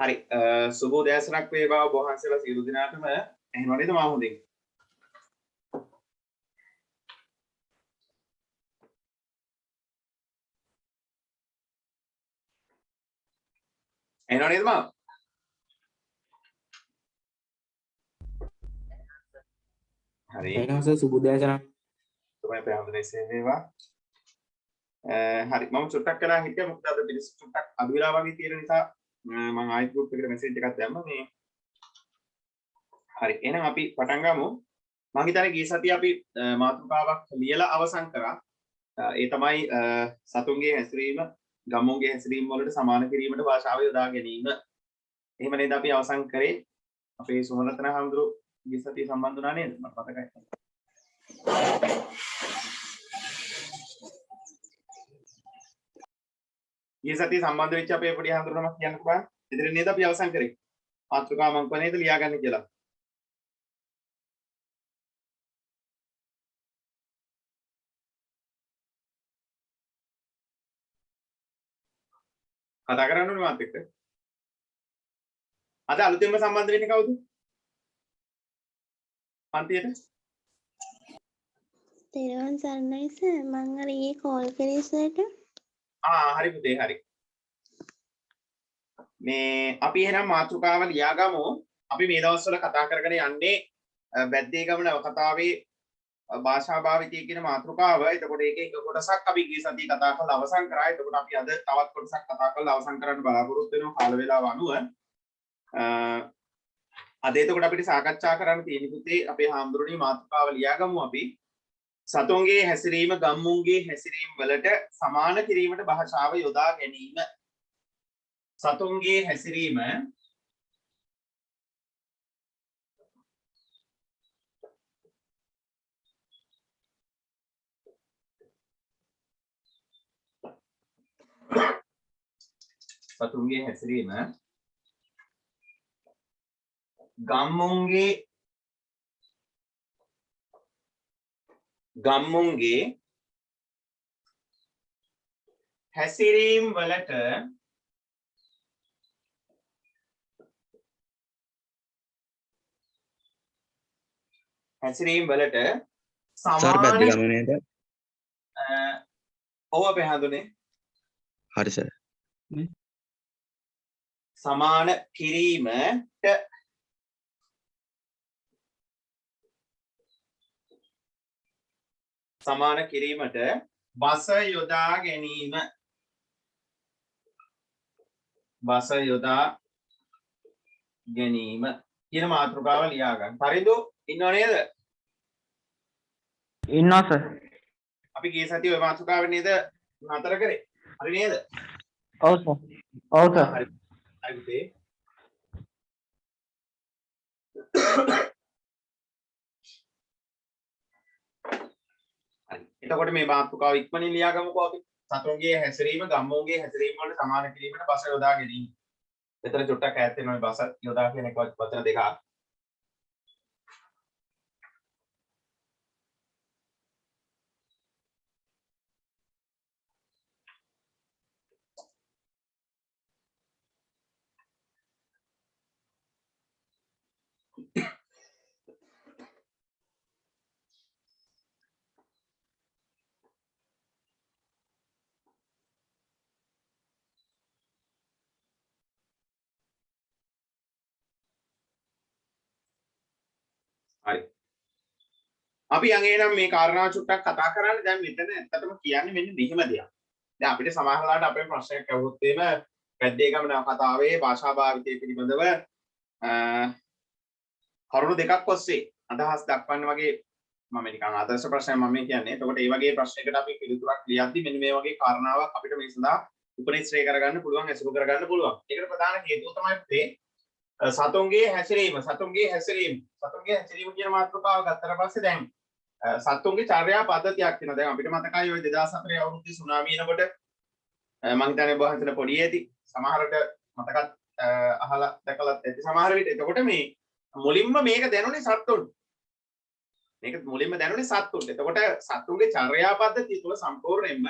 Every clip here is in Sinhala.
හරි සුබ උදෑසනක් වේවා ඔබ වහන්සේලා සියලු දෙනාටම එහෙම නේද මා හොඳින් එහෙම නේද මා හරි එහෙනම් සර් සුබ උදෑසනක් තමයි ප්‍රහඳුනේ සේවේවා හරි මම චුට්ටක් කළා හිටියා මොකද අද පිළිස් චුට්ටක් අඩු වෙලා වගේ තියෙන නිසා මම ආයෙත් ගෲප් එකට මෙසේජ් එකක් දැම්මා මේ හරි එහෙනම් අපි පටන් ගමු මම හිතන්නේ ගිය සතියේ අපි මාතෘකාවක් ලියලා අවසන් කරා ඒ තමයි සතුන්ගේ හැසිරීම ගම්මුන්ගේ හැසිරීම වලට සමාන කිරීමට භාෂාව යොදා ගැනීම එහෙම නේද අපි අවසන් කරේ අපේ සුමරතන හඳුරු ගිය සතියේ සම්බන්ධ වුණා නේද මට මතකයි ගිය සතියේ සම්බන්ධ වෙච්ච අපේ පොඩි හඳුරුනමක් කියන්නකෝ බං ඉතින් නේද අපි අවසන් කරේ මාතෘකාව මම කොහේද ලියාගන්නේ කියලා කතා කරන්න ඕනේ මාත් එක්ක. අද අලුතෙන්ම සම්බන්ධ වෙන්නේ කවුද? පන්තියට? තෙරුවන් සරණයි සර් මම අර ඊයේ කෝල් කරේ සර්ට. හරි පුතේ හරි. මේ අපි එහෙනම් මාතෘකාව ලියාගමු. අපි මේ දවස්වල කතා කරගෙන යන්නේ වැද්දේගම නවකතාවේ භාෂා භාවිතය කියන මාතෘකාව. එතකොට ඒකේ එක කොටසක් අපි ගිය සතියේ කතා කරලා අවසන් කරා. එතකොට අපි අද තවත් කොටසක් කතා කරලා අවසන් කරන්න බලාපොරොත්තු වෙනවා කාල වේලාව අනුව. අද එතකොට අපිට සාකච්ඡා කරන්න තියෙන පුතේ අපේ හාමුදුරනේ මාතෘකාව ලියාගමු අපි. සතුන්ගේ හැසිරීම ගම්මුන්ගේ හැසිරීම වලට සමාන කිරීමට භාෂාව යොදා ගැනීම. සතුන්ගේ හැසිරීම සතුන්ගේ හැසිරීම ගම්මුන්ගේ හැසිරීම වලට සමාන නේද? ඔව් අපේ හඳුනේ හරි සර්. සමාන කිරීමට බස යොදා ගැනීම. බස යොදා ගැනීම කියන මාතෘකාව ලියා ගන්න. හරිද? ඉන්නව නේද? ඉන්නවා සර්. අපි ගිය සතියේ ওই මාතෘකාව නේද නතර කරේ? හරි නේද? ඔව් සර්. ඔව් සර්. හරි. හරි පුතේ. එතකොට මේ මාතෘකාව ඉක්මනින් ලියාගමුකෝ අපි. සතුන්ගේ හැසිරීම ගම්මුන්ගේ හැසිරීම වලට සමාන කිරීමට බස යොදා ගැනීම. එතන චුට්ටක් ඈත් වෙනවා මේ බස යොදා කියන එක වචන දෙකක්. හරි. අපි යන්නේ නම් මේ කාරණා චුට්ටක් කතා කරන්නේ දැන් මෙතන ඇත්තටම කියන්නේ මෙන්න මෙහෙම දෙයක්. දැන් අපිට සමහරලාට අපේ ප්‍රශ්නයක් අහුවොත් එimhe වැද්දේගම නවකතාවේ භාෂා භාවිතය පිළිබඳව කරුණු දෙකක් ඔස්සේ අදහස් දක්වන්න වගේ මම නිකන් ආදර්ශ ප්‍රශ්නයක් මම කියන්නේ. එතකොට මේ වගේ ප්‍රශ්නයකට අපි පිළිතුරක් ලියද්දි මෙන්න මේ වගේ කාරණාවක් අපිට මේ සඳහා උපනිශ්‍රේ කරගන්න පුළුවන්, අසුරු කරගන්න පුළුවන්. ඒකට ප්‍රධාන හේතුව තමයි මේ සතුන්ගේ හැසිරීම කියන මාතෘකාව ගත්තට පස්සේ දැන් සතුන්ගේ චර්යා පද්ධතියක් තියෙනවා. දැන් අපිට මතකයි ওই 2004 අවුරුද්දේ සුනාමිය එනකොට මම හිතන්නේ බොහොම පොඩි ඇති සමහරට මතකත් අහලා දැකලා ඇති සමහර විට. එතකොට මේ මුලින්ම මේක දැනුනේ සත්තුන්ට. එතකොට සත්තුන්ගේ චර්යා පද්ධතිය තුළ සම්පූර්ණයෙන්ම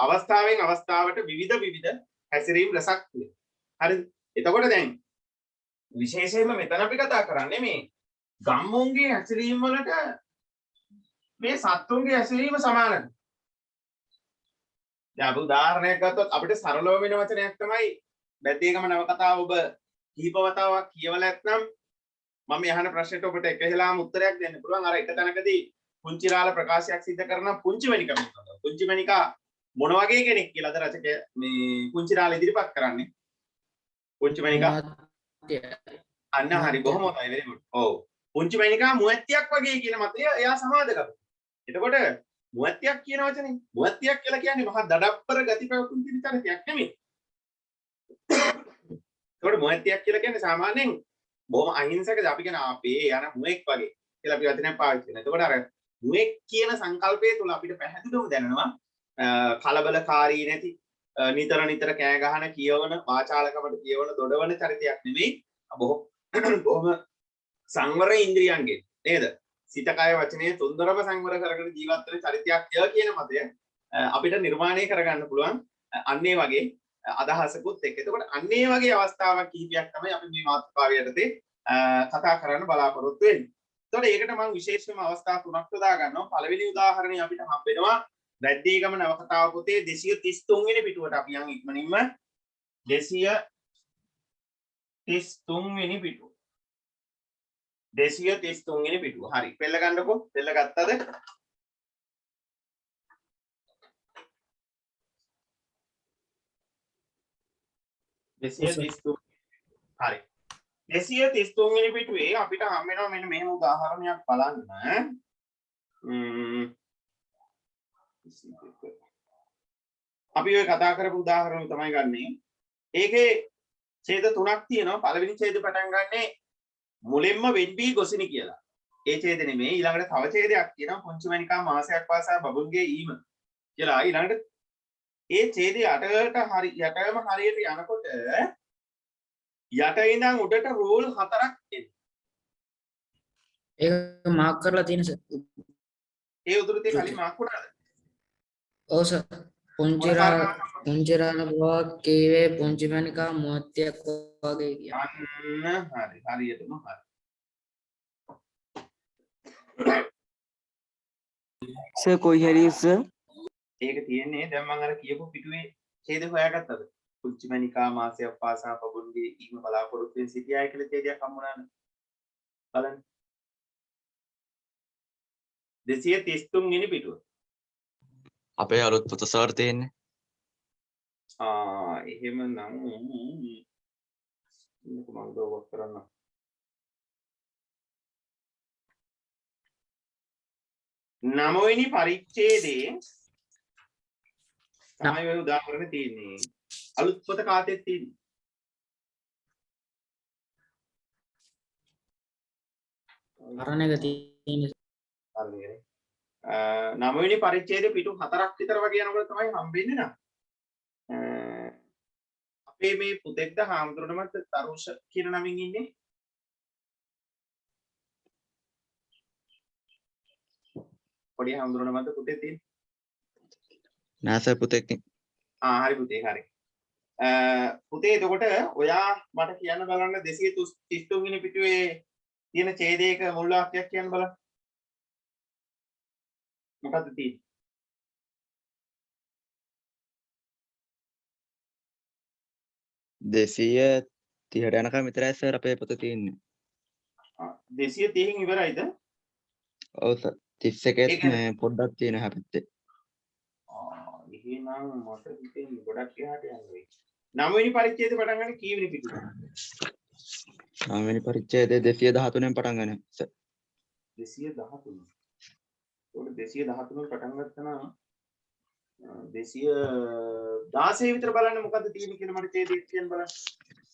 අවස්ථාවෙන් අවස්ථාවට විවිධ හැසිරීම් රසක් තියෙනවා. හරිද? එතකොට දැන් විශේෂයෙන්ම මෙතන අපි කතා කරන්නේ මේ ගම්මුන්ගේ හැසිරීම වලට මේ සත්තුන්ගේ හැසිරීම සමානද? දැන් අපි උදාහරණයක් ගත්තොත් අපිට සරලව වෙන වචනයක් තමයි බැද්දේගම නවකතාව ඔබ කීප වතාවක් කියවලා නැත්නම් මම අහන ප්‍රශ්නෙට ඔබට එක වෙලාවම උත්තරයක් දෙන්න පුළුවන්. අර එක තැනකදී පුංචිරාල ප්‍රකාශයක් සිද්ධ කරන පුංචිමණිකා මොකද? පුංචිමණිකා මොන වගේ කෙනෙක් කියලාද රචක මේ පුංචිරාල ඉදිරිපත් කරන්නේ? පුංචිමණිකා අන්න හරි බොහොම හොඳයි very good. ඔව්. පුංචිමණිකා මුවැත්තියක් වගේ කියන මතය එයා සමාදකව. එතකොට මුවැත්තියක් කියන වචනේ මුවැත්තියක් කියලා කියන්නේ මහා දඩප්පර ගති පැවතුම් තියෙන චරිතයක් නෙමෙයි. ඒකට මුවැත්තියක් කියලා කියන්නේ සාමාන්‍යයෙන් බොහොම අහිංසකද අපි කියන අපේ යන මුවෙක් වගේ කියලා අපි වචනයක් පාවිච්චි කරනවා. එතකොට අර මුවෙක් කියන සංකල්පය තුළ අපිට පැහැදිලිවම දැනෙනවා කලබලකාරී නැති නිතර නිතර කෑ ගහන කියවන වාචාලකමට කියවන දොඩවන චරිතයක් නෙමෙයි. බොහොම සංවර ඉන්ද්‍රියයන්ගෙන් නේද? සිත කය වචනේ තුන්දරම සංවර කරගෙන ජීවත් වෙන චරිතයක් කියන මතය අපිට නිර්මාණය කරගන්න පුළුවන්. අන්න ඒ වගේ අදහසකුත් එක්ක. එතකොට අන්න ඒ වගේ අවස්ථාවක් කිහිපයක් තමයි අපි මේ මාතෘකාව යටතේ කතා කරන්න බලාපොරොත්තු වෙන්නේ. එතකොට ඒකට මම විශේෂයෙන්ම අවස්ථා තුනක් යොදා ගන්නවා. පළවෙනි උදාහරණය අපිට හම්බ වෙනවා බැද්දේගම නවකතාව පොතේ 233 වෙනි පිටුවට අපි යන් ඉක්මනින්ම 233 වෙනි පිටුව. 233 වෙනි පිටුව. හරි. පෙළ ගන්නකො. පෙළ ගත්තද? හරි 233 වෙනි පිටුවේ අපිට හම් වෙනවා මෙන්න මෙහෙම උදාහරණයක් බලන්න. අපි ඔය කතා කරපු උදාහරණ තමයි ගන්නෙ. ඒකේ ඡේද තුනක් තියෙනවා. පළවෙනි ඡේද පටන් ගන්නෙ මුලින්ම වෙන්බී ගොසිනි කියලා. ඒ ඡේද නෙමෙයි ඊළඟට තව ඡේදයක් තියෙනවා පුංචිමණිකා මාසයක් පාසා බබුන්ගේ ඊම කියලා. ඊළඟට ඒ ඡේදය යටම හරියට යනකොට යට ඉඳන් උඩට රූල් 4ක් තියෙනවා. ඒක මාක් කරලා තියෙන සර්. ඒ උදුරුතේ කලින් මාක් වුණාද? ඔව් සර්. පුංචිරාල බව කීවේ පුංචිමණිකා මුවත්තියක් වගේ කියලා. අන්න හරි හරියටම හරි. සර් කොයි හරි සර් ඒක තියෙන්නේ දැන් මම අර කියපු පිටුවේ ඡේද හොයාගත්තද? පුංචිමණිකා මාසයක් පාසා බබුන්ගේ ඊම බලාපොරොත්තු වෙන සිටියාය කියලා ඡේදයක් හම්බුණානේ. බලන්න. 233 වෙනි පිටුව. අපේ අලුත් පොත සර් තියෙන්නේ. එහෙමනම් මම දවස් කරන්න. නවවෙනි පරිච්ඡේදයේ තමයි ඔය උදාහරණ තියෙන්නේ. අලුත් පොත කාටද තියෙන්නේ? අරණ එක තියෙන හරිනේ. නවවෙනි පරිච්ඡේදයේ පිටු 4ක් විතර වගේ යනකොට තමයි හම්බෙන්නේ නා. අපේ මේ පුතෙක්ද හාමුදුරනමත් තරුෂ කියන නමින් ඉන්නේ. පොඩි හාමුදුරනමත් පුතේ තියෙන්නේ. නෑ සර් පුතෙක් නේ. හරි පුතේ හරි. පුතේ එතකොට ඔයා මට කියන්න බලන්න 233 වෙනි පිටුවේ තියෙන ඡේදයක මුල් වාක්‍යයක් කියන්න බලන්න. මොකද්ද තියෙන්නේ? 230ට යනකම් විතරයි සර් අපේ පොත තියෙන්නේ. 230න් ඉවරයිද? ඔව් සර් 31ත් මේ පොඩ්ඩක් තියෙන හැපැත්තේ. එහෙනම් මට හිතෙන් ගොඩක් එහාට යන්න වෙයි. 9 වෙනි පරිච්ඡේදය පටන් ගන්න කීවෙනි පිටුවද? 9 වෙනි පරිච්ඡේදයේ 213න් පටන් ගන්න සර්. 213. ඒක 213න් පටන් ගත්තා නම් 216 විතර බලන්න මොකද්ද තියෙන්නේ කියලා මට ඡේදයක් කියන්න බලන්න.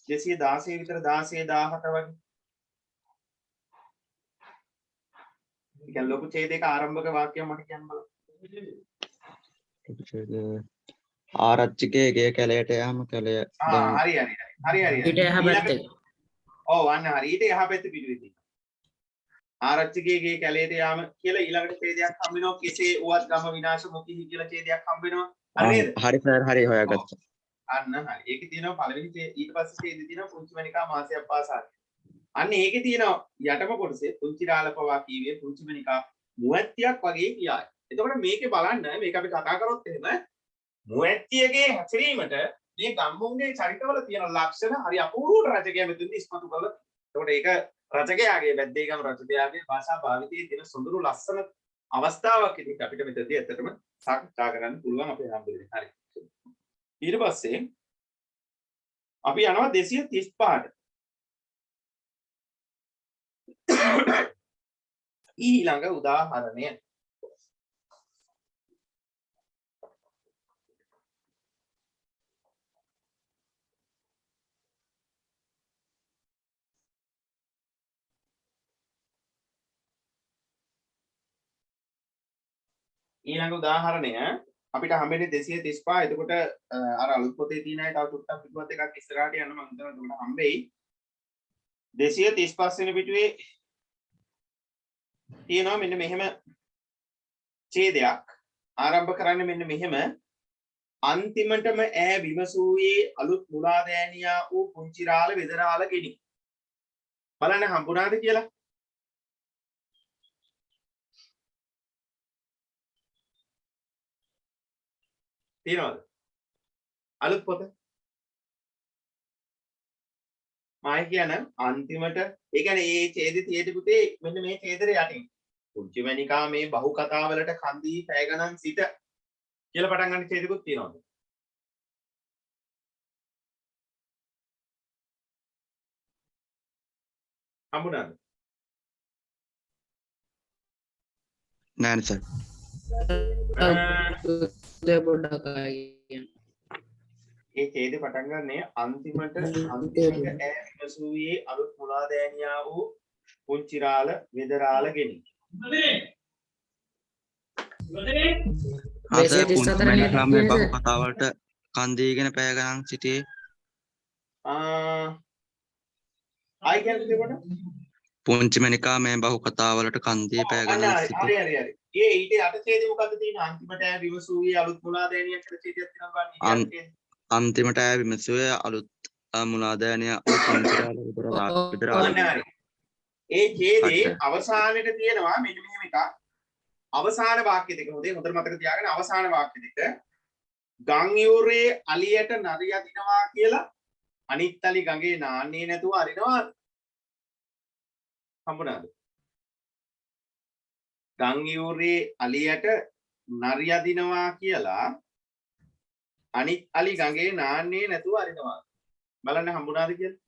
216 විතර 16 17 වගේ. ඒක ලොකු ඡේදයක ආරම්භක වාක්‍යයක් මට කියන්න බලන්න. ආරච්චිගේ ගේ කැලයට යාම කැලය හරි. ඊට එහා පැත්තේ. ඔව් අන්න හරි. ඊට එහා පැත්තේ පිටුවේ තියෙනවා. ආරච්චිගේ ගේ කැලයට යාම කියලා ඊළඟට ඡේදයක් හම්බ වෙනවා. කෙසේ උවත් ගම විනාශ මොකිහි කියලා ඡේදයක් හම්බ වෙනවා. හරිද? හරි සර් හරි හොයාගත්තා. අන්න හරි. ඒකේ තියෙනවා පළවෙනි ඊට පස්සේ ඡේදෙ තියෙනවා පුංචි මණිකා මාසයක් පාසා. අන්න ඒකේ තියෙනවා යටම කොටසේ පුංචි රාලපවා කීවේ පුංචි මණිකා මුවැත්තියක් වගේ කියායි. එතකොට මේකේ බලන්න මේක අපි කතා කරොත් එහෙම මුවැත්තියගේ හැසිරීමට මේ ගම්මුන්ගේ චරිතවල තියෙන ලක්ෂණ හරි අපූර්වට රචකයා මෙතනදී ඉස්මතු කරලා. එතකොට ඒක රචකයාගේ වැද්දේගම රචකයාගේ භාෂා භාවිතයේ තියෙන සොඳුරු ලස්සන අවස්ථාවක් ඉතින් අපිට මෙතනදී ඇත්තටම සාකච්ඡා කරන්න පුළුවන් අපේ හැමදෙන්නේ. හරි. ඊට පස්සේ අපි යනවා 235ට. ඊළඟ උදාහරණය. ඊළඟ උදාහරණය අපිට හම්බෙන්නේ 235. එතකොට අර අලුත් පොතේ තියෙන අය තව ටුට්ටක් පිටුවත් එකක් ඉස්සරහට යන්න මම හිතනවා එතකොට හම්බෙයි. 235 වෙනි පිටුවේ තියෙනවා මෙන්න මෙහෙම ඡේදයක්. ආරම්භ කරන්නේ මෙන්න මෙහෙම. අන්තිමටම ඈ විමසූයේ අලුත් මුලාදෑනියා වූ පුංචිරාල වෙදරාල ගෙනි. බලන්න හම්බුණාද කියලා. තියෙනවද? අලුත් පොත. මායි කියන අන්තිමට ඒ කියන්නේ මේ ඡේදෙ තියෙදි පුතේ මෙන්න මේ ඡේදෙට යටින් පුංචි මණිකා මේ බහු කතාවලට කන්දී පැය ගණන් සිට කියලා පටන් ගන්න ඡේදෙකුත් තියෙනවද? හම්බුණාද? නෑ සර්. පොඩ්ඩක් ආයෙත් ඒ ඡේදෙ පටන් ගන්නේ අන්තිමට ඈ විමසූයේ අලුත් මුලාදෑනියා වූ පුංචිරාල වෙදරාල ගෙනි. අද පුංචි මණිකා මේ බහු කතාවලට කන් දීගෙන පැය ගණන් සිටියේ. ආයි කියන්නේ කොට පුංචි මණිකා මේ බහු කතාවලට කන් දී පැය ගණන් සිටියේ. හරි. ඒ ඊට යට ඡේදෙ මොකද්ද තියෙන්නේ? අන්තිමට ඈ විමසූයේ අලුත් මුලාදෑනියා කියලා ඡේදයක් තියෙනවා බලන්න. අන්තිමට ඈ විමසුවේ අලුත් මුලාදෑනියා වූ පුංචිරාල වෙදරාල. ඒ ඡේදේ අවසානයේ තියෙනවා මෙන්න මෙහෙම එකක්. අවසාන වාක්‍ය දෙක හොඳට මතක තියාගන්න. අවසාන වාක්‍ය දෙක ගම් යූරේ අලියට නරිය අදිනවා කියලා අනිත් අලි ගඟේ නාන්නේ නැතුව අරිනවා. හම්බුණාද? ගම් යූරේ අලියට නරිය අදිනවා කියලා අනිත් අලි ගඟේ නාන්නේ නැතුව අරිනවා. බලන්න හම්බුණාද කියලා.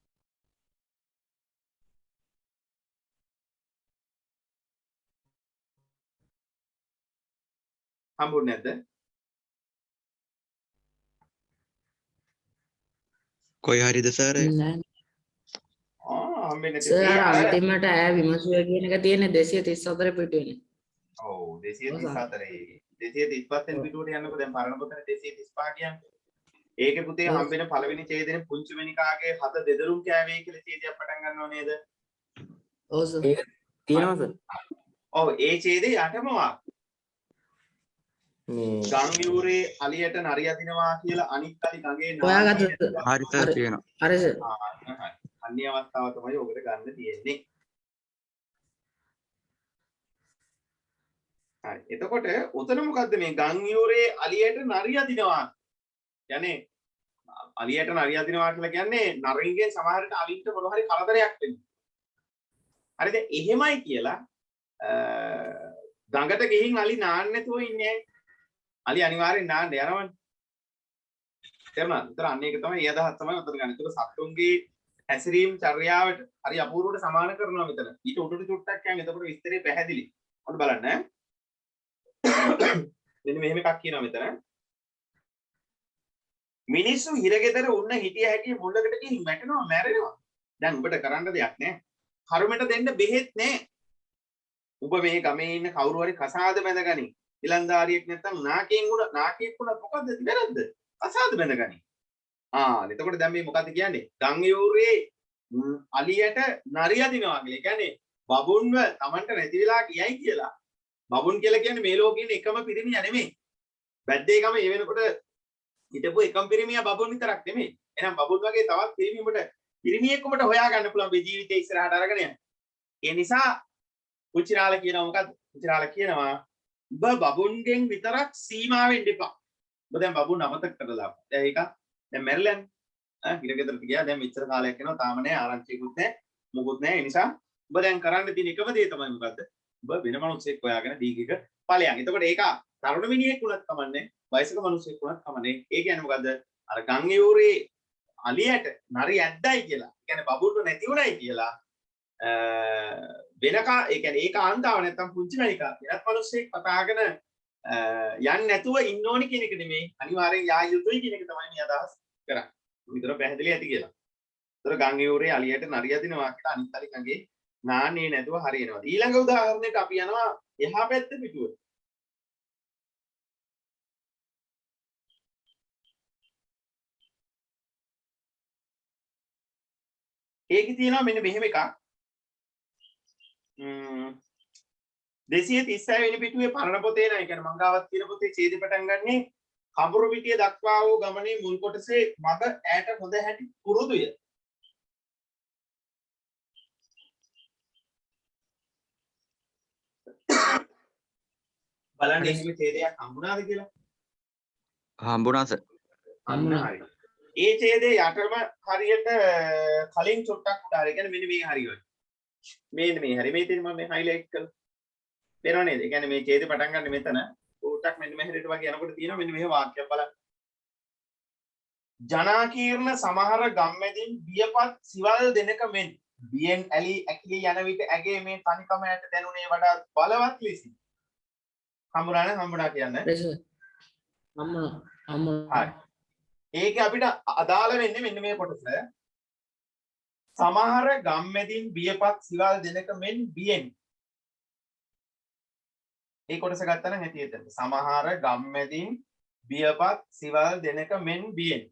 හම්බුනේ නැද්ද? කොයි හරිද සර්? හම්බෙන්නේ සර් අන්තිමට ඈ විමසුවේ කියන එක තියෙන්නේ 234 පිටුවේනේ. ඔව් 234. 235 වෙනි පිටුවට යනකොට දැන් පරණ පොතේ 235 කියන්නේ. ඒකේ පුතේ හම්බෙන පළවෙනි ඡේදෙනේ පුංචි මණිකාගේ හත දෙදරුම් කෑවේ කියලා ඡේදයක් පටන් ගන්නව නේද? ඔව් සර්. ඒක තියෙනවද? ඔව් ඒ ඡේදේ යටම වාක්‍ය. මේ ගම් යූරේ අලියට නරිය අදිනවා කියලා අනිත් අලි ගඟේ ඔයාගත්තද? හරි සර් තියෙනවා. හරි සර්. අන්නේ අවස්ථාව තමයි ඔකට ගන්න තියෙන්නේ. හරි. එතකොට උතන මොකද්ද මේ ගම් යූරේ අලියට නරිය අදිනවා? කියන්නේ අලියට නරිය අදිනවා කියලා කියන්නේ නරින්ගෙන් සමහරට අලින්ට මොන හරි කරදරයක් වෙනවා. හරිද? එහෙමයි කියලා ගඟට ගිහින් අලි නාන්න නැතුව ඉන්නේ. අලි අනිවාර්යෙන් නාන්න යනවනේ. තේරුණාද? ඒතර අන්න ඒක තමයි ඒ අදහස් තමයි උතන ගන්න. ඒක සත්තුන්ගේ හැසිරීම් චර්යාවට හරි අපූර්වට සමාන කරනවා මෙතන. ඊට උඩට චුට්ටක් යන් එතකොට විස්තරේ පැහැදිලි. ඔන්න බලන්න. මෙන්න මෙහෙම එකක් කියනවා මෙතන. මිනිස්සු හිරගෙදර උන්න හිටිය හැටි මුල්ලකට ගිහින් වැටෙනවා මැරෙනවා. දැන් ඔබට කරන්න දෙයක් නැහැ. කර්මයට දෙන්න බෙහෙත් නැහැ. ඔබ මේ ගමේ ඉන්න කවුරු හරි කසාද බැඳගනි. ඉලන්දාරියෙක් නැත්තම් නාකියෙක් උනත් මොකද්ද වැරද්ද? කසාද බැඳගනි. එතකොට දැන් මේ මොකද්ද කියන්නේ? ගම් යූරේ අලියට නරිය අදිනවා කියලා. ඒ කියන්නේ බබුන්ව Tamanට නැති වෙලා කියයි කියලා. බබුන් කියලා කියන්නේ මේ ලෝකේ ඉන්න එකම පිරිමියා නෙමෙයි. වැද්දේ ගම ඒ වෙනකොට හිටපු එකම පිරිමියා බබුන් විතරක් නෙමෙයි. එහෙනම් බබුන් වගේ තවත් පිරිමියෙක් උඹට හොයා ගන්න පුළුවන් මේ ජීවිතේ ඉස්සරහට අරගෙන යන්න. ඒ නිසා පුචිරාල කියනවා මොකද්ද? පුචිරාල කියනවා ඔබ බබුන්ගෙන් විතරක් සීමා වෙන්න එපා. ඔබ දැන් බබුන් අමතක කරලා දැන් ඒක දැන් මැරිලානේ. හිරගෙදරට ගියා දැන් මෙච්චර කාලයක් යනවා තාම නෑ ආරංචියකුත් නෑ මොකුත් නෑ. ඒ නිසා ඔබ දැන් කරන්න තියෙන එකම දේ තමයි මොකද්ද? ඔබ වෙන මිනිස්සෙක් හොයාගෙන දීගික ඵලයන්. එතකොට ඒක තරුණ මිනිහෙක් වුණත් කමන්නේ වයසක මිනිහෙක් වුණත් කමන්නේ. ඒ කියන්නේ මොකද්ද? අර ගංගියෝරේ අලියට නරි ඇද්දයි කියලා. ඒ කියන්නේ බබුන්ට නැති උණයි කියලා වෙනකා ඒ කියන්නේ ඒක ආන්තාව නැත්තම් පුංචි මණිකා වෙනත් මිනිස්සෙක් පතාගෙන යන්නේ නැතුව ඉන්න ඕනි කියන එක නෙමෙයි. අනිවාර්යෙන් යා යුතුයි කියන එක තමයි මේ අදහස් කරන්නේ. විතර පැහැදිලි ඇති කියලා. ඒතර ගංගියෝරේ අලියට නරි අදිනවා කියලා අනිත් අලිකගේ නාන්නේ නැතුව හරියනවා. ඊළඟ උදාහරණයට අපි යනවා එහා පැත්ත පිටුව. ඒකේ තියෙනවා මෙන්න මෙහෙම එකක්. 236 වෙනි පිටුවේ පරණ පොතේ නෑ. ඒ කියන්නේ මංගාවත් තියෙන පොතේ ඡේදෙ පටන් ගන්නේ කඹුරු පිටිය දක්වා වූ ගමනේ මුල් කොටසේ මග ඈට හොඳ හැටි පුරුදුය. බලන්න එහෙම ඡේදයක් හම්බුණාද කියලා. හම්බුණා සර්. හරි. ඒ ඡේදයේ යටම හරියට කලින් චොට්ටක් උඩ හරි. කියන්නේ මෙන්න මේ හරි වගේ. මෙන්න මේ හරි. මේ තියෙන මම මේ හයිලයිට් කළා. පේනව නේද? ඒ කියන්නේ මේ ඡේදේ පටන් ගන්න මෙතන චොට්ටක් මෙන්න මෙහෙට වගේ යනකොට තියෙනවා මෙන්න මෙහෙ වාක්‍යයක් බලන්න. ජනාකීර්ණ සමහර ගම්මැදින් බියපත් සිවල් දෙනක මෙන් බියෙන් ඇලි ඇකිලි යන විට ඇගේ මේ තනිකමයට දැනුනේ වඩා බලවත් ලෙසින්. හම්බුණා කියන්නේ. හරි. ඒක අපිට අදාළ වෙන්නේ මෙන්න මේ කොටස. සමහර ගම්මැදින් බියපත් සිවල් දෙනක මෙන් බියෙන්. මේ කොටස ගත්තා නම් ඇති එතන. සමහර ගම්මැදින් බියපත් සිවල් දෙනක මෙන් බියෙන්.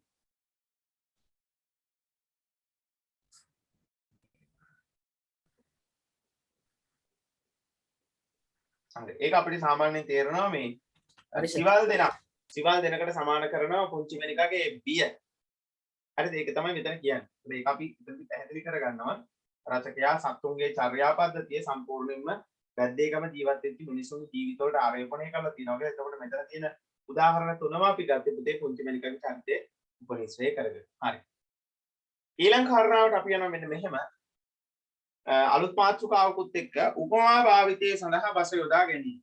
හරි. ඒක අපිට සාමාන්‍යයෙන් තේරෙනවා මේ සිවල් දෙනකට සමාන කරනවා පුංචි වෙනිකාගේ බිය. හරිද? ඒක තමයි මෙතන කියන්නේ. ඒක අපි ඉතින් පැහැදිලි කරගන්නවා. රචකයා සත්තුන්ගේ චර්යා පද්ධතිය සම්පූර්ණයෙන්ම වැද්දේකම ජීවත් වෙච්ච මිනිසුන්ගේ ජීවිතවලට ආරෝපණය කරලා තියෙනවා. එතකොට මෙතන තියෙන උදාහරණ තුනම අපි ගත්තේ පුතේ පුංචි වෙනිකාගේ චරිතය උපනිශ්‍රේ කරගෙන. හරි. ඊළඟ කාරණාවට අපි යනවා මෙන්න මෙහෙම. අලුත් මාතෘකාවකුත් එක්ක උපමා භාවිතයේ සඳහා බස යොදා ගැනීම.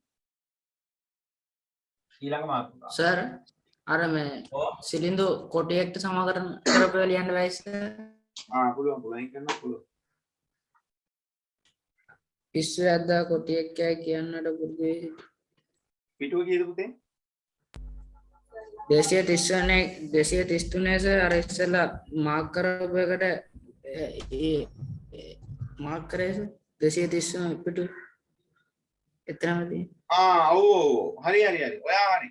ඊළඟ මාතෘකාව. සර් අර මේ සිලින්දු කොටියකට සමාකරන කරපුවා ලියන්න බැයි සර්. පුළුවන් ඒක කරන්න පුළුවන්. පිස්සු ඇද්දා කොටියක් කෑ කියන්නට පුරුදු වෙයි. පිටුව කීයද පුතේ? 233 සර් අර ඉස්සෙල්ලා මාක් කරපු එකට මාක් කරේ සර් 233 පිටු එතරම්දී. ඔව් හරි. ඔයා හරි.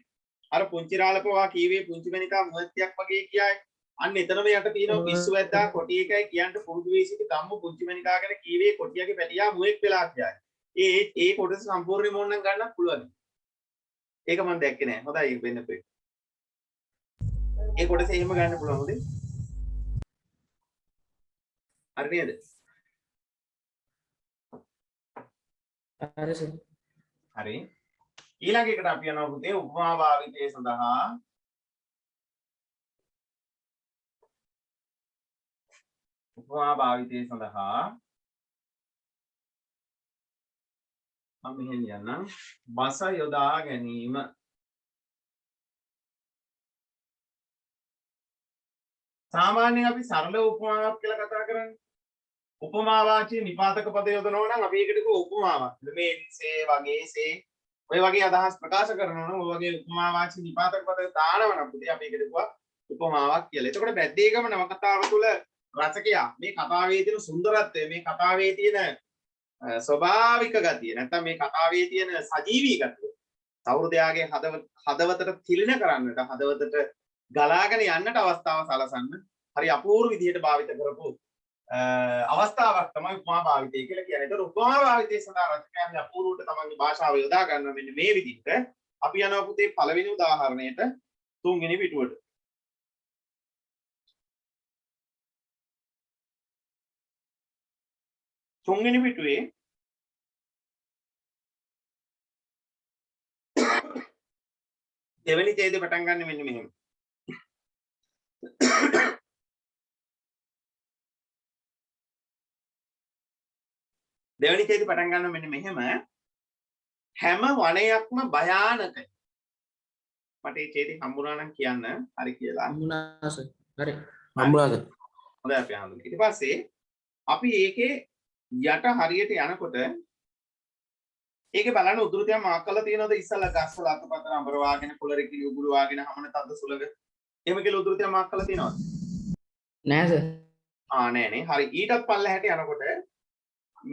අර පුංචි රාලපවා කීවේ පුංචි වෙනිකා මුහත්යක් වගේ කියයි. අන්න එතනම යට තියෙනවා පිස්සු වැද්දා කොටි එකයි කියන්න පුරුදු වෙයි සිටි ගම්මු පුංචි වෙනිකා ගැන කීවේ කොටියගේ පැටියා මුවෙක් වෙලා කියයි. ඒ කොටස සම්පූර්ණයෙන්ම ඕනනම් ගන්නත් පුළුවන්. ඒක මම දැක්කේ නෑ. හොඳයි ඒක වෙන්න පුළුවන්. ඒ කොටස එහෙම ගන්න පුළුවන් හොඳේ. හරි නේද? හරි සර්. හරි. ඊළඟ එකට අපි යනවා පුතේ උපමා භාවිතය සඳහා මම මෙහෙම යන්නම්. බස යොදා ගැනීම. සාමාන්‍යයෙන් අපි සරල උපමාවක් කියලා කතා කරන්නේ. උපමා වාචී නිපාතක පද යොදනවා නම් අපි ඒකට කියව උපමාවක්. මේසේ වගේසේ ඔය වගේ අදහස් ප්‍රකාශ කරනවා නම් ඔය වගේ උපමා වාචී නිපාතක පද දානවා නම් පුතේ අපි ඒකට කියව උපමාවක් කියලා. එතකොට බැද්දේගම නවකතාව තුළ රචකයා මේ කතාවේ තියෙන සුන්දරත්වය, මේ කතාවේ තියෙන ස්වභාවික ගතිය, නැත්නම් මේ කතාවේ තියෙන සජීවී ගතිය සෞහෘදයාගේ හදවතට තිලින කරන්නට, හදවතට ගලාගෙන යන්නට අවස්ථාව සලසන්න හරි අපූර්ව විදිහට භාවිත කරපු අවස්ථාවක් තමයි උපමා භාවිතය කියලා කියන්නේ. ඒතර උපමා භාවිතයේ සඳහා රචකයන් අපූර්වට තමන්ගේ භාෂාව යොදා ගන්නවා මෙන්න මේ විදිහට. අපි යනවා පුතේ පළවෙනි උදාහරණයට 3 වෙනි පිටුවට. තුන්වෙනි පිටුවේ දෙවෙනි ඡේදය පටන් ගන්න මෙන්න මෙහෙම. දෙවෙනි ඡේදය පටන් ගන්න මෙන්න මෙහෙම. හැම වනයක්ම භයානකයි. මට මේ ඡේදය හම්බුණා නම් කියන්න හරි කියලා. හම්බුණා සර්. හරි. හම්බුණාද? හොඳයි අපි අහන්න. ඊට පස්සේ අපි ඒකේ යට හරියට යනකොට ඒකේ බලන්න උද්ෘතයක් මාක් කරලා තියෙනවද ඉස්සලා ගස්වල අතපතර අඹර වාගෙන කොළරකිලි උගුරු වාගෙන හමන තද්ද සුලග එහෙම කියලා උද්ෘතයක් මාක් කරලා තියෙනවද? නෑ සර්. නෑ නේ. හරි. ඊටත් පල්ලෙහාට යනකොට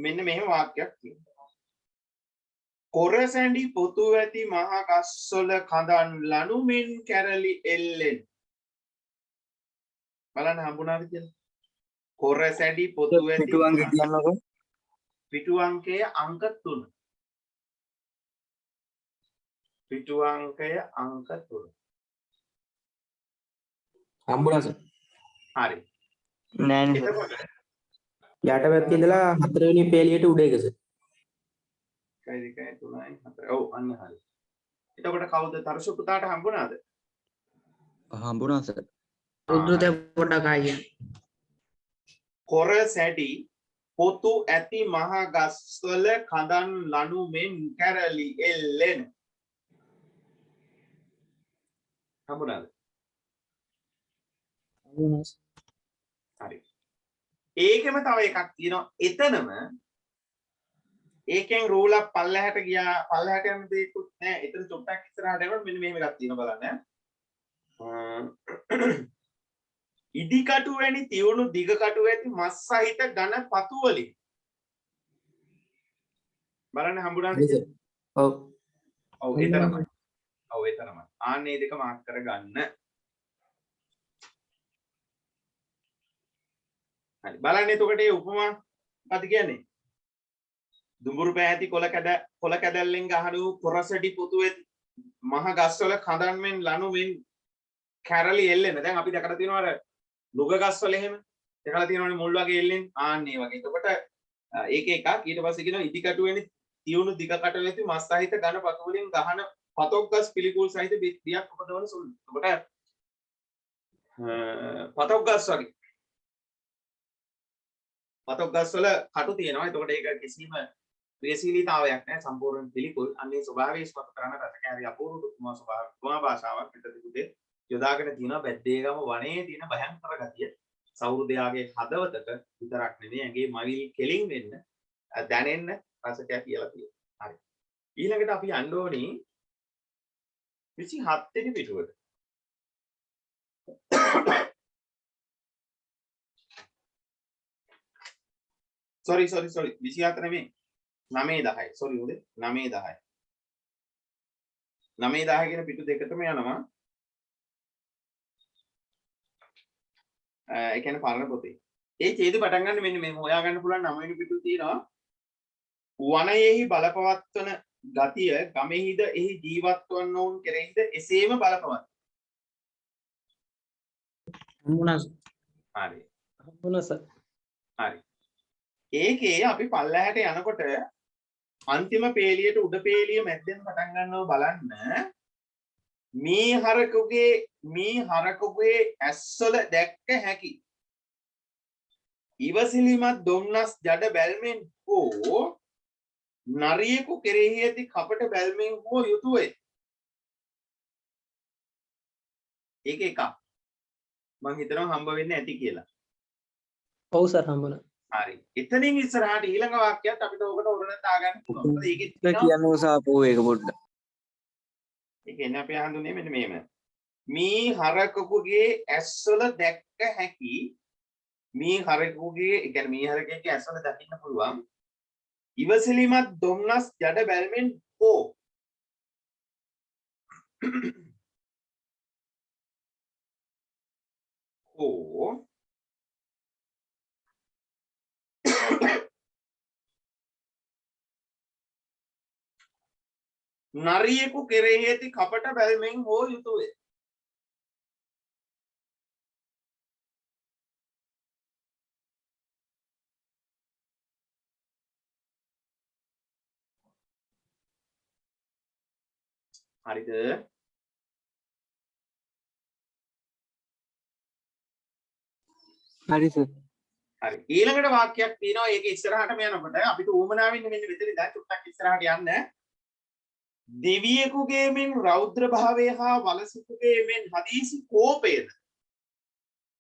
මෙන්න මෙහෙම වාක්‍යයක් තියෙනවා. කොරසැඬි පොතු ඇති මහා ගස්වල කඳන් ලනුමින් කැරලි එල්ලෙන්. බලන්න හම්බුණාද කියලා? කොරසැඬි පොතු ඇති පිටු අංක කියන්නකෝ. පිටු අංකය අංක 3. පිටු අංකය අංක 3. හම්බුණා සර්. හරි. නෑනේ සර්. එතකොට යට පැත්තේ ඉඳලා හතරවෙනි පේලියට උඩ එක සර්. 1 2 3 4. ඔව් අන්න හරි. එතකොට කවුද තර්ෂ පුතාට හම්බුණාද? හම්බුණා සර්. උද්ෘතය පොඩ්ඩක් ආයෙ. කොර සැඩි පොතු ඇති මහා ගස්වල කඳන් ලනු මෙන් කැරලි එල්ලෙන. හම්බුණාද? හම්බුණා සර්. හරි. ඒකෙම තව එකක් තියෙනවා. එතනම ඒකෙන් රූලක් පල්ලෙහාට ගියා. පල්ලෙහාට යන දෙයක්වත් නැහැ. එතන චොට්ටක් ඉස්සරහට යනකොට මෙන්න මෙහෙම එකක් තියෙනවා බලන්න. ඉදි කටු වැනි තියුණු දිග කටු ඇති මස් සහිත ඝන පතු වලින් බලන්න හම්බුණාද? ඔව්. ඔව් එතරම්යි. ඔව් එතරම්යි. ආන්නේ දෙක මාක් කරගන්න. හරි. බලන්න එතකොට මේ උපමා මොකද කියන්නේ? දුඹුරු පැහැති කොළ කැදල්ලෙන් ගහනු කොරසඩි පොතු ඇති මහ ගස්වල කඳන් මෙන් ලනු මෙන් කැරලි එල්ලෙන. දැන් අපි දැකලා තියෙනවා අර නුග ගස්වල එහෙම දැකලා තියෙනවනේ මුල් වගේ එල්ලෙන්. ආන්නේ වගේ. එතකොට ඒක එකක්. ඊට පස්සේ කියනවා ඉදි කටු වෙන්නේ තියුණු දිග කටු ඇති මස් සහිත ඝන පතු වලින් ගහන පතොක් ගස් පිළිකුල් සහිත බියක් උපදවන සුළු. එතකොට පතොක් ගස් වගේ පතොක් ගස්වල කටු තියෙනවා. එතකොට ඒක කිසිම ක්‍රියාශීලීතාවයක් නැහැ. සම්පූර්ණ පිළිකුල්. අන්නේ ස්වභාවය ඉස්මතු කරන රටකෑරි අපූර්ව උපමා ස්වභාව උපමා භාෂාවක් පිටතිකුතේ යොදාගෙන තියෙනවා. බැද්දේගම වනයේ තියෙන භයංකර ගතිය සෞහෘදයාගේ හදවතට විතරක් නෙමෙයි ඇගේ මවිල් කෙලින් වෙන්න දැනෙන්න රසකයක් කියලා තියෙනවා. හරි. ඊළඟට අපි යන්න ඕනි 27 වෙනි පිටුවට. sorry 24 නෙමෙයි 9 10 sorry උදේ 9 10 9 10 කියන පිටු දෙකටම යනවා. ඒ කියන්නේ පරණ පොතේ. ඒ ඡේද පටන් ගන්න මෙන්න මේ හොයා ගන්න පුළුවන් 9 වෙනි පිටු තියෙනවා. වනයේහි බලපවත්වන ගතිය ගමෙහිද එහි ජීවත් වන්නවුන් කෙරෙහිද එසේම බලපවත්. හම්බුණා සර්. හරි. හම්බුණා සර්. හරි. ඒකේ අපි පල්ලෙහාට යනකොට අන්තිම පේලියට උඩ පේලිය මැද්දෙන් පටන් ගන්නව බලන්න. මේ හරකුගේ ඇස්වල දැක්ක හැකි ඉවසිලිමත් දුම්නස් ජඩ බැල්මෙන් හෝ නරියෙකු කෙරෙහි ඇති කපට බැල්මෙන් හෝ යුතුය. ඒක එකක්. මං හිතනවා හම්බ වෙන්න ඇති කියලා. ඔව් සර් හම්බුණා. හරි. එතනින් ඉස්සරහට ඊළඟ වාක්‍යයත් අපිට ඕකට උරණ දාගන්න පුළුවන්. මොකද ඒකේ කියන්න උසාපෝ ඒක පොඩ්ඩක්. ඒක එන්නේ අපි අහඳුනේ මෙන්න මේම. මේ හරකකුගේ ඇස්වල දැක්ක හැකි මේ හරකකුගේ ඒ කියන්නේ මේ හරකෙක්ගේ ඇස්වල දකින්න පුළුවන් ඉවසිලිමත් දුම්නස් ජඩ බැල්මෙන් හෝ නරියෙකු කෙරෙහි ඇති කපට බැල්මෙන් හෝ යුතුය. හරිද? හරි සර්. හරි. ඊළඟට වාක්‍යයක් තියෙනවා. ඒක ඉස්සරහටම යනකොට අපිට උවමනාවෙන් මෙන්න මෙතන දැන් චුට්ටක් ඉස්සරහට යන්න. දෙවියෙකුගේ මෙන් රෞද්‍ර භාවය හා වලසිකුගේ මෙන් හදීසි කෝපයද.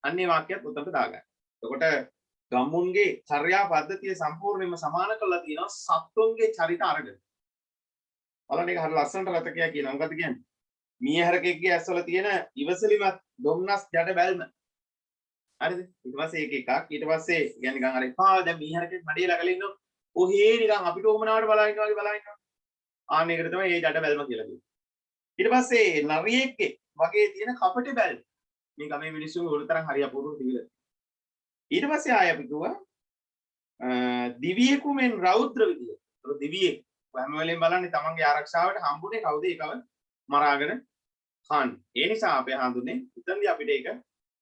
අන්නේ වාක්‍යයක් උතන්ට දාගන්න. එතකොට ගම්මුන්ගේ චර්යා පද්ධතිය සම්පූර්ණයෙන්ම සමාන කරලා තියෙනවා සත්තුන්ගේ චරිත අරගෙන. බලන්න ඒක හරිය ලස්සනට රතකයා කියනවා. මොකද කියන්නේ? මීහරකෙක්ගේ ඇස්වල තියෙන ඉවසලිමත් දුම්නස් ජඩ බැල්ම. හරිද? ඊට පස්සේ ඒක එකක්. ඊට පස්සේ කියන්නේ නිකන් අර එපා දැන් මීහරකෙක් මඩේ ළඟල ඉන්නොත් ඔහේ නිකන් අපිට ඕමනාවට බලා ඉන්නවා වගේ බලා ඉන්නවා. ආන්න ඒකට තමයි මේ ජඩ බැල්ම කියලා කියන්නේ. ඊට පස්සේ නරියෙක්ගේ වගේ තියෙන කපටි බැල්ම. මේ ගමේ මිනිස්සු උඩතරන් හරිය අපූර්ව තිබිලා. ඊට පස්සේ ආය අපි කිව්වා දිවියෙකු මෙන් රෞද්‍ර විදිය. ඒක දිවියෙක් හැම වෙලෙම බලන්නේ තමන්ගේ ආරක්ෂාවට හම්බුනේ කවුද ඒකව මරාගෙන කන්න. ඒ නිසා අපේ හඳුනේ උතන්දී අපිට ඒක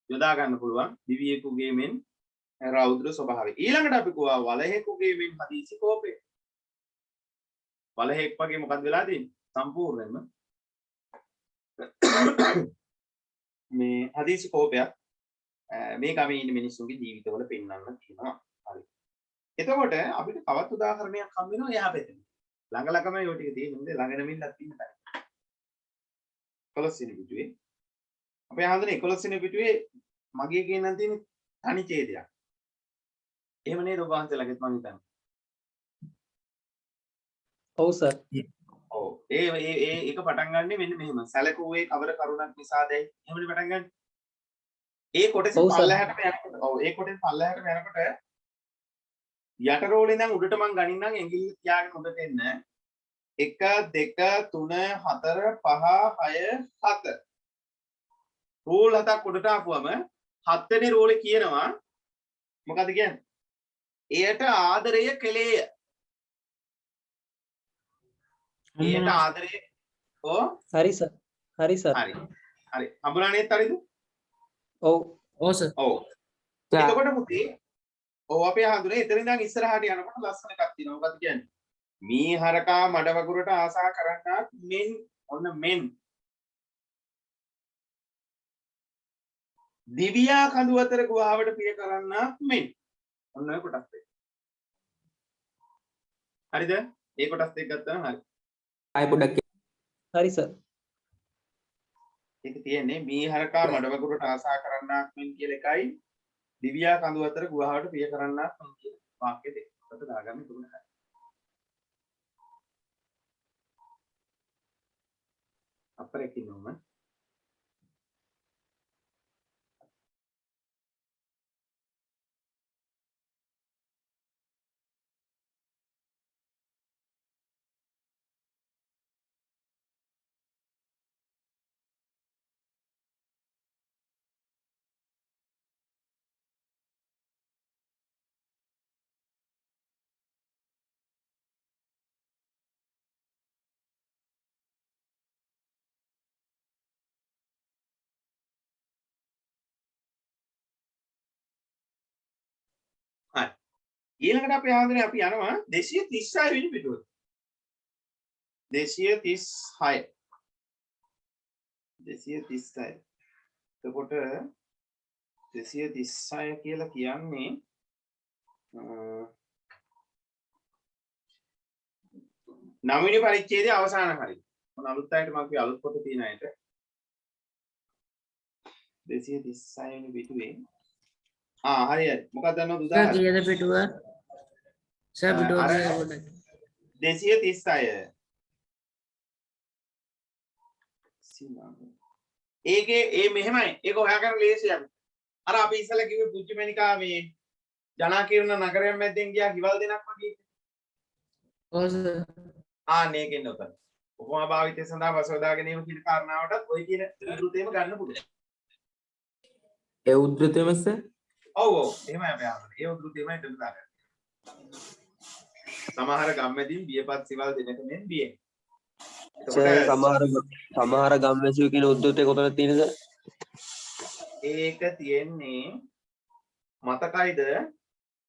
යොදා ගන්න පුළුවන් දිවියෙකුගේ මෙන් රෞද්‍ර ස්වභාවය. ඊළඟට අපි කිව්වා වලහෙකුගේ මෙන් හදිසි කෝපය. වලහෙක් වගේ මොකක්ද වෙලා තියෙන්නේ? සම්පූර්ණයෙන්ම මේ හදිසි කෝපයක් මේ ගමේ ඉන්න මිනිස්සුන්ගේ ජීවිතවල පෙන්වන්න තියෙනවා. හරි. එතකොට අපිට තවත් උදාහරණයක් හම් වෙනවා එහා පැත්තේ. ළඟ ළඟම ඒ ටික තියෙන්නේ ළඟ නෙමින්වත් තියෙන තැන. 11 වෙනි පිටුවේ අපේ හඳුනේ 11 වෙනි පිටුවේ මගේ කියනන් තියෙන තනි ඡේදයක්. එහෙම නේද ඔබ වහන්සේලාගෙත් මම හිතන්නේ. ඔව් සර්. ඔව් ඒක පටන් ගන්නෙ මෙන්න මෙහෙම. සැලකුවේ කවර කරුණක් නිසාදයි. එහෙමනේ පටන් ගන්න. ඒ කොටස පල්ලහැටම යනකොට ඔව් ඒ කොටස පල්ලහැටම යනකොට යට රෝලේ ඉඳන් උඩට මං ගනින්නම් ඇඟිල්ල තියාගෙන උඩට එන්න 1 2 3 4 5 6 7 රෝල් හතක් උඩට ආපුවම 7 වෙනි රෝලේ කියනවා මොකද්ද කියන්නේ? එයට ආදරය කෙලේය. එයට ආදරය ඕ හරි සර්. හරි සර්. හරි. හරි. හම්බුණානේ හරිද? ඔව්. ඔව් සර්. ඔව්. එතකොට පුතේ ඔව් අපේ හඳුනේ එතන ඉඳන් ඉස්සරහට යනකොට ලස්සන එකක් තියෙනවා. මොකක්ද කියන්නේ? මී හරකා මඩ වගුරට ආසා කරන්නාක් මෙන් ඔන්න මෙන් දිවියා කඳු අතර ගුහාවට පිය කරන්නාක් මෙන් ඔන්න ඔය කොටස් දෙක. හරිද? ඒ කොටස් දෙක ගත්තාම හරි. ආයෙ පොඩ්ඩක්. හරි සර්. ඒක තියෙන්නේ මී හරකා මඩ වගුරට ආසා කරන්නාක් මෙන් කියලා එකයි දිවියා කඳු අතර ගුහාවට පිය කරන්නාක් මෙන් කියන වාක්‍ය දෙක. ඔකට දාගන්න තුන හරි. අපරේ කිනෝම හරි. ඊළඟට අපි ආන්දරේ අපි යනවා 236 වෙනි පිටුවට. 236. 236. එතකොට 236 කියලා කියන්නේ 9 වෙනි පරිච්ඡේදයේ අවසාන හරිය. මොන අලුත් අයට මම කිය අලුත් පොත තියෙන අයට 236 වෙනි පිටුවේ හරි හරි. මොකක්ද දන්නවද උදාහරණ? කීයද පිටුව? සර් පිටුව අර කියන්න පොඩ්ඩක්. 236. ඒකේ ඒ මෙහෙමයි. ඒක හොයාගන්න ලේසියි. අර අපි ඉස්සෙල්ලා කිව්වේ පුච්චමණිකා මේ ජනාකීර්ණ නගරයෙන් මැද්දෙන් ගියා කිවල් දෙනක් වගේ. ඔව් සර්. මේකෙන් උතන. උපමා භාවිතය සඳහා වසවදා ගැනීම කියන කාරණාවටත් ඔය කියන උද්ෘතයම ගන්න පුළුවන්. ඒ උද්ෘතයම සර්. ඔව් එහෙමයි අපි අහන්නේ. ඒ උද්ෘතයමයි එතන දාගන්න. සමහර ගම්මැදින් බියපත් සිවල් දෙනක මෙන් බියෙන්. සමහර ගම්වැසියෝ කියන උද්දෘතේ කොතනද තියෙනද? ඒක තියෙන්නේ මතකයිද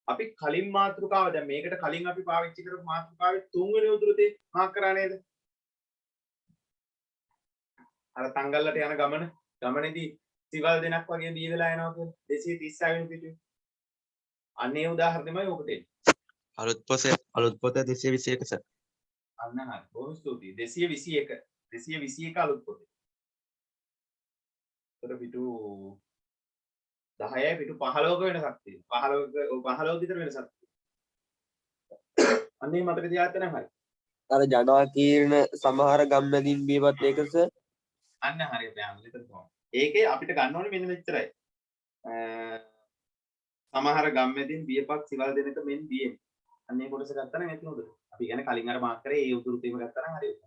අපි කලින් මාතෘකාව දැන් මේකට කලින් අපි පාවිච්චි කරපු මාතෘකාවේ 3 වෙනි උද්දෘතේ මාක් කරා නේද? අර තංගල්ලට යන ගමනේදී සිවල් දෙනක් වගේ බිය වෙලා යනවා කියලා 236 වෙනි පිටුවේ. අනේ උදාහරණෙමයි ඔකට එන්නේ. අලුත් පොත 221 සර්. අන්න හරි. බොහොම ස්තුතියි. 221. 221 අලුත් පොතේ. ඒතර පිටු 10යි පිටු 15ක වෙනසක් තියෙනවා. 15 විතර වෙනසක් තියෙනවා. අන්නේ මතක තියාගන්න හරි. අර ජනාකීර්ණ සමහර ගම්මැදින් බියපත් ඒක සර්. අන්න හරියට යනවා. එතන කොහොමද? ඒකේ අපිට ගන්න ඕනේ මෙන්න මෙච්චරයි. සමහර ගම්මැදින් බියපත් සිවල් දෙනක මෙන් බියේ. අන්නේ කොටස ගත්තා නම් ඇති හොඳට. අපි කියන්නේ කලින් අර මාක් කරේ ඒ උතුරු තේම ගත්තා නම් හරියට.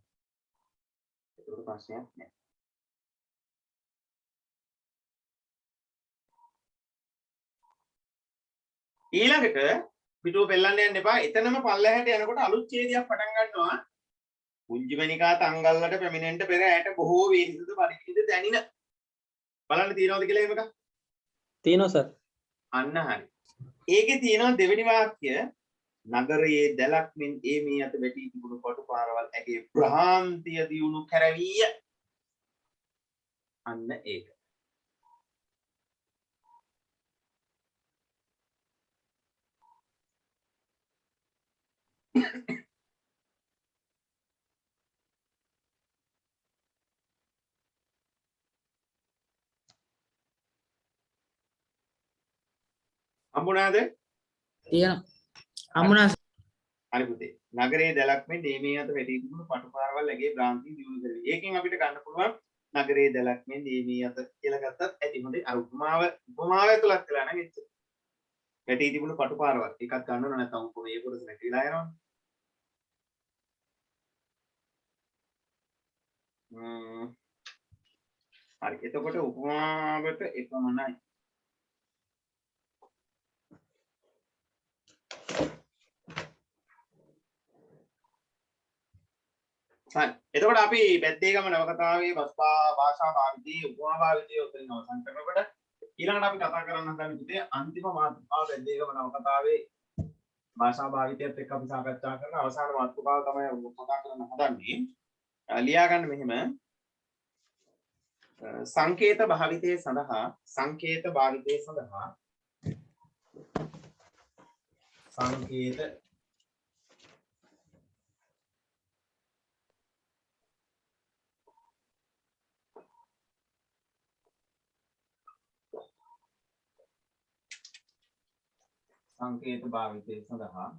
ඒක ප්‍රශ්නයක් නෑ. ඊළඟට පිටුව පෙල්ලන්න යන්න එපා. එතනම පල්ලෙහාට යනකොට අලුත් ඡේදයක් පටන් ගන්නවා. කුංජිමනිකා තංගල්ලට පැමිණෙන්න පෙර ඇයට බොහෝ වේදිත පරිවිද දැනින. බලන්න තියනවද කියලා එහෙම එකක්? තියෙනවා සර්. අන්න හරි. ඒකේ තියෙනවා දෙවෙනි වාක්‍ය නගරයේ දැලක් මෙන් ඒ මේ අත වැටි තිබුණු කොටු පාරවල් ඇගේ ප්‍රහාන්තිය දියුණු කරවීය. අන්න ඒක. හම්බුණාද? තියෙනවා. හම්බුණා හරි පුතේ. නගරයේ දැලක් මෙන් මේ මේ අත වැටි තිබුණු කොටු පාරවල් ඇගේ ප්‍රහාන්තිය දියුණු කරවීය. ඒකෙන් අපිට ගන්න පුළුවන් නගරයේ දැලක් මෙන් මේ අත කියලා ගත්තත් ඇති. හොඳයි. අර උපමාව ඇතුළත් කළා නම් එච්චර. වැටි තිබුණු පටු පාරවල් එකක් ගන්න ඕන නැත්නම් උපම ඒ කොටස නැතිලා යනවා. හරි. එතකොට උපමාවට එකමනයි. හරි. එතකොට අපි බැද්දේගම නවකතාවේ භාෂා භාවිතයේ උපමා භාවිතයේ උතරින් අවසන් කරනකොට ඊළඟට අපි කතා කරන්න හදන විදිහේ අන්තිම මාතෘකාව බැද්දේගම නවකතාවේ භාෂා භාවිතයත් එක්ක අපි සාකච්ඡා කරන අවසාන මාතෘකාව තමයි කතා කරන්න හදන්නේ. ලියා ගන්න මෙහෙම සංකේත භාවිතයේ සඳහා සංකේත භාවිතයේ සඳහා සංකේත සංකේත භාවිතයේ සඳහා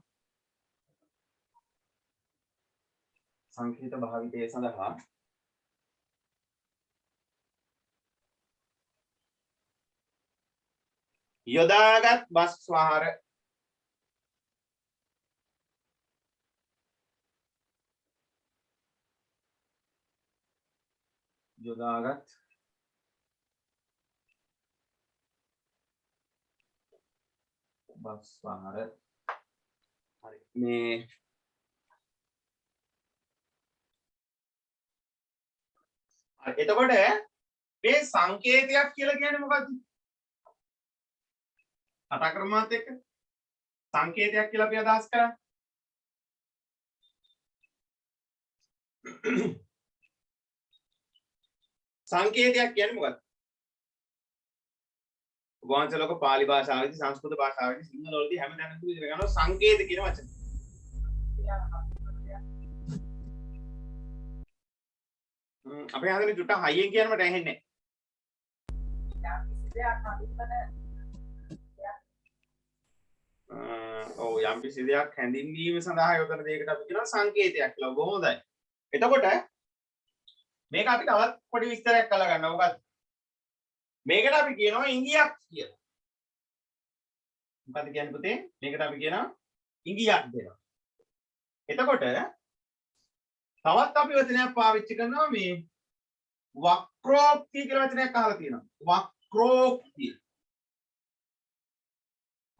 සංකේත භාවිතයේ සඳහා යොදාගත් බස් වාහන යොදාගත් බස් වාහන හරි මේ එතකොට මේ සංකේතයක් කියලා කියන්නේ මොකක්ද? කතා කරමු මාත් එක්ක. සංකේතයක් කියලා අපි අදහස් කරන්නේ. සංකේතයක් කියන්නේ මොකක්ද? වංශලක පාලි භාෂාවේදී සංස්කෘත භාෂාවේදී සිංහල වලදී හැමදාම ඉගෙන ගන්නවා සංකේත කියන වචන. අපේ හදන්නේ චුට්ටක් හයියෙන් කියන්න මට ඇහෙන්නේ නැහැ. ඔව් යම් කිසි දෙයක් හැඳින්වීම සඳහා යොදන දෙයකට අපි කියනවා සංකේතයක් කියලා. බොහොම හොඳයි. එතකොට මේක අපි තවත් පොඩි විස්තරයක් කරලා ගන්නවා. මොකක්ද? මේකට අපි කියනවා ඉංගියක් කියලා. මොකද කියන්නේ පුතේ? මේකට අපි කියනවා ඉංගියක් දෙනවා. එතකොට තවත් අපි වචනයක් පාවිච්චි කරනවා මේ වක්‍රෝක්තිය කියලා වචනයක් අහලා තියෙනවා. වක්‍රෝක්තිය.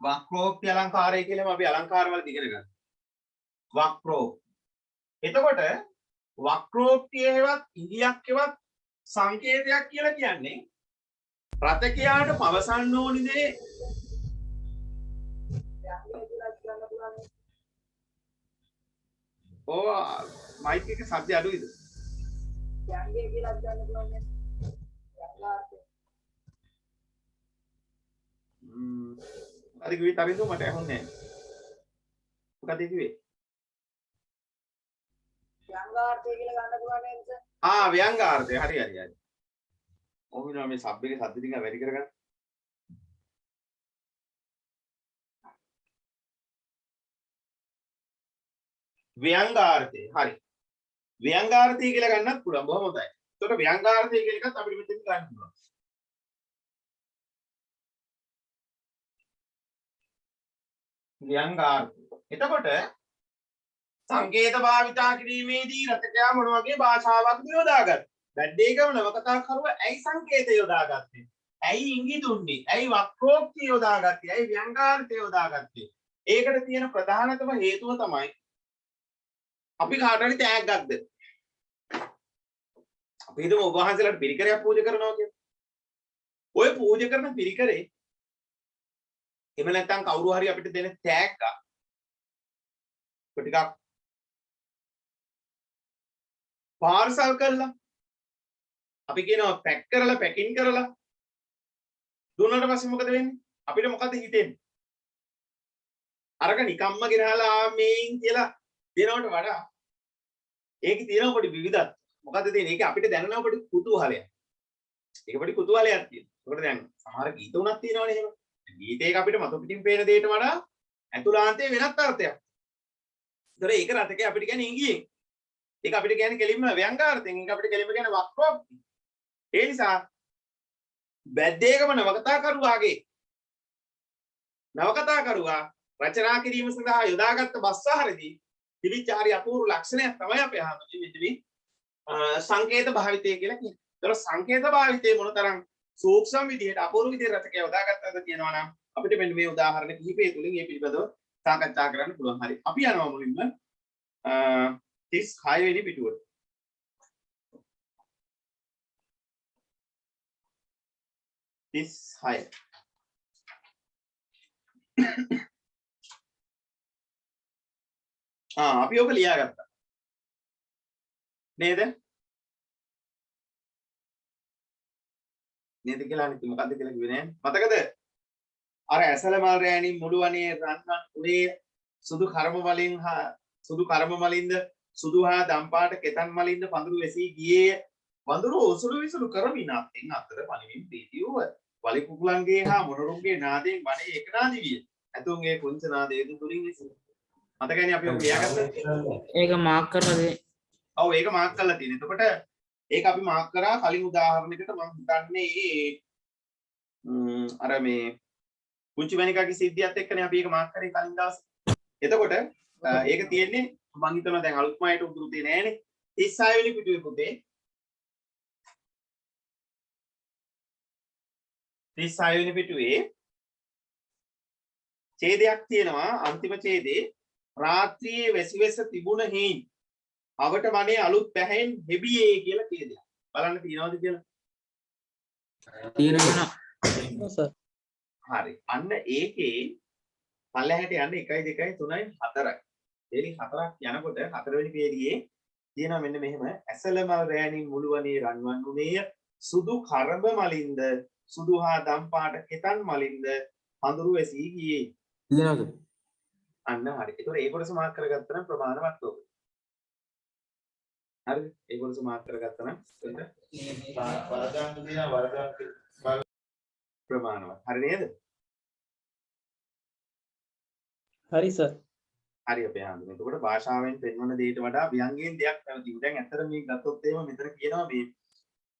වක්‍රෝක්ති අලංකාරය කියලාම අපි අලංකාරවල ඉගෙන ගන්නවා. වක්‍රෝක්ති. එතකොට වක්‍රෝක්තිය හේවත් ඉංගියක් හේවත් සංකේතයක් කියලා කියන්නේ රතකයාට පවසන්න ඕනි දේ මයික් එකේ ශබ්දය අඩුයිද? අද කිව්වේ තරින්දු මට ඇහුන්නේ නැහැ. මොකද කිව්වේ? ව්‍යංගාර්ථය කියලා ගන්න පුළුවන් නේද? ව්‍යංගාර්ථය. හරි. ඔහුනවා මේ සබ් එකේ සද්ද ටික වැඩි කරගන්න. ව්‍යංගාර්ථය. හරි. ව්‍යංගාර්ථය කියලා ගන්නත් පුළුවන්. බොහොම හොඳයි. එතකොට ව්‍යංගාර්ථය කියන එකත් අපිට මෙතන ගන්න පුළුවන්. ව්‍යංගාර්ථය. එතකොට සංකේත භාවිතා කිරීමේදී රචකයා මොන වගේ භාෂාවක්ද යොදාගත්තේ? බැද්දේකම නවකතාකරුව ඇයි සංකේත යොදාගත්තේ? ඇයි ඉඟි දුන්නේ? ඇයි වක්‍රෝක්ති යොදාගත්තේ? ඇයි ව්‍යංගාර්ථය යොදාගත්තේ? ඒකට තියෙන ප්‍රධානතම හේතුව තමයි අපි කාට හරි තෑග්ගක් දෙන්න. අපි හිතමු ඔබ වහන්සේලාට පිරිකරයක් පූජා කරනවා කියලා. ඔය පූජා කරන පිරිකරේ එහෙම නැත්නම් කවුරු හරි අපිට දෙන තෑග්ගක් ටිකක් පාර්සල් කරලා අපි කියනවා පැක් කරලා පැකින් කරලා දුන්නාට පස්සේ මොකද වෙන්නේ? අපිට මොකද හිතෙන්නේ? අරක නිකම්ම ගෙනහලා මේන් කියලා දෙනවට වඩා ඒකේ තියෙන පොඩි විවිධත්ව. මොකද තියෙන්නේ? ඒක අපිට දැනෙන පොඩි කුතුහලයක්. ඒක පොඩි කුතුහලයක් තියෙනවා. ඒකට දැන් සමහර ගීත උනක් තියෙනවනේ එහෙම. ගීතයක අපිට මතු පිටින් පේන දෙයට වඩා ඇතුළාන්තයේ වෙනත් අර්ථයක්. ඒතර ඒක රටකේ අපිට කියන්නේ ඉංගියෙන්. ඒක අපිට කියන්නේ කෙලින්ම ව්‍යංගාර්ථයෙන්. ඒක අපිට කෙලින්ම කියන්නේ වක්‍රෝක්ති. ඒ නිසා බැද්දේකම නවකතාකරුවා රචනා කිරීම සඳහා යොදාගත් බස්සාහරදී තිබිච්ච හරි අපූර්ව ලක්ෂණයක් තමයි අපේ හාමුදුරුවෝ සංකේත භාවිතය කියලා කියන්නේ. ඒතර සංකේත භාවිතයේ මොනතරම් සූක්ෂම විදිහට අපූර්ව විදිහට රචකයා යොදාගත්තද කියනවා නම් අපිට මෙන්න මේ උදාහරණ කිහිපය තුලින් මේ පිළිබඳව සාකච්ඡා කරන්න පුළුවන්. හරි. අපි යනවා මුලින්ම 36 වෙනි පිටුවට. අපි ඔක ලියාගත්තා නේද? නේද කියලා අනිත් මොකද්ද කියලා කිව්වේ නෑ. මතකද? අර ඇසල මල් රෑණි මුළුවනේ රන්වන් උනේ සුදු කර්ම මලින්ද සුදු හා දම්පාට කෙතන් මලින්ද පඳුරු වැසී ගියේ වඳුරු ඔසුළු විසුළු කරමින් අතින් අතර පණිමින් ප්‍රීතිය වූ වලි කුකුලන්ගේ හා මොනරුන්ගේ නාදයෙන් වනේ ඒකනාදි විය. ඇතුන්ගේ කුංච නාදයෙන් තුලින් විසුළු. මතකයිනේ අපි ඔක ලියාගත්තා. ඒක මාක් කරලා දෙන්න. ඔව් ඒක මාක් කරලා තියෙනවා. එතකොට ඒක අපි මාක් කරා කලින් උදාහරණයකට මම හිතන්නේ අර මේ පුංචි මණිකාගේ සිද්ධියත් එක්කනේ අපි ඒක මාක් කරේ කලින් දවසේ. එතකොට ඒක තියෙන්නේ මම හිතනවා දැන් අලුත්ම අයට උදුරු දෙන්නේ නෑනේ. 36 වෙනි පිටුවේ පුතේ 36 වෙනි පිටුවේ ඡේදයක් තියෙනවා. අන්තිම ඡේදේ රාත්‍රියේ වැසිවෙස තිබුණ හේන් අවට මනේ අලුත් පැහැෙන් හෙබියේ කියලා ඡේදයක්. බලන්න තියනවද කියලා? තියෙනවා. හරි. අන්න ඒකේ පල්ලෙහාට යන්න 1 2 3 4යි. එලි 4ක් යනකොට 4 වෙනි පේළියේ තියෙනවා මෙන්න මෙහෙම ඇසලමල් රෑණින් මුළුවනේ රන්වන් උනේය සුදු කරඹ මලින්ද සුදු හා දම්පාට කෙතන් මලින්ද පඳුරු වැසී ගියේ. තියෙනවද? අන්න හරි. ඒතකොට ඒ කොටස මාක් කරගත්තා නම් ප්‍රමාණවත් ඔබ. හරිද? ඒ කොටස මාක් කරගත්තා නම් වර්ගාංක තියෙනවා වර්ගාංක ප්‍රමාණවත්. හරි නේද? හරි සර්. හරි අපේ හාමුදුරුවෝ. එතකොට භාෂාවෙන් පෙන්වන දෙයට වඩා ව්‍යංගයෙන් දෙයක් පැවතියි. දැන් ඇත්තට මේ ගත්තොත් එහෙම මෙතන කියනවා මේ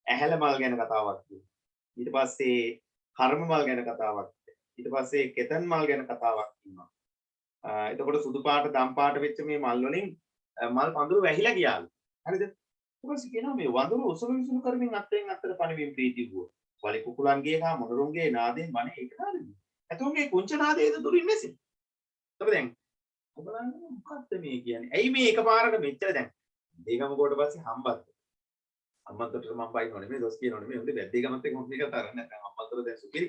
ඇහැල මල් ගැන කතාවක් කියනවා. ඊට පස්සේ කර්ම මල් ගැන කතාවක්. ඊට පස්සේ කෙතන් මල් ගැන කතාවක් කියනවා. එතකොට සුදු පාට දම් පාට වෙච්ච මේ මල් වලින් මල් පඳුරු වැහිලා ගියාලු. හරිද? ඊට පස්සේ කියනවා මේ වඳුරු උසුළු විසුළු කරමින් අත්ෙන් අතට පණිමින් ප්‍රීති වූ. වලි කුකුලන්ගේ හා මොනරුන්ගේ නාදයෙන් වනේ ඒක නාදෙද? එතකොට මේ කුංච නාදයේද දුරින් නැසෙ. ඔබ දැන් ඔබලන් මොකක්ද මේ කියන්නේ? ඇයි මේ එකපාරට මෙච්චර දැන් දෙගම කොට පස්සේ හම්බත්. අම්මන්තට මම බයිනෝ නෙමෙයි දොස් කියනෝ නෙමෙයි. උන්ට දෙගමත් එක්ක මොකද කතා කරන්නේ නැත්නම් අම්මන්තට දැන් සුපිරි.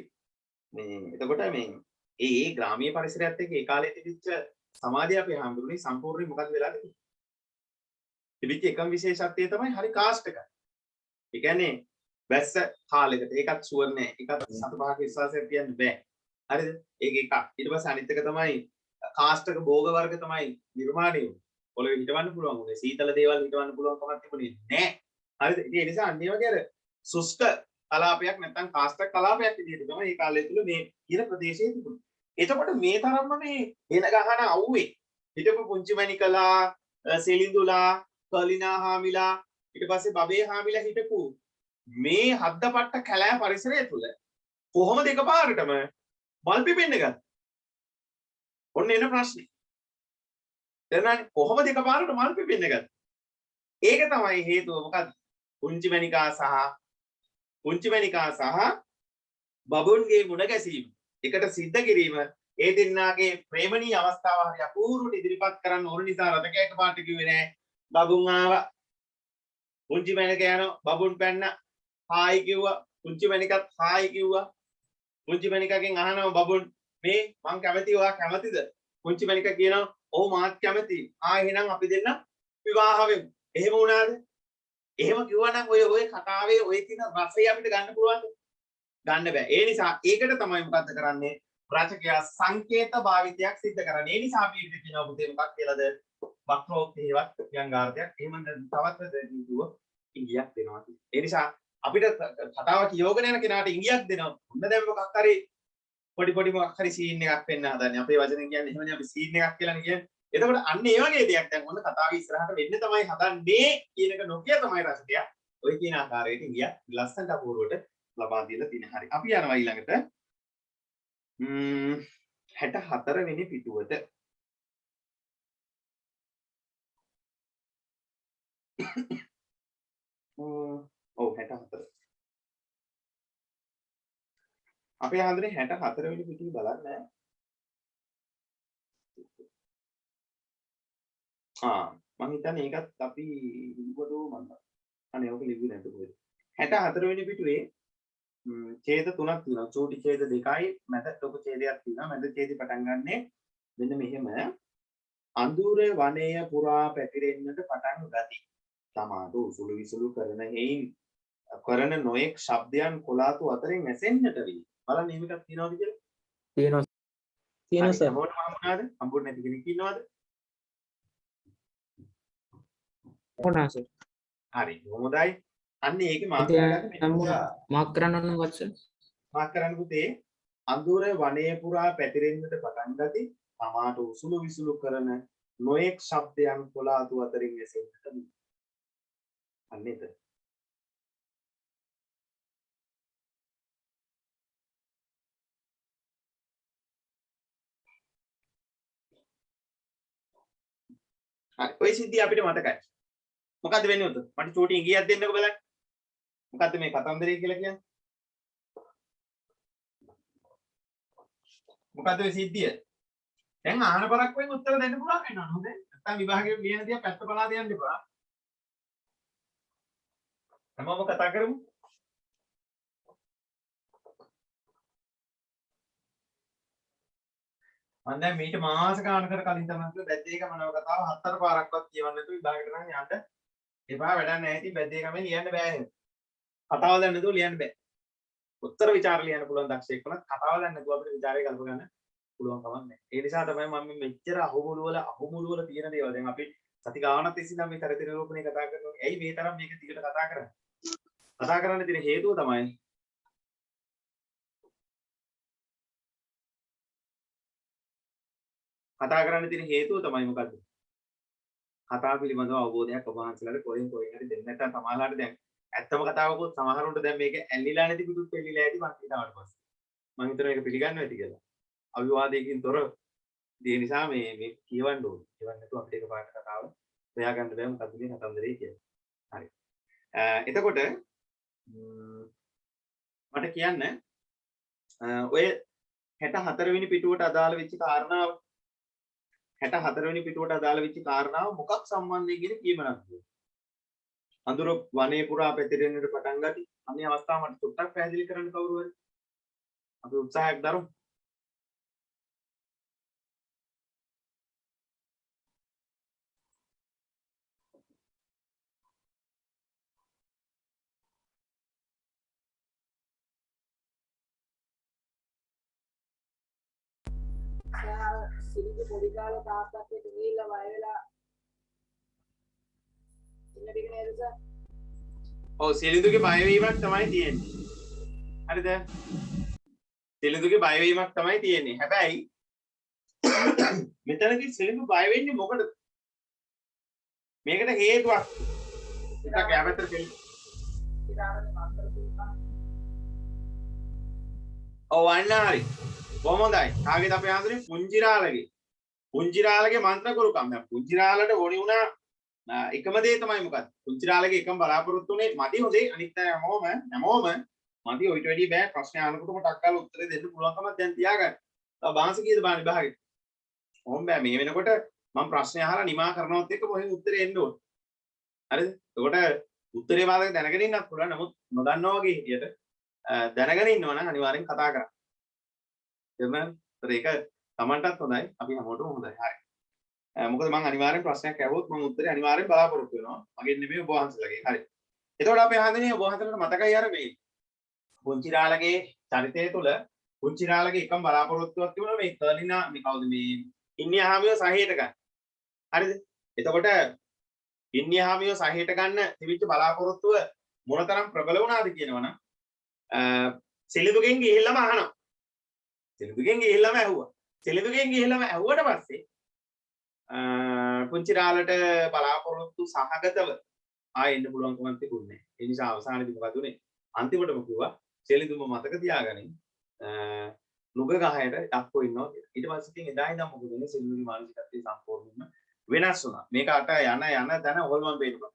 මේ එතකොට මේ ඒ ග්‍රාමීය පරිසරයත් එක්ක ඒ කාලේ තිබිච්ච සමාජය අපේ හාමුදුරනේ සම්පූර්ණයෙන් මොකද වෙලාද? තිබිච්ච එකම විශේෂත්වය තමයි හරි කාස්ට් එකයි. ඒ කියන්නේ වැස්ස කාලෙකට ඒකත් ෂුවර් නෑ. ඒකත් සතපහක විශ්වාසයක් තියන්න බෑ. හරිද? ඒක එකක්. ඊට පස්සේ අනිත් එක තමයි කාස්ටක භෝග වර්ග තමයි නිර්මාණය වුනේ. පොළවේ හිටවන්න පුළුවන් උනේ. සීතල දේවල් හිටවන්න පුළුවන් කමක් තිබුණේ නෑ. හරිද? ඉතින් ඒ නිසා අන්න ඒ වගේ අර සුස්ක කලාපයක් නැත්නම් කාස්ටක කලාපයක් විදිහට තමයි මේ කාලය තුල මේ ඉර ප්‍රදේශයේ තිබුණේ. එතකොට මේ තරම්ම මේ එන ගහන අවුවේ හිටපු පුංචි මණිකලා, සෙලිඳුලා, කලිනා හාමිලා, ඊට පස්සේ බබේ හාමිලා හිටපු මේ හද්දපට්ට කැලෑ පරිසරය තුල කොහොමද එකපාරටම මල් පිපෙන්න ගත්තේ? ඔන්න එන ප්‍රශ්නේ. දැනන්නේ කොහොමද එකපාරට මල් පිපෙන්න ගත්තේ? ඒක තමයි හේතුව මොකද්ද? පුංචි මණිකා සහ බබුන්ගේ මුණ ගැසීම. එකට සිද්ධ කිරීම ඒ දෙන්නාගේ ප්‍රේමණීය අවස්ථාව හරි අපූර්වට ඉදිරිපත් කරන්න ඕන නිසා රතක එකපාරට කිව්වේ නෑ. බබුන් ආවා. පුංචි මණික යනවා. බබුන් පැන්න. හායි කිව්වා. පුංචි මණිකත් හායි කිව්වා. පුංචි මණිකගෙන් අහනවා බබුන් මේ මං කැමති ඔයා කැමතිද? පුංචි මණික කියනවා ඔව් මාත් කැමතියි. එහෙනම් අපි දෙන්න විවාහ වෙමු. එහෙම වුණාද? එහෙම කිව්වනම් ඔය කතාවේ ඔය තියෙන රසය අපිට ගන්න පුළුවන්ද? ගන්න බෑ. ඒ නිසා ඒකට තමයි මොකද්ද කරන්නේ? රචකයා සංකේත භාවිතයක් සිද්ධ කරන්නේ. ඒ නිසා අපි ඉතින් කියනවා පුතේ මොකක් කියලාද? වක්‍රෝක්ති හේවත් ව්‍යංගාර්ථයක්. එහෙම තවත් කිව්ව ඉංගියක් දෙනවා. ඒ නිසා අපිට කතාව කියවගෙන යන කෙනාට ඉංගියක් දෙනවා. ඔන්න දැන් මොකක් හරි පොඩි මොකක් හරි සීන් එකක් වෙන්න හදන්නේ. අපේ වචනෙන් කියන්නේ එහෙමනේ අපි සීන් එකක් කියලා කියන්නේ. එතකොට අන්න ඒ වගේ දෙයක් දැන් ඔන්න කතාවේ ඉස්සරහට වෙන්න තමයි හදන්නේ කියන එක නොකිය තමයි රසකයා ඔය කියන ආකාරයට ඉංගියක් ලස්සනට අපූර්වට ලබා දීලා තියෙන හැටි. අපි යනවා ඊළඟට 64 වෙනි පිටුවට. ඔව් 64. අපි හඳුනේ 64 වෙනි පිටුව බලන්න. මම හිතන්නේ ඒකත් අපි ලිව්වද මන්ද. අනේ ඔක ලිව්වේ නැද්ද කොහෙද? 64 වෙනි පිටුවේ ඡේද තුනක් තියෙනවා. චූටි ඡේද දෙකයි මැද ලොකු ඡේදයක් තියෙනවා. මැද ඡේදي පටන් ගන්නෙ මෙන්න මෙහෙම. අඳුර වනය පුරා පැතිරෙන්නට පටන් ගති. තමාට උසුළු විසුළු කරන හේයින් කරන නොයෙක් ශබ්දයන් කොලාතු අතරින් ඇසෙන්නට වී. බලන්න මේකක් තියෙනවද කියලා? තියෙනවා සර්. මොනවද මොනවාද? සම්පූර්ණ නැති කෙනෙක් ඉන්නවද? ඕනා සර්. හරි. හොඳයි. අන්න ඒකේ මාක් කරගන්න මාක් කරන්න ඕන වචන. මාක් කරන්න පුතේ අඳුර වනයේ පුරා පැතිරෙන්නට පටන් ගති. තමාට උසුළු විසුළු කරන නොයෙක් ශබ්දයන් කොලාතු අතරින් ඇසෙන්නට වී. අන්න ඒක. හරි. ඔය සිද්ධිය අපිට මතකයි. මොකද්ද වෙන්නේ උත? මට චූටි ඉංගියක් දෙන්නකෝ බලන්න. මොකද්ද මේ කතන්දරය කියලා කියන්නේ? මොකද්ද ඔය සිද්ධිය? දැන් ආහන පරක් වෙන්න උත්තර දෙන්න පුළුවන් වෙනවා නේද? නැත්තම් විභාගයේ ලියන දේ පැත්ත බලා දෙන්න එපා. හැමෝම කතා කරමු. මම දැන් මීට මාස ගානකට කලින් තමයි කිව්වේ බැද්දේ ගම නව කතාව 4 පාරක්වත් කියවන්න නැතුව විභාගයට නම් යන්න එපා වැඩක් නැහැ. ඉතින් බැද්දේ ගමෙන් ලියන්න බෑ නේද? කතාව දැන් නැතුව ලියන්න බෑ. උත්තර විචාර ලියන්න පුළුවන් දක්ෂයෙක් වුණත් කතාව දැන් නැතුව අපිට විචාරය කල්ප ගන්න පුළුවන් කමක් නැහැ. ඒ නිසා තමයි මම මෙච්චර අහුමුළු වල තියෙන දේවල් දැන් අපි සති ගානක් තිස්සේ නම් මේ චරිත නිරූපණය කතා කරනවා. ඇයි මේ තරම් මේක දිගට කතා කරන්නේ? කතා කරන්න තියෙන හේතුව තමයි මොකද්ද? කතාව පිළිබඳව අවබෝධයක් ඔබ වහන්සේලාට කොහෙන් හරි දෙන්න නැත්නම් සමහරවිට දැන් ඇත්තම කතාවකුත් සමහරුන්ට දැන් මේක ඇල්ලිලා නැති පිටුත් එල්ලිලා ඇති මං හිතාවට පස්සේ. මං හිතනවා මේක පිළිගන්න ඇති කියලා. අවිවාදයකින් තොර ඒ නිසා මේ කියවන්න ඕනේ. කියවන්න නැතුව අපිට එකපාරට කතාව හොයාගන්න බෑ මොකද්ද මේ කතන්දරේ කියලා. හරි. එතකොට මට කියන්න ඔය 64 වෙනි පිටුවට අදාළ වෙච්ච කාරණාව 64 වෙනි පිටුවට අදාළ වෙච්ච කාරණාව මොකක් සම්බන්ධයෙන් කියන කියමනක් දුන්නා. අඳුර වනයේ පුරා පැතිරෙන්නට පටන් ගති. අනේ අවස්ථාව මට චුට්ටක් පැහැදිලි කරන්න කවුරු හරි. අපි උත්සාහයක් දරමු. සිලිඳු පොඩි කාලේ තාත්තත් එක්ක ගිහිල්ලා වය වෙලා ඉන්න ටික නේද සර්? ඔව් සිලිඳුගේ බයවීමක් තමයි තියෙන්නේ. හරිද? සිලිඳුගේ බයවීමක් තමයි තියෙන්නේ. හැබැයි මෙතනදී සිලිඳු බය වෙන්නේ මොකටද? මේකට හේතුවක්. එකක් යාපතර සිලිඳු. ඔව් අන්න හරි. බොහොම හොඳයි. කාගේද අපේ ආන්දරේ පුංචිරාලගේ. පුංචිරාලගේ මන්ත්‍ර කරුකම්. දැන් පුංචිරාලට ඕනි වුණා එකම දේ තමයි මොකක්ද? පුංචිරාලගේ එකම බලාපොරොත්තු උනේ මදි හොඳේ අනිත් අය හැමෝම මදි ඔයිට වැඩි බෑ ප්‍රශ්න අහනකොටම ටක් ගාලා උත්තරේ දෙන්න පුළුවන්කමක් දැන් තියාගන්න. තව බාංශ කීයද බලන්න විභාගෙට. කොහොම බෑ මේ වෙනකොට මම ප්‍රශ්න අහලා නිමා කරනවත් එක්ක මොකෙන් උත්තරේ එන්න ඕන. හරිද? එතකොට උත්තරේ වාදක දැනගෙන ඉන්නත් පුළුවන්. නමුත් නොදන්නවා වගේ හිටියට දැනගෙන ඉන්නවා නම් අනිවාර්යෙන් කතා කරන්න. ඒක තමන්ටත් හොඳයි අපි හැමෝටම හොඳයි. හරි. මොකද මම අනිවාර්යෙන් ප්‍රශ්නයක් ඇහුවොත් මම උත්තරේ අනිවාර්යෙන් බලාපොරොත්තු වෙනවා. මගෙන් නෙමෙයි ඔබ වහන්සේලාගෙන්. හරි. එතකොට අපේ හඳුනේ ඔබ වහන්සේලාට මතකයි අර මේ පුංචිරාලගේ චරිතය තුළ පුංචිරාලගේ එකම බලාපොරොත්තුවක් තිබුණා මේ කර්ලිනා මේ කවුද මේ ඉන්දියාමියෝ සහයට ගන්න. හරිද? එතකොට ඉන්දියාමියෝ සහයට ගන්න තිබිච්ච බලාපොරොත්තුව මොනතරම් ප්‍රබල වුණාද කියනවනම් සිලිඳුගෙන් ගිහිල්ලාම අහනවා. සිලිඳුගෙන් ගිහිල්ලාම ඇහුවා. සිලිඳුගෙන් ගිහිල්ලාම ඇහුවට පස්සේ පුංචිරාලට බලාපොරොත්තු සහගතව ආයෙ එන්න පුළුවන්කමක් තිබුණේ නැහැ. ඒ නිසා අවසානයේදී මොකද උනේ? අන්තිමටම කිව්වා සෙලිඳුම මතක තියාගනින් නුග ගහයට යක්කෝ ඉන්නවා කියලා. ඊට පස්සේ ඉතින් එදා ඉඳන් මොකද වෙන්නේ? සෙලිඳුගේ මානසිකත්වය සම්පූර්ණයෙන්ම වෙනස් වුණා. මේක අට යන තැන හොල්මන් පේනවා.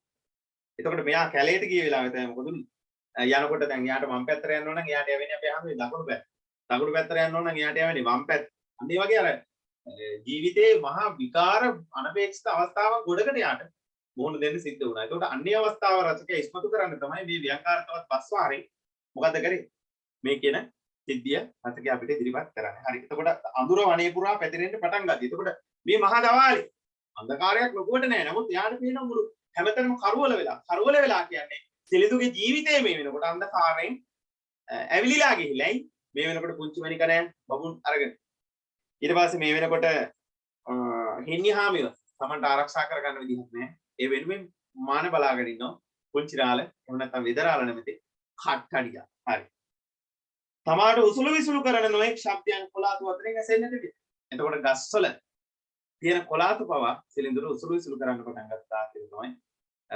එතකොට මෙයා කැලේට ගිය වෙලාවෙ තමයි මොකද උනේ? යනකොට දැන් එයාට වම් පැත්තට යන්න ඕන නම් එයාට යවෙන්නේ අපේ හැමෝම දකුණු පැත්ත. දකුණු පැත්තට යන්න ඕන නම් එයාට යවෙන්නේ වම් පැත්ත. අන්න ඒ වගේ අර ජීවිතේ මහා විකාර අනපේක්ෂිත අවස්ථාවක් ගොඩකට යාට මොහොන දෙන්න සිද්ධ වුණා. ඒකට අන්නේ අවස්ථාව රචකයා ඉස්මතු කරන්න තමයි මේ ව්‍යංගාර්ථවත් පස්වාරේ මොකද කරේ? මේ කියන සිද්ධිය රචකයා අපිට ඉදිරිපත් කරන්නේ. හරි. එතකොට අඳුර වනේ පුරා පැතිරෙන්න පටන් ගත්තා. එතකොට මේ මහා දවාලේ අන්ධකාරයක් ලොකුවට නෑ. නමුත් යාට පේන මුළු හැමතැනම කරවල වෙලා කියන්නේ සිලිඳුගේ ජීවිතේ මේ වෙනකොට අන්ධකාරයෙන් ඇවිලිලා ගිහිල්ලා මේ වෙනකොට පුංචි මණික නෑ බබුන් අරගෙන ඊට පස්සේ මේ වෙනකොට හින්නිහාමිව තමන්ට ආරක්ෂා කරගන්න විදිහක් නෑ. ඒ වෙනුවෙන් මාන බලාගෙන ඉන්නවා පුංචිරාල එහෙම නැත්නම් විදරාල නැමැති කට්ටඩියා. හරි. තමාට උසුළු විසුළු කරන නොඑක් ශබ්දයන් කොලාතු අතරින් ඇසෙන්නට විදිහ. එතකොට ගස්වල තියෙන කොලාතු පවා සිලිඳුර උසුළු විසුළු කරන්න පටන් ගත්තා කියලා තමයි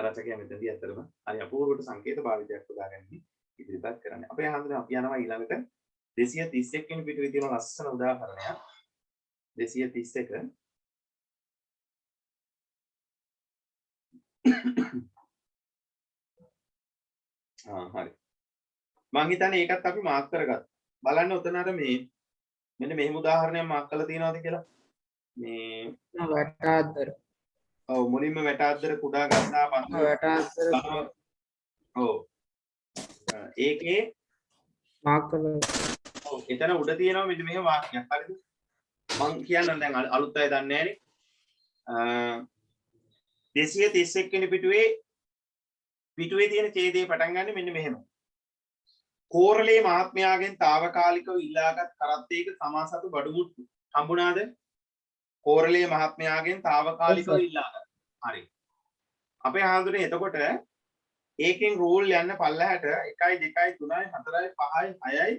රචකයා මෙතනදී අතරම හරි අපූර්වට සංකේත භාවිතයක් උදාගන්නේ ඉදිරිපත් කරන්නේ. අපේ හඳුනන අපි යනවා ඊළඟට 231 වෙනි පිටුවේ තියෙන ලස්සන උදාහරණයක්. 231 හරි. මං හිතන්නේ ඒකත් අපි මාක් කරගත්තා. බලන්න උතන අර මේ මෙන්න මෙහෙම උදාහරණයක් මාක් කරලා තියෙනවද කියලා. මේ වැටාද්දර. ඔව් මුලින්ම වැටාද්දර කුඩා ගස්සා පන්දු වැටාද්දර. ඔව්. ඒකේ මාක් කරලා. ඔව් එතන උඩ තියෙනවා මෙන්න මෙහෙම වාක්‍යයක්. හරිද? මං කියන්නම් දැන් අලුත් අය දන්නේ නැහැනේ. 231 වෙනි පිටුවේ තියෙන ඡේදයේ පටන් ගන්න මෙන්න මෙහෙම. කෝරළේ මහත්මයාගෙන් తాවකාලිකව ඉල්ලාගත් කරත්තයක සමාසතු බඩු මුට්ටු හම්බුණාද? කෝරළේ මහත්මයාගෙන් తాවකාලිකව ඉල්ලාගත්. හරි. අපේ හාමුදුරනේ එතකොට ඒකෙන් රූල් යන්න පල්ලහැට 1 2 3 4 5 6යි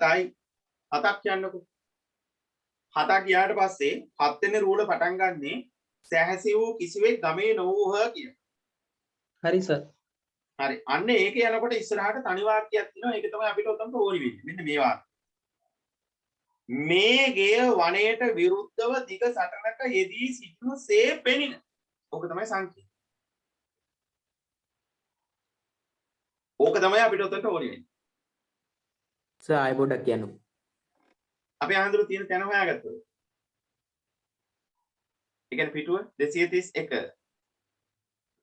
7යි 7ක් යන්නකෝ. 7ක් ගියාට පස්සේ 7 වෙනි රූල පටන් ගන්නේ සැහැසි වූ කිසිවෙක් ගමේ නොවූහ කිය. හරි සර්. හරි. අන්න ඒක යනකොට ඉස්සරහට තනි වාක්‍යයක් තියෙනවා. ඒක තමයි අපිට උතන්ට ඕනි වෙන්නේ. මෙන්න මේ වාක්‍යය. මේ ගෙය වනයේට විරුද්ධව දිග සටනක යෙදී සිටිනු සේ පෙනින. ඕක තමයි සංකේතය. ඕක තමයි අපිට උතන්ට ඕනි වෙන්නේ. සර් ආයෙ පොඩ්ඩක් කියන්නකෝ. අපි අහඳුරු තියෙන තැන හොයාගත්තොත්. ඒ කියන්නේ පිටුව 231.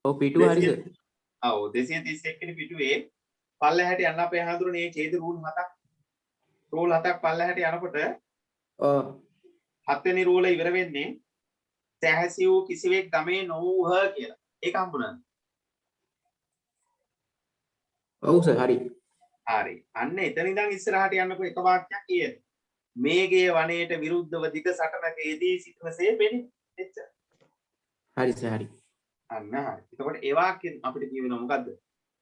ඔව් පිටුව හරි සර්. ඔව් 231 වෙනි පිටුවේ පල්ලහැට යන්න අපේ අහඳුරනේ ඡේද රූල් 7ක්. රූල් 7ක් පල්ලහැට යනකොට ඔව් 7 වෙනි රූල ඉවර වෙන්නේ සැහැසි වූ කිසිවෙක් ගමේ නොවූහ කියලා. ඒක හම්බුණාද? ඔව් සර් හරි. හරි. අන්න එතන ඉඳන් ඉස්සරහට යන්නකො එක වාක්‍යයක් කියන්න. මේගේ වනයේට විරුද්ධව දිග සටනක යෙදී සිටිනසේ පෙනේ. එච්චර. හරි සර් හරි. අන්න හරි. එතකොට ඒ වාක්‍යෙන් අපිට කියවෙනවා මොකද්ද?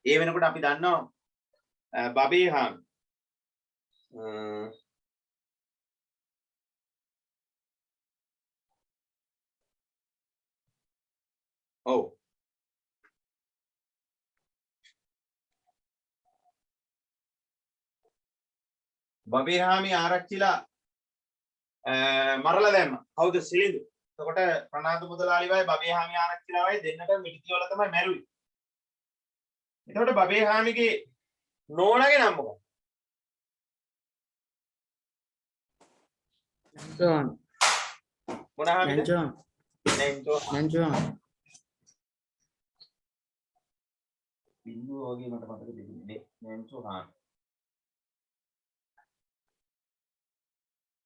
ඒ වෙනකොට අපි දන්නවා බබේ හාමි ඔව් බබේ හාමි ආරච්චිලා මරලා දැම්මා. කවුද? සිලිඳු. එතකොට ප්‍රනාන්දු මුදලාලි වයි බබේ හාමි ආරච්චිලා වයි දෙන්නට මිටිතිය වල තමයි මැරුවේ. එතකොට බබේ හාමිගේ නෝනාගේ නම මොකක්ද? John. මොන හාමිද? John. නැන්චෝ. John. බින්දුව වගේ මට මතක දෙන්නේ නැන්චෝ හාමි.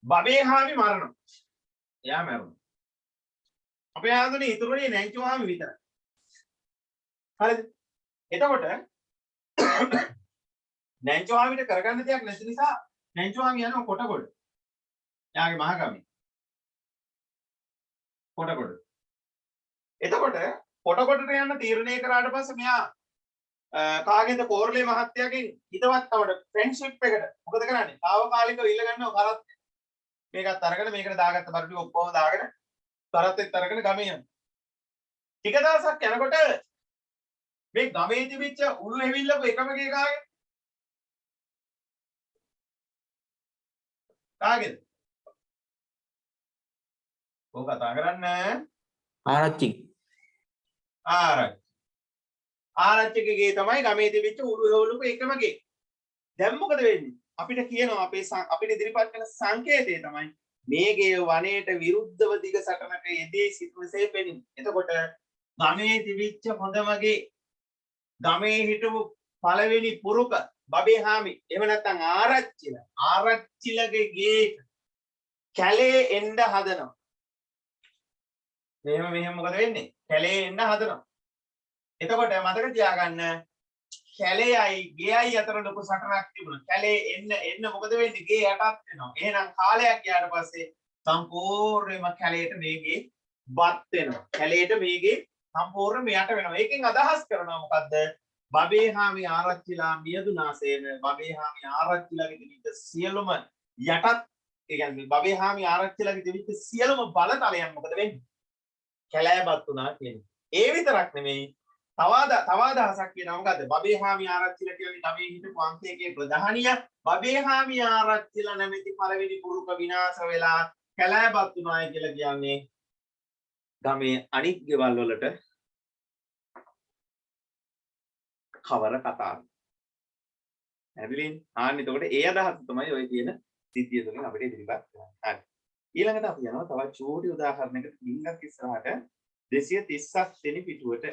බබේ හාමි මරනවා. එයා මැරුණා. අපේ ආන්දනේ ඉතුරුනේ නැන්චෝ හාමි විතරයි. හරිද? එතකොට නැන්චෝ හාමිට කරගන්න දෙයක් නැති නිසා නැන්චෝ හාමි යනවා කොටකොඩ. එයාගේ මහගමේ. කොටකොඩ. එතකොට කොටකොඩට යන්න තීරණය කරාට පස්සේ මෙයා කාගෙන්ද කෝරළේ මහත්තයාගෙන් හිතවත්කමට ෆ්‍රෙන්ඩ්ෂිප් එකට මොකද කරන්නේ? తాවකාලිකව ඉල්ල ගන්නවා කරත් මේකත් අරගෙන මේකට දාගත්ත බර ටික ඔක්කොම දාගෙන කරත් අරගෙන ගමේ යනවා. ටික දවසක් යනකොට මේ ගමේ තිබිච්ච උළු හැවිල්ලපු එකම ගේ කාගේද? ඔය කතා කරන්නේ ආරච්චි. ආරච්චිගේ තමයි ගමේ තිබිච්ච උළු හැවිල්ලපු එකම ගේ. දැන් මොකද වෙන්නේ? අපිට කියනවා අපිට ඉදිරිපත් කරන සංකේතය තමයි මේගේ වනයේට විරුද්ධව දිග සටනක යෙදී සිටිනසේ පෙනින්. එතකොට ගමේ තිබිච්ච හොඳමගේ ගමේ හිටපු පළවෙනි පුරුක බබේ හාමි එහෙම නැත්නම් ආරච්චිලගේ ගේ කැලේ එන්න හදනවා. මෙහෙම මොකද වෙන්නේ? කැලේ එන්න හදනවා. එතකොට මතක තියාගන්න කැලේයි ගේයි අතර ලොකු සටනක් තිබුණා. කැලේ එන්න මොකද වෙන්නේ? ගේ යටත් වෙනවා. එහෙනම් කාලයක් ගියාට පස්සේ සම්පූර්ණයෙන්ම කැලේට මේගේ බත් වෙනවා. කැලේට මේගේ සම්පූර්ණයෙන්ම යට වෙනවා. ඒකෙන් අදහස් කරනවා මොකද්ද? බබේ හාමි ආරච්චිලා මියදුනාසේන බබේ හාමි ආරච්චිලාගේ තිබිච්ච සියලුම යටත් ඒ කියන්නේ බබේ හාමි ආරච්චිලාගේ තිබිච්ච සියලුම බලතලයන් මොකද වෙන්නේ? කැලෑපත් වුණා කියන්නේ. ඒ විතරක් නෙමෙයි තව අදහසක් කියනවා මොකද්ද? බබේ හාමි ආරච්චිලා කියන්නේ ගමේ හිටපු අංකයේ ප්‍රධානිය බබේ හාමි ආරච්චිලා නැමැති පළවෙනි පුරුක විනාශ වෙලා කැලෑපත් වුණායි කියලා කියන්නේ ගමේ අනිත් ගෙවල් වලට කවර කතාව. හැදිලින් ආන්න එතකොට ඒ අදහස තමයි ඔය කියන සිද්ධිය තුලින් අපිට ඉදිරිපත් කරන්නේ. හරි. ඊළඟට අපි යනවා තවත් චූටි උදාහරණයකට ලිංගක් ඉස්සරහට 237 වෙනි පිටුවට.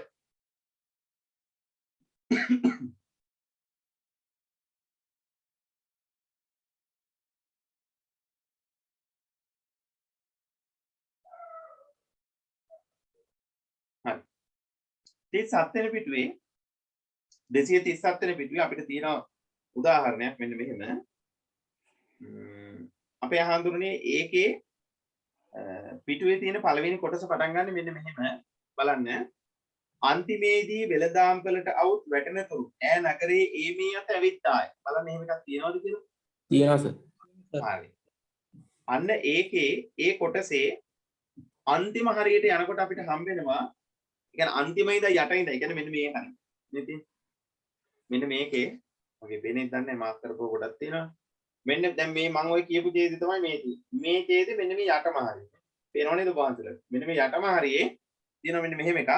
හරි. 37 වෙනි පිටුවේ 237 වෙනි පිටුවේ අපිට තියෙන උදාහරණයක් මෙන්න මෙහෙම. අපේ අහඳුරනේ ඒකේ පිටුවේ තියෙන පළවෙනි කොටස පටන් ගන්න මෙන්න මෙහෙම බලන්න. අන්තිමේදී වෙළඳාම්පලට අවුත් වැටෙනතුරු ඈ නගරේ ඒමී අත ඇවිත්තාය. බලන්න එහෙම එකක් තියෙනවද කියලා? තියෙනවා සර්. හරි. අන්න ඒකේ ඒ කොටසේ අන්තිම හරියට යනකොට අපිට හම්බ වෙනවා. ඒ කියන්නේ අන්තිම ඉඳලා යට ඉඳලා. ඒ කියන්නේ මෙන්න මේ හරිය. නේද? මෙන්න මේකේ මගේ පේන්නේ දන්නේ මාක් කරපුව ගොඩක් තියෙනවා. මෙන්න දැන් මේ මම ඔය කියපු ඡේදය තමයි මේ තියෙන්නේ. මේ ඡේදෙ මෙන්න මේ යටම හරිය. පේනව නේද වහන්සලට? මෙන්න මේ යටම හරියේ තියෙනවා මෙන්න මෙහෙම එකක්.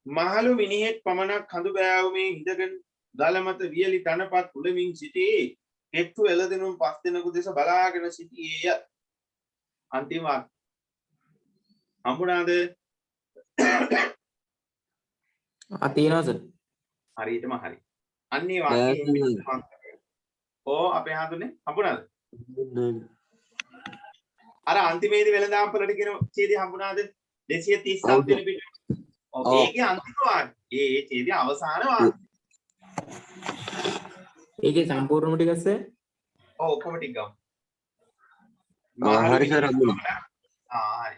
මහලු මිනිහෙක් පමණක් කඳු බෑවුමේ ඉඳගෙන ගල මත වියලි තනපත් උඩමින් සිටී. කෙට්ටු එළදෙනුම් පස් දෙනෙකු දෙස බලාගෙන සිටියේය. අන්තිම වාක්‍ය. හම්බුණාද? තියෙනවා සර්. හරියටම හරි. අන්නේ වාක්‍යයේ අපේ හඳුනේ හම්බුණාද? අර අන්තිමේදී වෙළඳාම්පලට කියන ඡේදය හම්බුණාද? 237 වෙනි පිටු. ඔව් ඒකේ අන්තිම වාක්‍ය. ඒ ඡේදයේ අවසාන වාක්‍ය. ඒකේ සම්පූර්ණම ටිකස්ස ඔව් ඔක්කොම ටික ගමු. හරි සර් හම්බුනේ. හරි.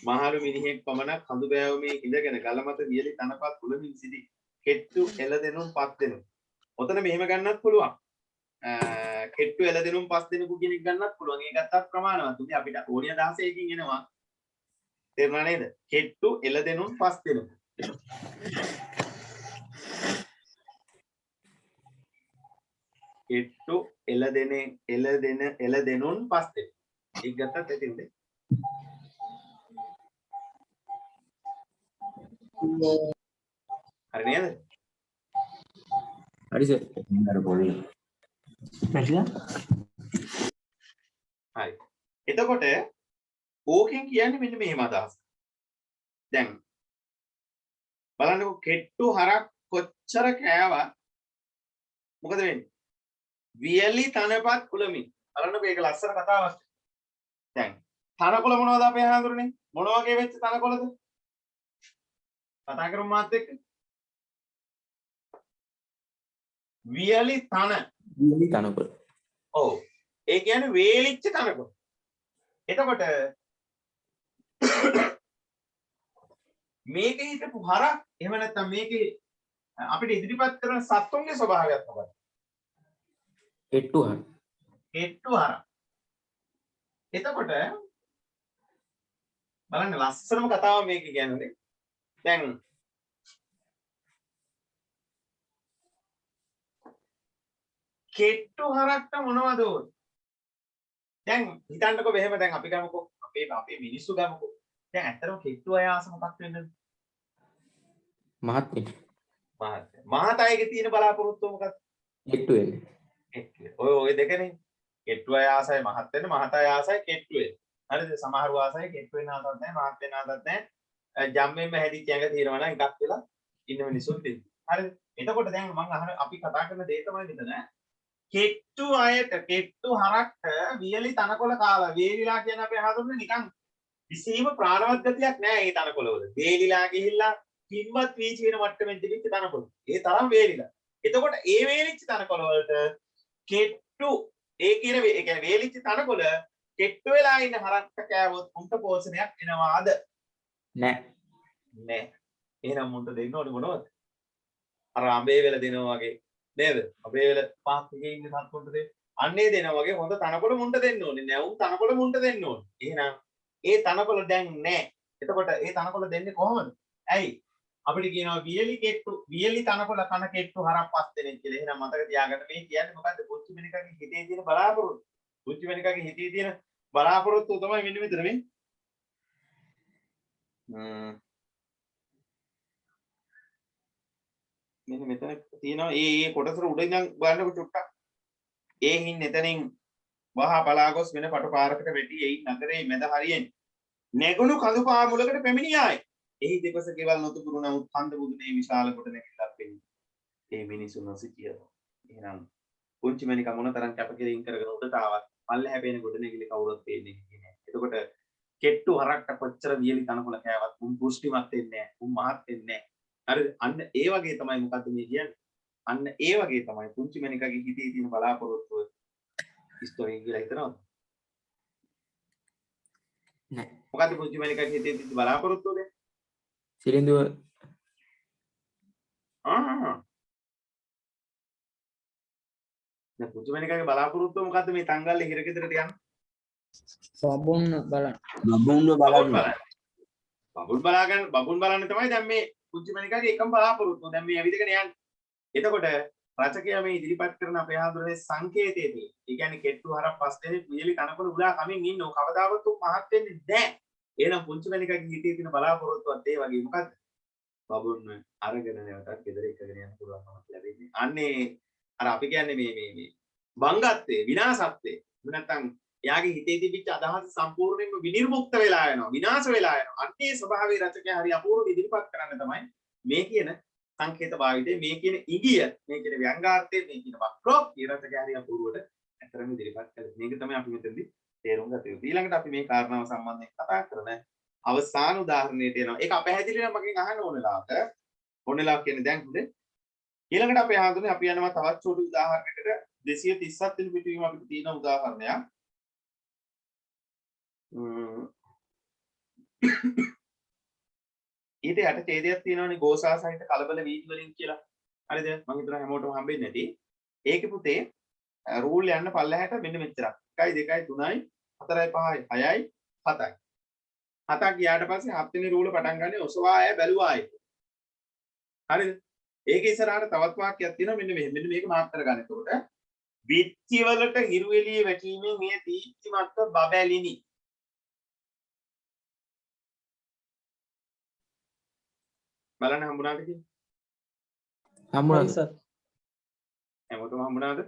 මහලු මිනිහෙක් පමණ කඳු බෑවුමේ ඉඳගෙන ගල මත වියලි තනපත් උලමින් සිටි. කෙට්ටු එළදෙනුම් පස් දෙනු. ඔතන මෙහෙම ගන්නත් පුළුවන්. කෙට්ටු එළදෙනුම් පස් දෙනෙකු කෙනෙක් ගන්නත් පුළුවන්. ඒකටත් ප්‍රමාණවත්. උදේ අපිට ඕනිය 16කින් එනවා. තේරුණා නේද? කෙට්ටු එළදෙනුම් පස් දෙනෙකු. කෙට්ටු එළදෙනුන් පස් දෙනෙකු. ඒක ගත්තත් ඇතින්ද? හරි නේද? හරි සර්. හරි. එතකොට ඕකෙන් කියන්නේ මෙන්න මෙහෙම අදහස්. දැන් බලන්නකො කෙට්ටු හරක් කොච්චර කෑවත් මොකද වෙන්නේ? වියලි තනපත් කුලමින්. බලන්නකො ඒක ලස්සන කතාවක්. දැන් තනකොළ මොනවද අපේ හඳුරන්නේ? මොන වගේ වෙච්ච තනකොළද? කතා කරමු මාත් එක්ක. වියලි තන. වියලි තනකොළ. ඔව්. ඒ කියන්නේ වේලිච්ච තනකොළ. එතකොට මේකේ හිටපු හරක් එහෙම නැත්නම් මේකේ අපිට ඉදිරිපත් කරන සත්තුන්ගේ ස්වභාවයක් මොකක්ද? කෙට්ටු හර. කෙට්ටු හරක්. එතකොට බලන්න ලස්සනම කතාව මේක කියන්නේ. දැන් කෙට්ටු හරක්ට මොනවද ඕනේ? දැන් හිතන්නකෝ මෙහෙම දැන් අපි ගමුකෝ අපේ මිනිස්සු ගමුකෝ. දැන් ඇත්තටම කෙට්ටු අය ආස මොකක් වෙන්නද? මහත් මහත් අයගේ තියෙන බලාපොරොත්තුව මොකක්ද? කෙට්ටු වෙන්නේ. ඔය දෙකනේ. කෙට්ටු අය ආසයි මහත් වෙන්න, මහත් අය ආසයි කෙට්ටු වෙන්න. හරිද? සමහරව ආසයි කෙට්ටු වෙන්න ආසත් නැහැ, මහත් වෙන්න ආසත් නැහැ. ජම්මෙන්ම හැදිච්ච ඇඟ තියෙනවා නම් එකක් වෙලා ඉන්න මිනිස්සුත් ඉන්නවා. හරිද? එතකොට දැන් මම අහන අපි කතා කරන දේ තමයි මෙතන කෙට්ටු අයට කෙට්ටු හරක්ට වියලි තනකොළ කාලා වේලිලා කියන අපේ හඳුන්නේ නිකන් කිසිම ප්‍රාණවත් ගතියක් නැහැ මේ තනකොළවල. වේලිලා ගිහිල්ලා කිම්වත් වීචි වෙන මට්ටමෙන් තිබිච්ච තනකොළ. ඒ තරම් වේලිලා. එතකොට ඒ වේලිච්ච තනකොළ වලට කෙට්ටු ඒ කියන්නේ වේලිච්ච තනකොළ කෙට්ටු වෙලා ඉන්න හරක්ට කෑවොත් උන්ට පෝෂණයක් එනවාද? නෑ. එහෙනම් මුන්ට දෙන්න ඕනේ මොනවද? අර අඹේ වෙල දෙනවා වගේ නේද? අඹේ වෙල පහක් එකේ ඉන්න සත්තුන්ට දෙන්න. අන්නේ දෙනවා වගේ හොඳ තනකොළ මුන්ට දෙන්න ඕනේ. නැවුම් තනකොළ මුන්ට දෙන්න ඕනේ. එහෙනම් ඒ තනකොළ දැන් නෑ. එතකොට ඒ තනකොළ දෙන්නේ කොහොමද? ඇයි? අපිට කියනවා වියලි තනකොළ කන කෙට්ටු හරක් පස් දෙනෙක් කියලා. එහෙනම් මතක තියාගන්න මේ කියන්නේ මොකද්ද? පුංචි මිනිහගේ හිතේ තියෙන බලාපොරොත්තු. පුංචි මිනිහගේ හිතේ තියෙන බලාපොරොත්තු තමයි මෙන්න මෙතන මේ. මෙන්න මෙතන තියෙනවා ඒ කොටසට උඩ ඉඳන් බලන්නකො චුට්ටක්. ඒ හින් එතනින් වහා බලා ගොස් වෙන පට පාරකට වැටි එයි නගරේ මැද හරියෙන් නැගුණු කඳු පාමුලකට පැමිණියායි. එහි දෙපස කෙවල් නොතුපුරු නමුත් කන්ද බුදුනේ විශාල කොට නැගිටලක් වෙන්නේ. ඒ මිනිසුන් නොසිටියවා. එහෙනම් පුංචි මණික මොනතරම් කැපකිරීම කරගෙන උඩට ආවත් පල්ල හැපෙන කොට නැගිලි කවුරුත් පේන්නේ නැහැ. එතකොට කෙට්ටු හරක්ට කොච්චර වියලි තනකොළ කෑවත් උන් පුෂ්ටිමත් වෙන්නේ නැහැ. උන් මහත් වෙන්නේ නැහැ. හරිද? අන්න ඒ වගේ තමයි මොකද්ද මේ කියන්නේ? අන්න ඒ වගේ තමයි පුංචි මණිකගේ හිතේ තියෙන බලාපොරොත්තුව ඉස්තෝරිය කියලා හිතනවද? නෑ. මොකද්ද පුංචි මණිකගේ හිතේ තියෙන බලාපොරොත්තුව දැන්? සිලින්දුව දැන් පුංචි මණිකගේ බලාපොරොත්තුව මොකද්ද මේ තංගල්ලේ හිරගෙදරට යන්න? බබුන් බලන්න. බබුන් බලන්න තමයි දැන් මේ පුංචි මණිකගේ එකම බලාපොරොත්තුව. දැන් මේ ඇවිදගෙන යන්නේ. එතකොට රචකයා මේ ඉදිරිපත් කරන අපේ හඳුරන්නේ සංකේතයේ තියෙන. ඒ කියන්නේ කෙට්ටු හරක් පස් දෙනෙක් වියලි කනකොළ උලා කමින් ඉන්නව. කවදාවත් උන් මහත් වෙන්නේ නැහැ. එහෙනම් පුංචි මණිකගේ හිතේ තියෙන බලාපොරොත්තුවත් ඒ වගේ මොකද්ද? බබුන් අරගෙන නැවතත් ගෙදර එකගෙන යන්න පුළුවන්කමක් ලැබෙන්නේ. අන්නේ අර අපි කියන්නේ මේ බංගත්වයේ විනාශත්වයේ. නැත්තම් එයාගේ හිතේ තිබිච්ච අදහස් සම්පූර්ණයෙන්ම විනිර්මුක්ත වෙලා යනවා. විනාශ වෙලා යනවා. අන්නේ ස්වභාවයේ රචකයා හරි අපූර්ව ඉදිරිපත් කරන්න තමයි මේ කියන සංකේත භාවිතේ මේ කියන ඉගිය මේ කියන ව්‍යංගාර්ථය මේ කියන වක්‍රෝක්තිය රචකයා හරි අපූර්වට අතරම ඉදිරිපත් කළා. මේක තමයි අපි මෙතනදී තේරුම් ගත යුතු. ඊළඟට අපි මේ කාරණාව සම්බන්ධයෙන් කතා කරන අවසාන උදාහරණයට එනවා. ඒක අපහැදිලි නම් මගෙන් අහන්න ඕනෙලාට. ඕනෙලා කියන්නේ දැන් හොඳ. ඊළඟට අපේ ආන්දරේ අපි යනවා තවත් චූටි උදාහරණයකට 237 වෙනි පිටුවීම අපිට තියෙන උදාහරණයක්. ඊට යට ඡේදයක් තියෙනවානේ ගෝසා සහිත කලබල වීදි වලින් කියලා. හරිද? මම හිතනවා හැමෝටම හම්බෙන්නේ නැති. ඒකේ පුතේ රූල් යන්න පල්ලෙහාට මෙන්න මෙච්චරක්. 1 2 3 4 5 6යි 7යි. 7ක් ගියාට පස්සේ 7 වෙනි රූල පටන් ගන්නේ ඔසවා ආය බැලුවා ආය. හරිද? ඒකේ ඉස්සරහට තවත් වාක්‍යයක් තියෙනවා මෙන්න මෙහෙම. මෙන්න මේක මාර්ක් කරගන්න. එතකොට විත්ති වලට හිරු එළිය වැටීමේ මේ දීප්තිමත් බබැලිනි. බලන්න හම්බුණාද කියලා? හම්බුණා සර්. හැමෝටම හම්බුණාද?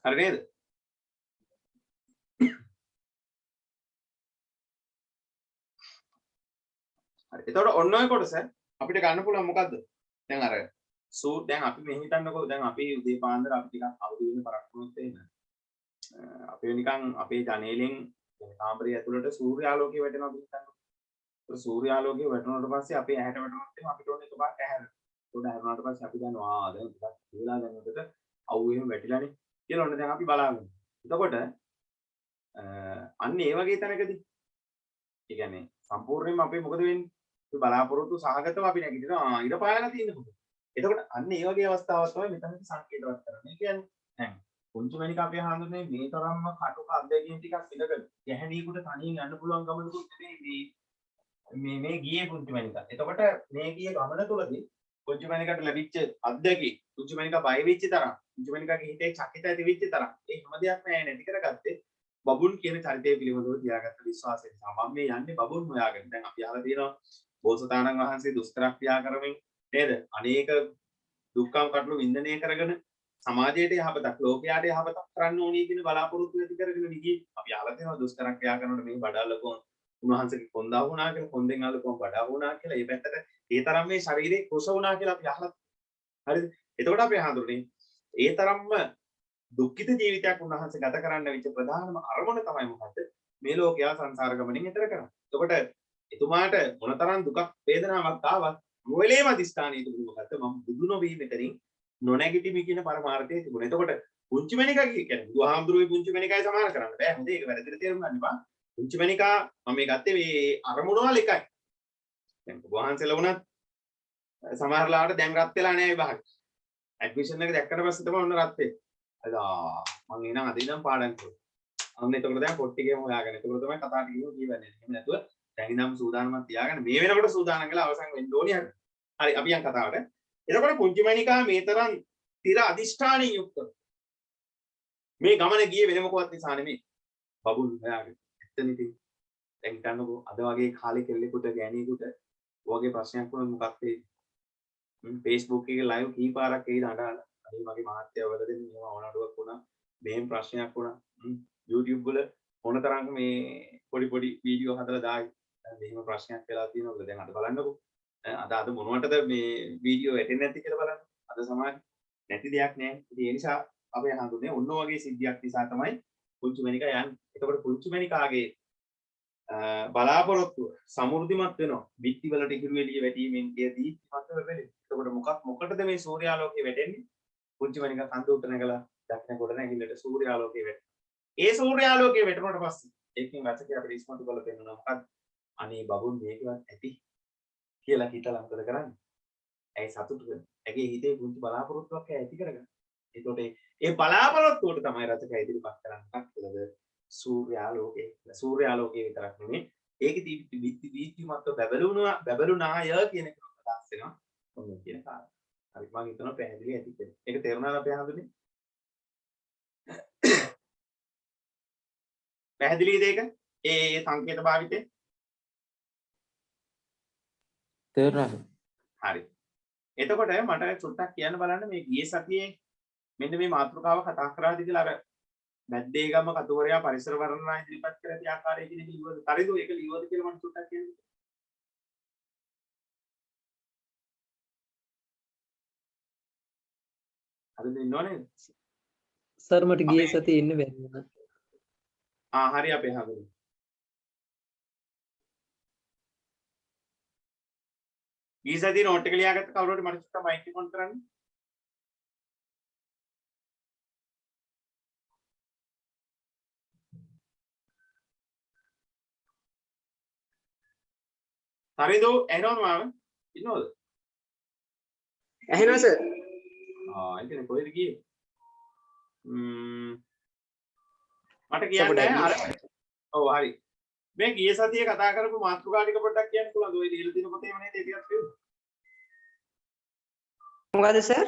හරි නේද? හරි. එතකොට ඔන්න ඔය කොටස අපිට ගන්න පුළුවන් මොකද්ද? දැන් අර සූට් දැන් අපි මෙහෙ හිටන්නකෝ දැන් අපි උදේ පාන්දර අපි ටිකක් අවදි වෙන්න පරක්කු වුණොත් එහෙම. අපි නිකන් අපේ ජනේලෙන් කාමරය ඇතුළට සූර්යාලෝකය වැටෙනවා කියලා හිතන්නකෝ. ඒ සූර්යාලෝකය වැටුණාට පස්සේ අපේ ඇහැට වැටුණොත් එහෙම අපිට ඕනේ එකපාරට ඇහැරෙන්න. ඒකට හැරුණාට පස්සේ අපි දන්නවා දැන් ටිකක් කියලා දැන් උඩට අවු එහෙම වැටිලානේ කියලා ඔන්න දැන් අපි බලාගමු. එතකොට අන්න ඒ වගේ තැනකදී ඒ කියන්නේ සම්පූර්ණයෙන්ම අපේ මොකද වෙන්නේ? අපි බලාපොරොත්තු සහගතව අපි නැගිටිනවා ඉර පායලා තියෙනකොට. එතකොට අන්න ඒ වගේ අවස්ථාවක් තමයි මෙතනදී සංකේතවත් කරන්නේ. ඒ කියන්නේ දැන් පුංචි මණික අපේ හාමුදුරනේ මේ තරම්ම කටුක අධ්‍යයනය ටිකක් ඉඳගෙන ගැහණියෙකුට තනියෙන් යන්න පුළුවන් ගමනකුත් නෙමෙයි මේ ගියේ පුංචි මණික. එතකොට මේ ගියේ ගමන තුළදී පුංචි මණිකට ලැබිච්ච අත්දැකීම් පුංචි මණික බය වෙච්ච තරම් පුංචි මණිකගේ හිතේ චකිත ඇති වෙච්ච තරම් ඒ හැම දෙයක්ම ඇය නැති කරගත්තේ බබුන් කියන චරිතය පිළිබඳව තියාගත්ත විශ්වාසය නිසා. මම මේ යන්නේ බබුන් හොයාගෙන. දැන් අපි අහලා තියෙනවා බෝසතාණන් වහන්සේ දුෂ්කර ක්‍රියා කරමින් නේද? අනේක දුක්ඛම් කටළු වින්දනය කරගෙන සමාජයට යහපතක් ලෝකයට යහපතක් කරන්න ඕනේ කියන බලාපොරොත්තු ඇති කරගෙන නිගී අපි අහලා තියෙනවා දුෂ්කර ක්‍රියා කරනකොට මේ බඩල්ලකෝ උන්වහන්සේගේ කොන්දා වුණා කියලා කොන්දෙන් අල්ලපුවම බඩා වුණා කියලා ඒ පැත්තට ඒ තරම් මේ ශරීරේ කුස වුණා කියලා අපි අහලා හරිද? එතකොට අපි අහඳුරන්නේ ඒ තරම්ම දුක්ඛිත ජීවිතයක් උන්වහන්සේ ගත කරන්න වෙච්ච ප්‍රධානම අරමුණ තමයි මොකද්ද? මේ ලෝකයා සංසාර ගමනින් එතර කරන්නේ. එතකොට එතුමාට මොනතරම් දුකක් වේදනාවක් ආවත් මොලේම අධිෂ්ඨානයේ තිබුණ මොකද්ද? මම බුදු නොවී මෙතනින් නොනැගිටිමි කියන පරමාර්ථය තිබුණා. එතකොට පුංචි මණිකා කියන්නේ බුදුහාමුදුරුවෝ පුංචි මණිකයි සමාන කරන්න බෑ. හොඳ ඒක වැරදිට තේරුම් ගන්න එපා. පුංචි මණිකා මම මේ ගත්තේ මේ අරමුණ වල එකයි. දැන් වහන්සේලා වුණත් සමහරලාට දැන් රත් වෙලා නැහැ විභාගෙ. ඇඩ්මිෂන් එක දැක්කට පස්සේ තමයි ඔන්න රත් වෙන්නේ. අදා මම එනං අද ඉඳන් පාඩම් කරනවා. අන්න එතකොට දැන් පොට්ටිගේම හොයාගෙන. එතකොට තමයි කතා ටිකම කියවන්නේ. එහෙම නැතුව දැන් ඉඳන් සූදානම්ක් තියාගෙන මේ වෙනකොට සූදානම් වෙලා අවසන් වෙන්න ඕනේ හරි. හරි අපි යන් කතාවට. එතකොට පුංචි මණිකා මේ තරම් තිර අදිෂ්ඨානිය යුක්තව මේ ගමන ගියේ වෙන මොකවත් නිසා නෙමෙයි. බබුන් හොයාගෙන. එතන ඉතින් දැන් හිතන්නකෝ අද වගේ කාලේ කෙල්ලෙකුට ගෑණියෙකුට ඔයගේ ප්‍රශ්නයක් වුණොත් මොකක්ද වෙන්නේ? Facebook එකේ live කීපාරක් එයිද අඬන. අනේ මගේ මහත්තයා වල දෙන්නේ මේවා ඕනඩුවක් වුණා. මෙහෙම ප්‍රශ්නයක් වුණා. YouTube වල මොනතරම් මේ පොඩි පොඩි වීඩියෝ හදලා දායි. දැන් මෙහෙම ප්‍රශ්නයක් වෙලා තියෙනවා. දැන් අද බලන්නකෝ. අද මොනවටද මේ වීඩියෝ වැටෙන්නේ නැති කියලා බලන්න. අද සමාජ නැති දෙයක් නෑ. ඉතින් ඒ නිසා අපි හඳුන්නේ ඔන්න වගේ සිද්ධියක් නිසා තමයි පුංචි මණිකා යන්නේ. එතකොට පුංචි මණිකාගේ බලාපොරොත්තුව සමෘද්ධිමත් වෙනවා. බිත්ති වලට හිරු එළිය වැටීමෙන් ඒ දීප්තිමත් වෙන්නේ. එතකොට මොකටද මේ සූර්යාලෝකය වැටෙන්නේ? පුංචි මණිකා කන්ද උඩ නැගලා දක්න කොට නැගිල්ලට සූර්යාලෝකය වැටෙනවා. ඒ සූර්යාලෝකය වැටුණාට පස්සේ ඒකෙන් රචකයා අපිට ඉස්මතු කරලා පෙන්නනවා මොකක්ද? අනේ බබුන් මේකවත් ඇති කියලා හිතලා මොකද කරන්නේ? ඇයි සතුටු වෙන්නේ? ඇගේ හිතේ පුංචි බලාපොරොත්තුවක් ඇති කරගන්න. ඒකට ඒ බලාපොරොත්තුවට තමයි රචකයා ඉදිරිපත් කරන්නේ. මොකක්ද? සූර්යාලෝකය. සූර්යාලෝකය විතරක් නෙමෙයි. ඒකේ දීප්තිමත්ව බැබළුනාය කියන එක අදහස් වෙනවා. ඔන්න කියන කාරණා. හරි මම හිතනවා පැහැදිලි ඇති කියලා. ඒක තේරුණාද අපේ හඳුනේ? පැහැදිලිද ඒක? ඒ සංකේත භාවිතේ? තේරුණාද? හරි. එතකොට මට චුට්ටක් කියන්න බලන්න මේ ගියේ සතියේ මෙන්න මේ මාතෘකාව කතා කරාද කියලා අර මැද්දේගම කතුවරයා පරිසර වර්ණනා ඉදිරිපත් කර ඇති ආකාරය කියන එක ලියවද? හරිද? ඒක ලියවද කියලා මම චුට්ටක් කියන්න. අද ඉන්නවනේ. සර් මට ගිය අපේ- සතියේ ඉන්න බැරි වුණා. හරි අපේ හඳුනන. ගිය සතියේ නෝට් එක ලියාගත්ත කවුරුහරි මට චුට්ටක් මයික් එක ඔන් කරන්න. හරිද? එනවද මාව? ඉන්නවද? ඇහෙනවා සර්. ඒකනේ කොහෙද ගියේ? මට කියන්න අර ඔව් හරි. මේ ගිය සතියේ කතා කරපු මාතෘකා ටික පොඩ්ඩක් කියන්න පුළුවන්ද? ඔය ලියලා තියෙන පොතේම නේද ඒක ටිකක් කියන්න. මොකද සර්?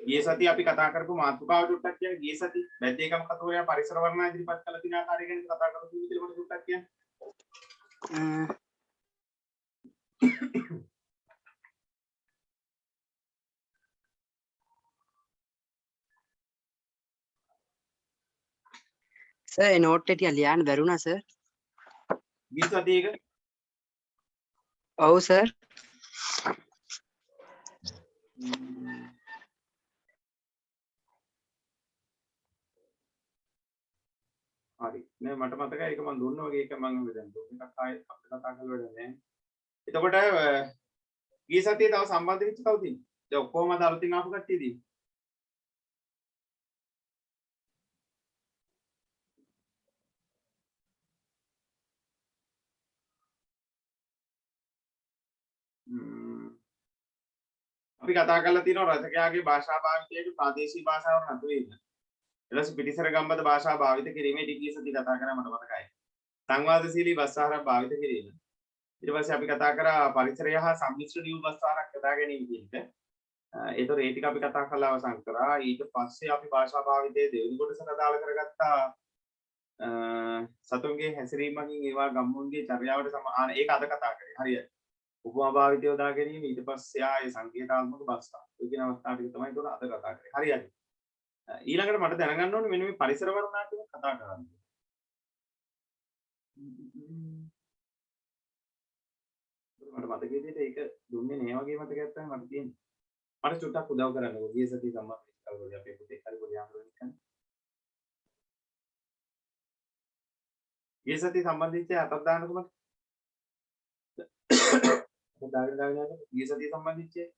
ගිය සතියේ අපි කතා කරපු මාතෘකාව ටිකක් කියන්න. ගිය සතියේ බැද්දේකම කතෝරයා පරිසර වර්ණනා ඉදිරිපත් කළ තියෙන ආකාරය ගැන කතා කරපු විදිහට මට ටිකක් කියන්න. සර් ඒ නෝට් එක ටික ලියන්න බැරුණා සර්. ගිය සතියේ එක ඔව් සර්. හරි. නෑ මට මතකයි ඒක මම දුන්නා වගේ එක මම දැන් එකක් ආයෙත් අපිට කතා කරලා වැඩ නැහැ. එතකොට ගිය සතියේ තව සම්බන්ධ වෙච්ච කවුද ඉන්නේ? දැන් ඔක්කොම අද අලුතින් ආපු කට්ටියද ඉන්නේ? අපි කතා කරලා තියෙනවා රචකයාගේ භාෂා භාවිතයේ ප්‍රාදේශීය භාෂාව නතු වෙන්න. ඊට පස්සේ පිටිසර ගම්බද භාෂා භාවිත කිරීමේ ඩිග්‍රී සති කතා කරා මට මතකයි. සංවාදශීලී භාෂාවක් භාවිත කිරීම. ඊට පස්සේ අපි කතා කරා පරිසරය හා සම්මිශ්‍ර නියු භාෂාවක් යොදා ගැනීම කියන එක. ඒතර ඒ ටික අපි කතා කරලා අවසන් කරා. ඊට පස්සේ අපි භාෂා භාවිතයේ දෙවෙනි කොටසට අදාළ කරගත්තා සතුන්ගේ හැසිරීමකින් ඒවා ගම්මුන්ගේ චර්යාවට සමාන ඒක අද කතා කරේ. හරියට. උපමා භාවිතය යොදා ගැනීම ඊට පස්සේ ආයේ සංකේතාත්මක භාෂාව. ඒ කියන අවස්ථාව ටික තමයි උතන අද කතා කරේ. හරියට. ඊළඟට මට දැනගන්න ඕනේ මෙන්න මේ පරිසර වර්ණනා ටික කතා කරන්න. මට මතකයි විදිහට ඒක දුන්නේ නෑ වගේ මතකයක් තමයි මට තියෙන්නේ. මට චුට්ටක් උදව් කරන්නකෝ. ගිය සතිය සම්බන්ධ කවුරුද අපේ පුතේ හරි පොඩි ආන්දෝලනයක් කරන්නේ. ගිය සතිය සම්බන්ධිච්ච අතක් දාන්නකෝ මට. දාගෙන යන්න. ගිය සතිය සම්බන්ධිච්ච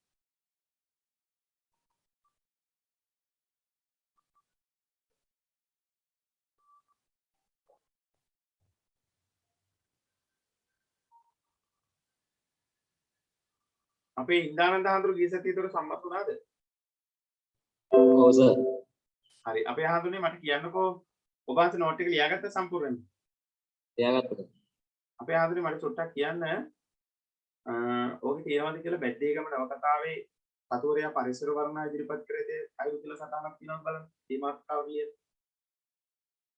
අපේ ඉන්දානන්ද හඳුරු ගිය සතිය උඩ සම්මත වුණාද? ඔව් සර්. හරි. අපේ හඳුනේ මට කියන්නකෝ ඔබ වහන්සේ නෝට් එක ලියාගත්ත සම්පූර්ණයෙන්. එයාගත්තද? අපේ හඳුනේ මට චුට්ටක් කියන්න ඕකේ තියෙනවද කියලා බැද්දේගම නවකතාවේ කතෝරයා පරිසර වර්ණනා ඉදිරිපත් කරේ අයුරු කියලා සටහනක් තියෙනවද බලන්න. මේ මාතෘකාව කියන.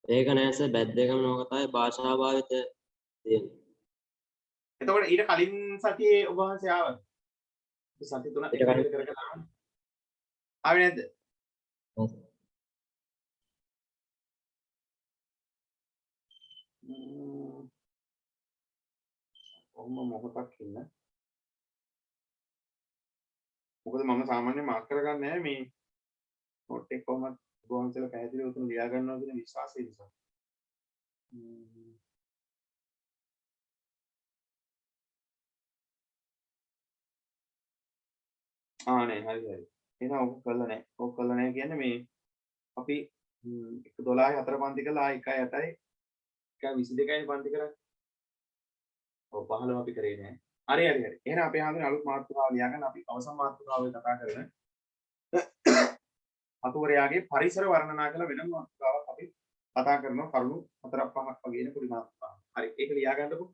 ඒක නෑ සර් බැද්දේකම නෝකතාවේ භාෂා භාවිත තියෙනවා. එතකොට ඊට කලින් සතියේ ඔබ වහන්සේ ආවද? සති තුනක් ඊට කලින් කරගෙන ආවද? ආවේ නැද්ද? ඔව්. ඔහොම මොකක්ද ඉන්න. මොකද මම සාමාන්‍යයෙන් මාක් කරගන්නේ නැහැ මේ නෝට් එක කොහොමද ගෝන්සල පැහැදිලිව උතුම් ලියා ගන්නවා කියන විශ්වාසය නිසා. නේ හරි හරි. එහෙනම් ඔක කළා නැහැ. ඔක කළා නැහැ කියන්නේ මේ අපි 1 12 4 පන්ති කළා 1 8යි 1 22යි පන්ති කරා. ඔව් 15 අපි කරේ නැහැ. හරි හරි හරි. එහෙනම් අපේ හාමුදුරනේ අලුත් මාතෘකාව ලියාගන්න අපි අවසන් මාතෘකාව කතා කරන අතුවරයාගේ පරිසර වර්ණනා කළ වෙනම මාතෘකාවක් අපි කතා කරනවා කරුණු 4ක් 5ක් වගේ නේ පොඩි මාතෘකාවක්. හරි ඒක ලියාගන්නකො.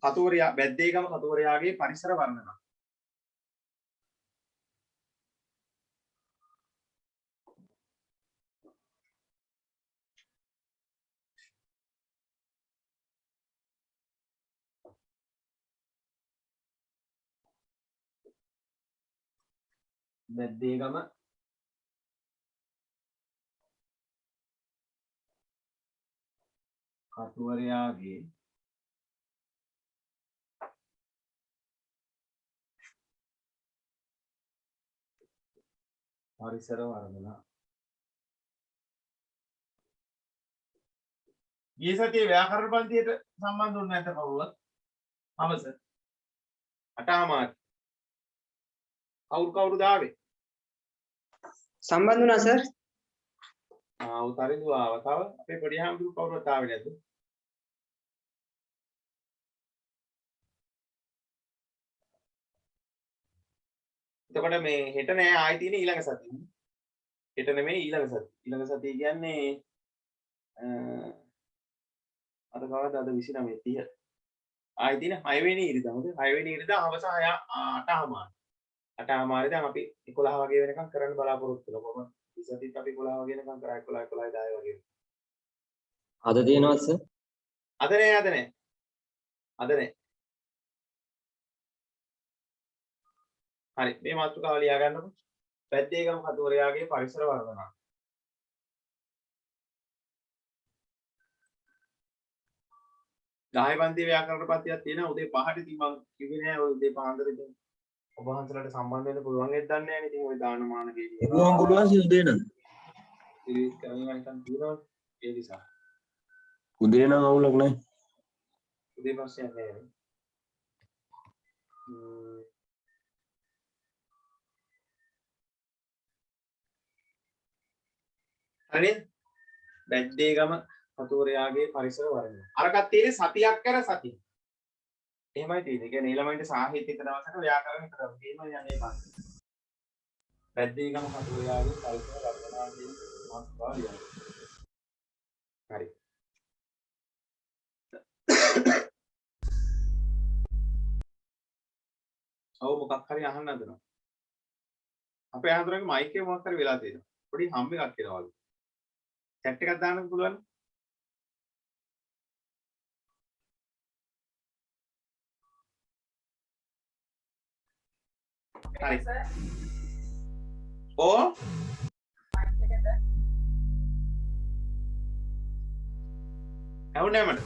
අතුවරයා බැද්දේගම අතුවරයාගේ පරිසර වර්ණනා. බැද්දේගම කතුවරයාගේ පරිසර වර්ධන. ගිය සතියේ ව්‍යාකරණ පන්තියට සම්බන්ධ වුණ නැත කවුරුවත්. අවස. අටාමාර. කවුරුද ආවේ? සම්බන්ධ වුණා සර්. උතරින්දු ආවා. තව අපේ පොඩි හාමුදුරු කවුරුවත් ආවේ නැද්ද? එතකොට මේ හෙට නෑ ආයි තියෙන ඊළඟ සතියේ. හෙට නෙමෙයි ඊළඟ සතිය. ඊළඟ සතිය කියන්නේ අද කවදාද 29 30. ආයි තියෙන 6 වෙනි ඉරිදා. හොඳ 6 වෙනි ඉරිදා හවස 8:00 8:00 දැන් අපි 11 වගේ වෙනකම් කරන්න බලාපොරොත්තු වෙනවා. කොහොමද? ඉතින් අපි 11 වගේ වෙනකම් කරා 11 10 වගේ. අද තියෙනවද සර්? අද නෑ. හරි මේ මාතෘකාව ලියා ගන්නකො. පැද්දේගම කතුවරයාගේ පරිසර වර්ධන. ගාය පන්ති ව්‍යාකරණ පන්තියක් තියෙනවා. උදේ 5ට ඉතින් මම කිව්වේ නෑ ඔය උදේ පාන්දර ඉතින් ඔබ වහන්සේලාට සම්බන්ධ වෙන්න පුළුවන් ඒත් දන්නේ නෑනේ. ඉතින් ඔය දාන මාන ගෙඩිය. පුළුවන් පුළුවන් සිව් දෙන. ඉතින් කමින් නිකන් තියෙනවා. ඒ නිසා. උදේ නම් අවුලක් නැහැ. උදේ ප්‍රශ්නයක් නෑ. හරිද? බැද්දේගම කතුවරයාගේ පරිසර වර්ධන. අරකට තියෙන්නේ සතියක් කර සතිය. එහෙමයි තියෙන්නේ. ඒ කියන්නේ ඊළඟට සාහිත්‍ය එක දවසක ව්‍යාකරණ එක දවසක එහෙම යන්නේ පාස්. බැද්දේගම කතුවරයාගේ පරිසර වර්ධන කියන මාතෘකාව ලියන්න. හරි. ඔව් මොකක් හරි අහන්න හදනවා. අපේ අහඳුරගේ මයික් එක මොකක් හරි වෙලා තියෙනවා. පොඩි හම් එකක් එනවා වගේ. chat එකක් දාන්න පුළුවන්. හරි. ඕ ඇහුනේ මට.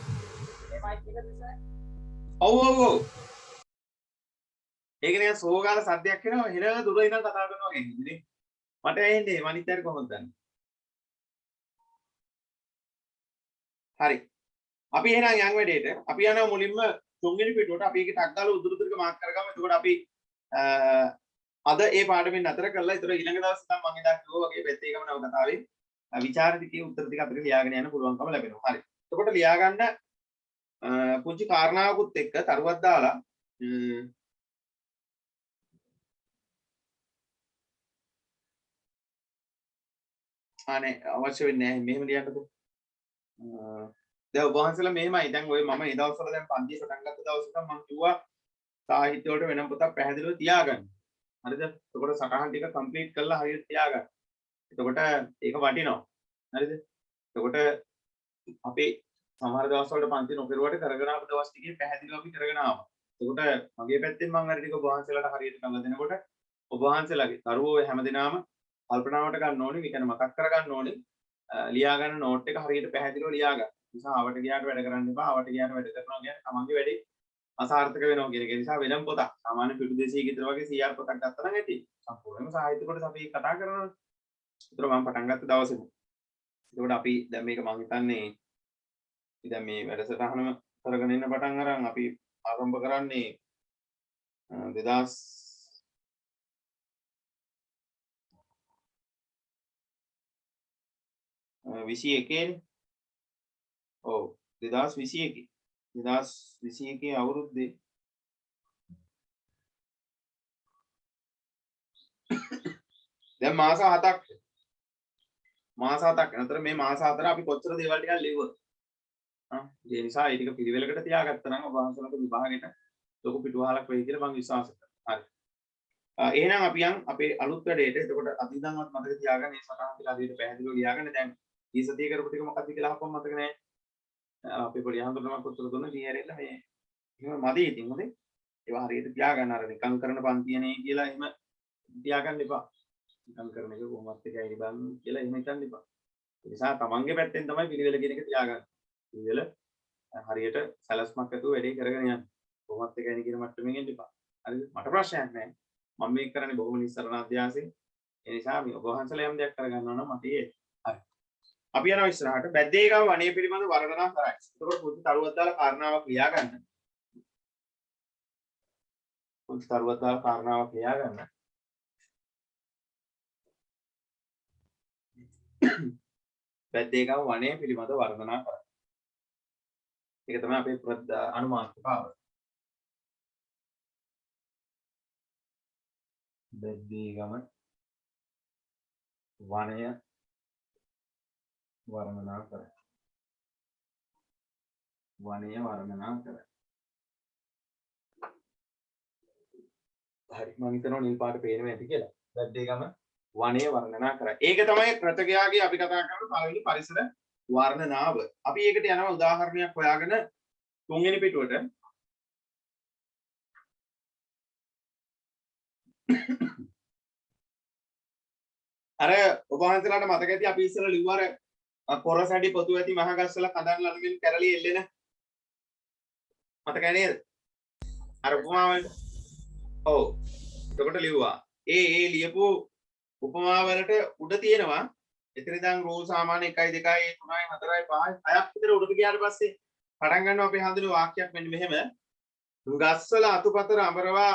ඔව්. ඒක නිකන් සෝගාල සද්දයක් එනවා. හෙළ දුර ඉඳන් කතා කරනවා වගේ ඉන්නේ. මට ඇහෙන්නේ මනිත්තර කොහොමද දන්නේ? හරි. අපි එහෙනම් යන් වැඩේට. අපි යනවා මුලින්ම තුන්වෙනි පිටුවට. අපි ඒකේ ටක් දාලා උදුරු ටික මාක් කරගමු. එතකොට අපි අද ඒ පාඩමෙන් නතර කරලා ඒතර ඊළඟ දවසේ තමයි මම එදා කිව්වා වගේ බෙත්තේකම නව කතාවේ විචාර ටිකේ උත්තර ටික අපිට ලියාගෙන යන්න පුළුවන්කම ලැබෙනවා. හරි. එතකොට ලියා ගන්න පුංචි කාරණාවකුත් එක්ක තරුවක් දාලා අනේ අවශ්‍ය වෙන්නේ නැහැ. මෙහෙම ලියන්නකෝ. දැන් ඔබ වහන්සේලා මෙහෙමයි. දැන් ඔය මම ඒ දවස්වල දැන් පන්තිය පටන් ගත්ත දවසට මම කිව්වා සාහිත්‍ය වලට වෙනම පොතක් පැහැදිලිව තියාගන්න. හරිද? එතකොට සටහන් ටික කම්ප්ලීට් කරලා හරියට තියාගන්න. එතකොට ඒක වටිනවා. හරිද? එතකොට අපේ සමහර දවස්වල පන්ති නොකරුවට කරගෙන ආපු දවස් ටිකේ පැහැදිලිව අපි කරගෙන ආවා. එතකොට මගේ පැත්තෙන් මම අර ටික ඔබ වහන්සේලාට හරියට කරලා දෙනකොට ඔබ වහන්සේලාගේ දරුවෝ හැමදෙනාම කල්පනාවට ගන්න ඕනේ, මේ කියන්නේ මතක් කරගන්න ඕනේ. ලියා ගන්න නෝට් එක හරියට පැහැදිලිව ලියා ගන්න. නිසා ආවට ගියාට වැඩ කරන්න එපා. ආවට ගියාට වැඩ කරනවා කියන්නේ තමන්ගේ වැඩේ අසාර්ථක වෙනවා කියන එක. ඒ නිසා වෙනම පොතක් සාමාන්‍ය පිටු 200 කට වගේ 100 පොතක් ගත්තා නම් ඇති. සම්පූර්ණයෙන්ම සාහිත්‍ය කොටස අපි කතා කරනවා. ඒතර මම පටන් ගත්ත දවසේම. ඒකෝට අපි දැන් මේක මම හිතන්නේ දැන් මේ වැඩසටහනම කරගෙන ඉන්න පටන් අරන් අපි ආරම්භ කරන්නේ 2021 ඔව් 2021 අවුරුද්දේ දැන් මාස 7ක් අතර මේ මාස 4 අපි කොච්චර දේවල් ටිකක් ලිව්වද? ඒ නිසා ඒ ටික පිළිවෙලකට තියාගත්තා නම් ඔබ වහන්සේලාට විභාගෙට ලොකු පිටුවහලක් වෙයි කියලා මම විශ්වාස කරනවා. හරි. එහෙනම් අපි යන් අපේ අලුත් වැඩේට. එතකොට අතීතන්වත් මතක තියාගන්න මේ සටහන් ටික හරියට පැහැදිලිව ලියාගන්න. දැන් ඊ සතියේ කරපු ටික මොකක්ද කියලා අහපුවම මතක නැහැ. අපේ පොඩි අහඳුනමක් උත්තර දුන්න ජීආරෙල්ලා මේ එහෙම මදි ඉතින් හොඳේ. ඒවා හරියට තියාගන්න අර නිකන් කරන පන්තියනේ කියලා එහෙම තියාගන්න එපා. නිකන් කරන එක කොහොමත් එකයි බං කියලා එහෙම හිතන්න එපා. ඒ නිසා තමන්ගේ පැත්තෙන් තමයි පිළිවෙල කියන එක තියාගන්න. පිළිවෙල හරියට සැලැස්මක් ඇතුව වැඩේ කරගෙන යන්න. කොහොමත් එකයි කියන මට්ටමින් එන්න එපා. හරිද? මට ප්‍රශ්නයක් නැහැ. මම මේක කරන්නේ බොහොම නිස්සරණ අධ්‍යාසයෙන්. ඒ නිසා මේ ඔබ වහන්සේලා යම් දෙයක් කරගන්නවා නම් අපි හරි. අපි යනවා ඉස්සරහට බැද්දේගම වනය පිළිබඳ වර්ණනා කරයි. එතකොට පුංචි තරුවක් දාලා කාරණාවක් ලියා ගන්න. පුංචි තරුවක් දාලා කාරණාවක් ලියා ගන්න. බැද්දේගම වනය පිළිබඳ වර්ණනා කරයි. ඒක තමයි අපේ අනුමානිකාව. බැද්දේගම වනය වර්ණනා කරයි. වනය වර්ණනා කරයි. හරි මම හිතනවා නිල් පාට පේනවා ඇති කියලා. බැද්දේගම වනය වර්ණනා කරයි. ඒක තමයි කෘතකයාගේ අපි කතා කරන පළවෙනි පරිසර වර්ණනාව. අපි ඒකට යනවා උදාහරණයක් හොයාගෙන තුන්වෙනි පිටුවට. අර ඔබ වහන්සේලාට මතක ඇති අපි ඉස්සෙල්ලා ලිව්වා අර පොරසැඩි පොතු ඇති මහ ගස්වල කඳන් ලණුවෙන් කැරලි එල්ලෙන මතකයි නේද? අර උපමාවල. ඔව්. එතකොට ලිව්වා. ඒ ලියපු උපමාවලට උඩ තියෙනවා එතන ඉඳන් රූල් සාමාන්‍ය 1 2 3 4 5 6ක් විතර උඩට ගියාට පස්සේ පටන් ගන්නවා අපි හඳුන වාක්‍යයක් මෙන්න මෙහෙම. ගස්වල අතුපතර අඹරවා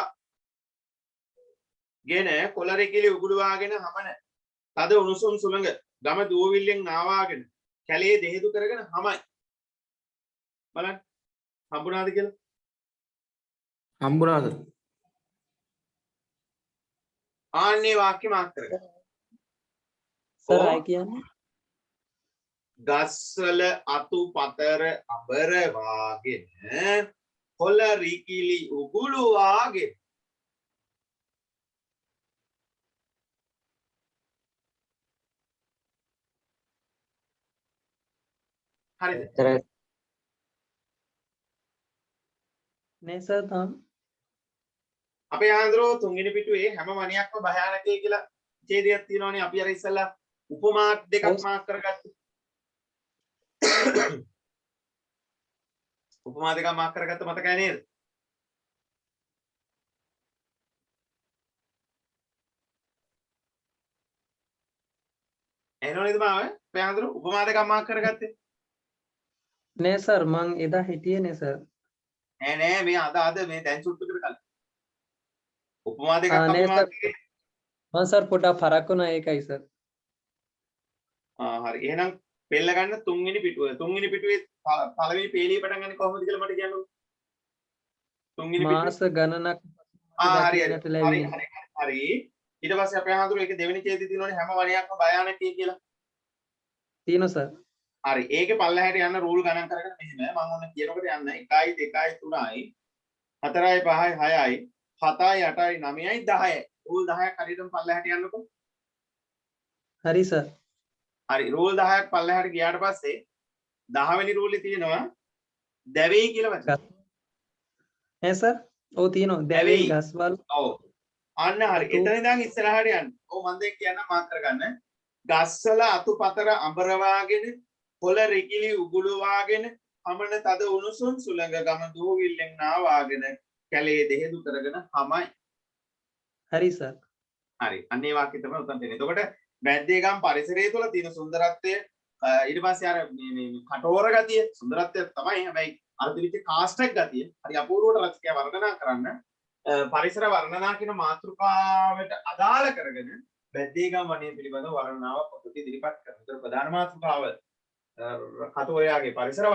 ගෙන කොළරෙකිලි උගුලවාගෙන හමන තද උණුසුම් සුළඟ ගම දුවවිල්ලෙන් නාවාගෙන කැලේ දෙහෙදු කරගෙන හමයි. බලන්න හම්බුණාද කියලා? හම්බුණාද? ආන්නේ වාක්‍ය මාක් කරගන්න. සර් ආයි කියන්නේ ගස්වල අතුපතර අඹරවාගෙන කොළරිකිලි උගුලවාගෙන හරිද? නේ සර් තාම අපේ ආන්දරෝ තුන්වෙනි පිටුවේ හැම මණියක්ම භයානකයි කියලා ඡේදයක් තියෙනවානේ. අපි අර ඉස්සෙල්ලා උපමා දෙකක් මාක් කරගත්තා. උපමා දෙකක් මාක් කරගත්ත මතකයි නේද? එනෝ නේද මාව? අපේ ආන්දරෝ උපමා දෙකක් මාක් කරගත්තේ. නේ සර් මං එදා හිටියේ නේ සර්. නෑ මේ අද මේ දැන් සුට්ටුකට කලින් උපමා දෙකක් නේ අපි සර්. මාක් කරේ. මං සර් පොඩ්ඩක් ෆරක් වුණා ඒකයි සර්. හරි එහෙනම් පෙළ ගන්න තුන්වෙනි පිටුව. තුන්වෙනි පිටුවේ පළවෙනි පේළිය පටන් ගන්නේ කොහොමද කියලා මට කියන්නකෝ. තුන්වෙනි පිටුව මාස ගණනක් හරි ඊට පස්සේ අපේ ආහඳුර ඒක දෙවෙනි ඡේදය තියෙනවනේ හැම වණයක්ම භයානකයි කියලා. තියෙනවා සර්. හරි ඒකේ පල්ලහැට යන රූල් ගණන් කරගෙන මෙහෙම මම ඔන්න කියනකොට යන්න 1 2 3යි 4යි 5යි 6යි 7යි 8යි 9යි 10යි රූල් 10ක් හරියටම පල්ලහැට යන්නකෝ. හරි සර්. හරි රූල් 10ක් පල්ලහැට ගියාට පස්සේ 10 වෙනි රූලේ තියෙනවා දැවෙයි කියලා වචන. නේ සර්. ඔව් තියෙනවා. දැවෙයි ගස්වල. ඔව්. අන්න හරි. එතන ඉඳන් ඉස්සරහට යන්න. ඔව් මම දැන් කියන්න මාක් කරගන්න. ගස්වල අතුපතර අඹරවාගෙන කොළ රිකිලි උගුලවාගෙන හමන තද උණුසුම් සුළඟ ගම දුවවිල්ලෙන් නාවාගෙන කැලේ දෙහෙදු කරගෙන හමයි. හරි සර්. හරි. අන්නේ වාක්‍ය තමයි උතන් දෙන්නේ. එතකොට බැද්දේගම් පරිසරය තුළ තියෙන සුන්දරත්වය ඊට පස්සේ අර මේ කටෝර ගතිය සුන්දරත්වය තමයි. හැබැයි අර තිබිච්ච කාස්ට් ගතිය හරි අපූර්වට රචකයා වර්ණනා කරන්න පරිසර වර්ණනා කියන මාතෘකාවට අදාළ කරගෙන බැද්දේගම් වනය පිළිබඳව වර්ණනාවක් පොතේ ඉදිරිපත් කරනවා. ඒතර ප්‍රධාන මාතෘකාව කටෝරයාගේ පරිසර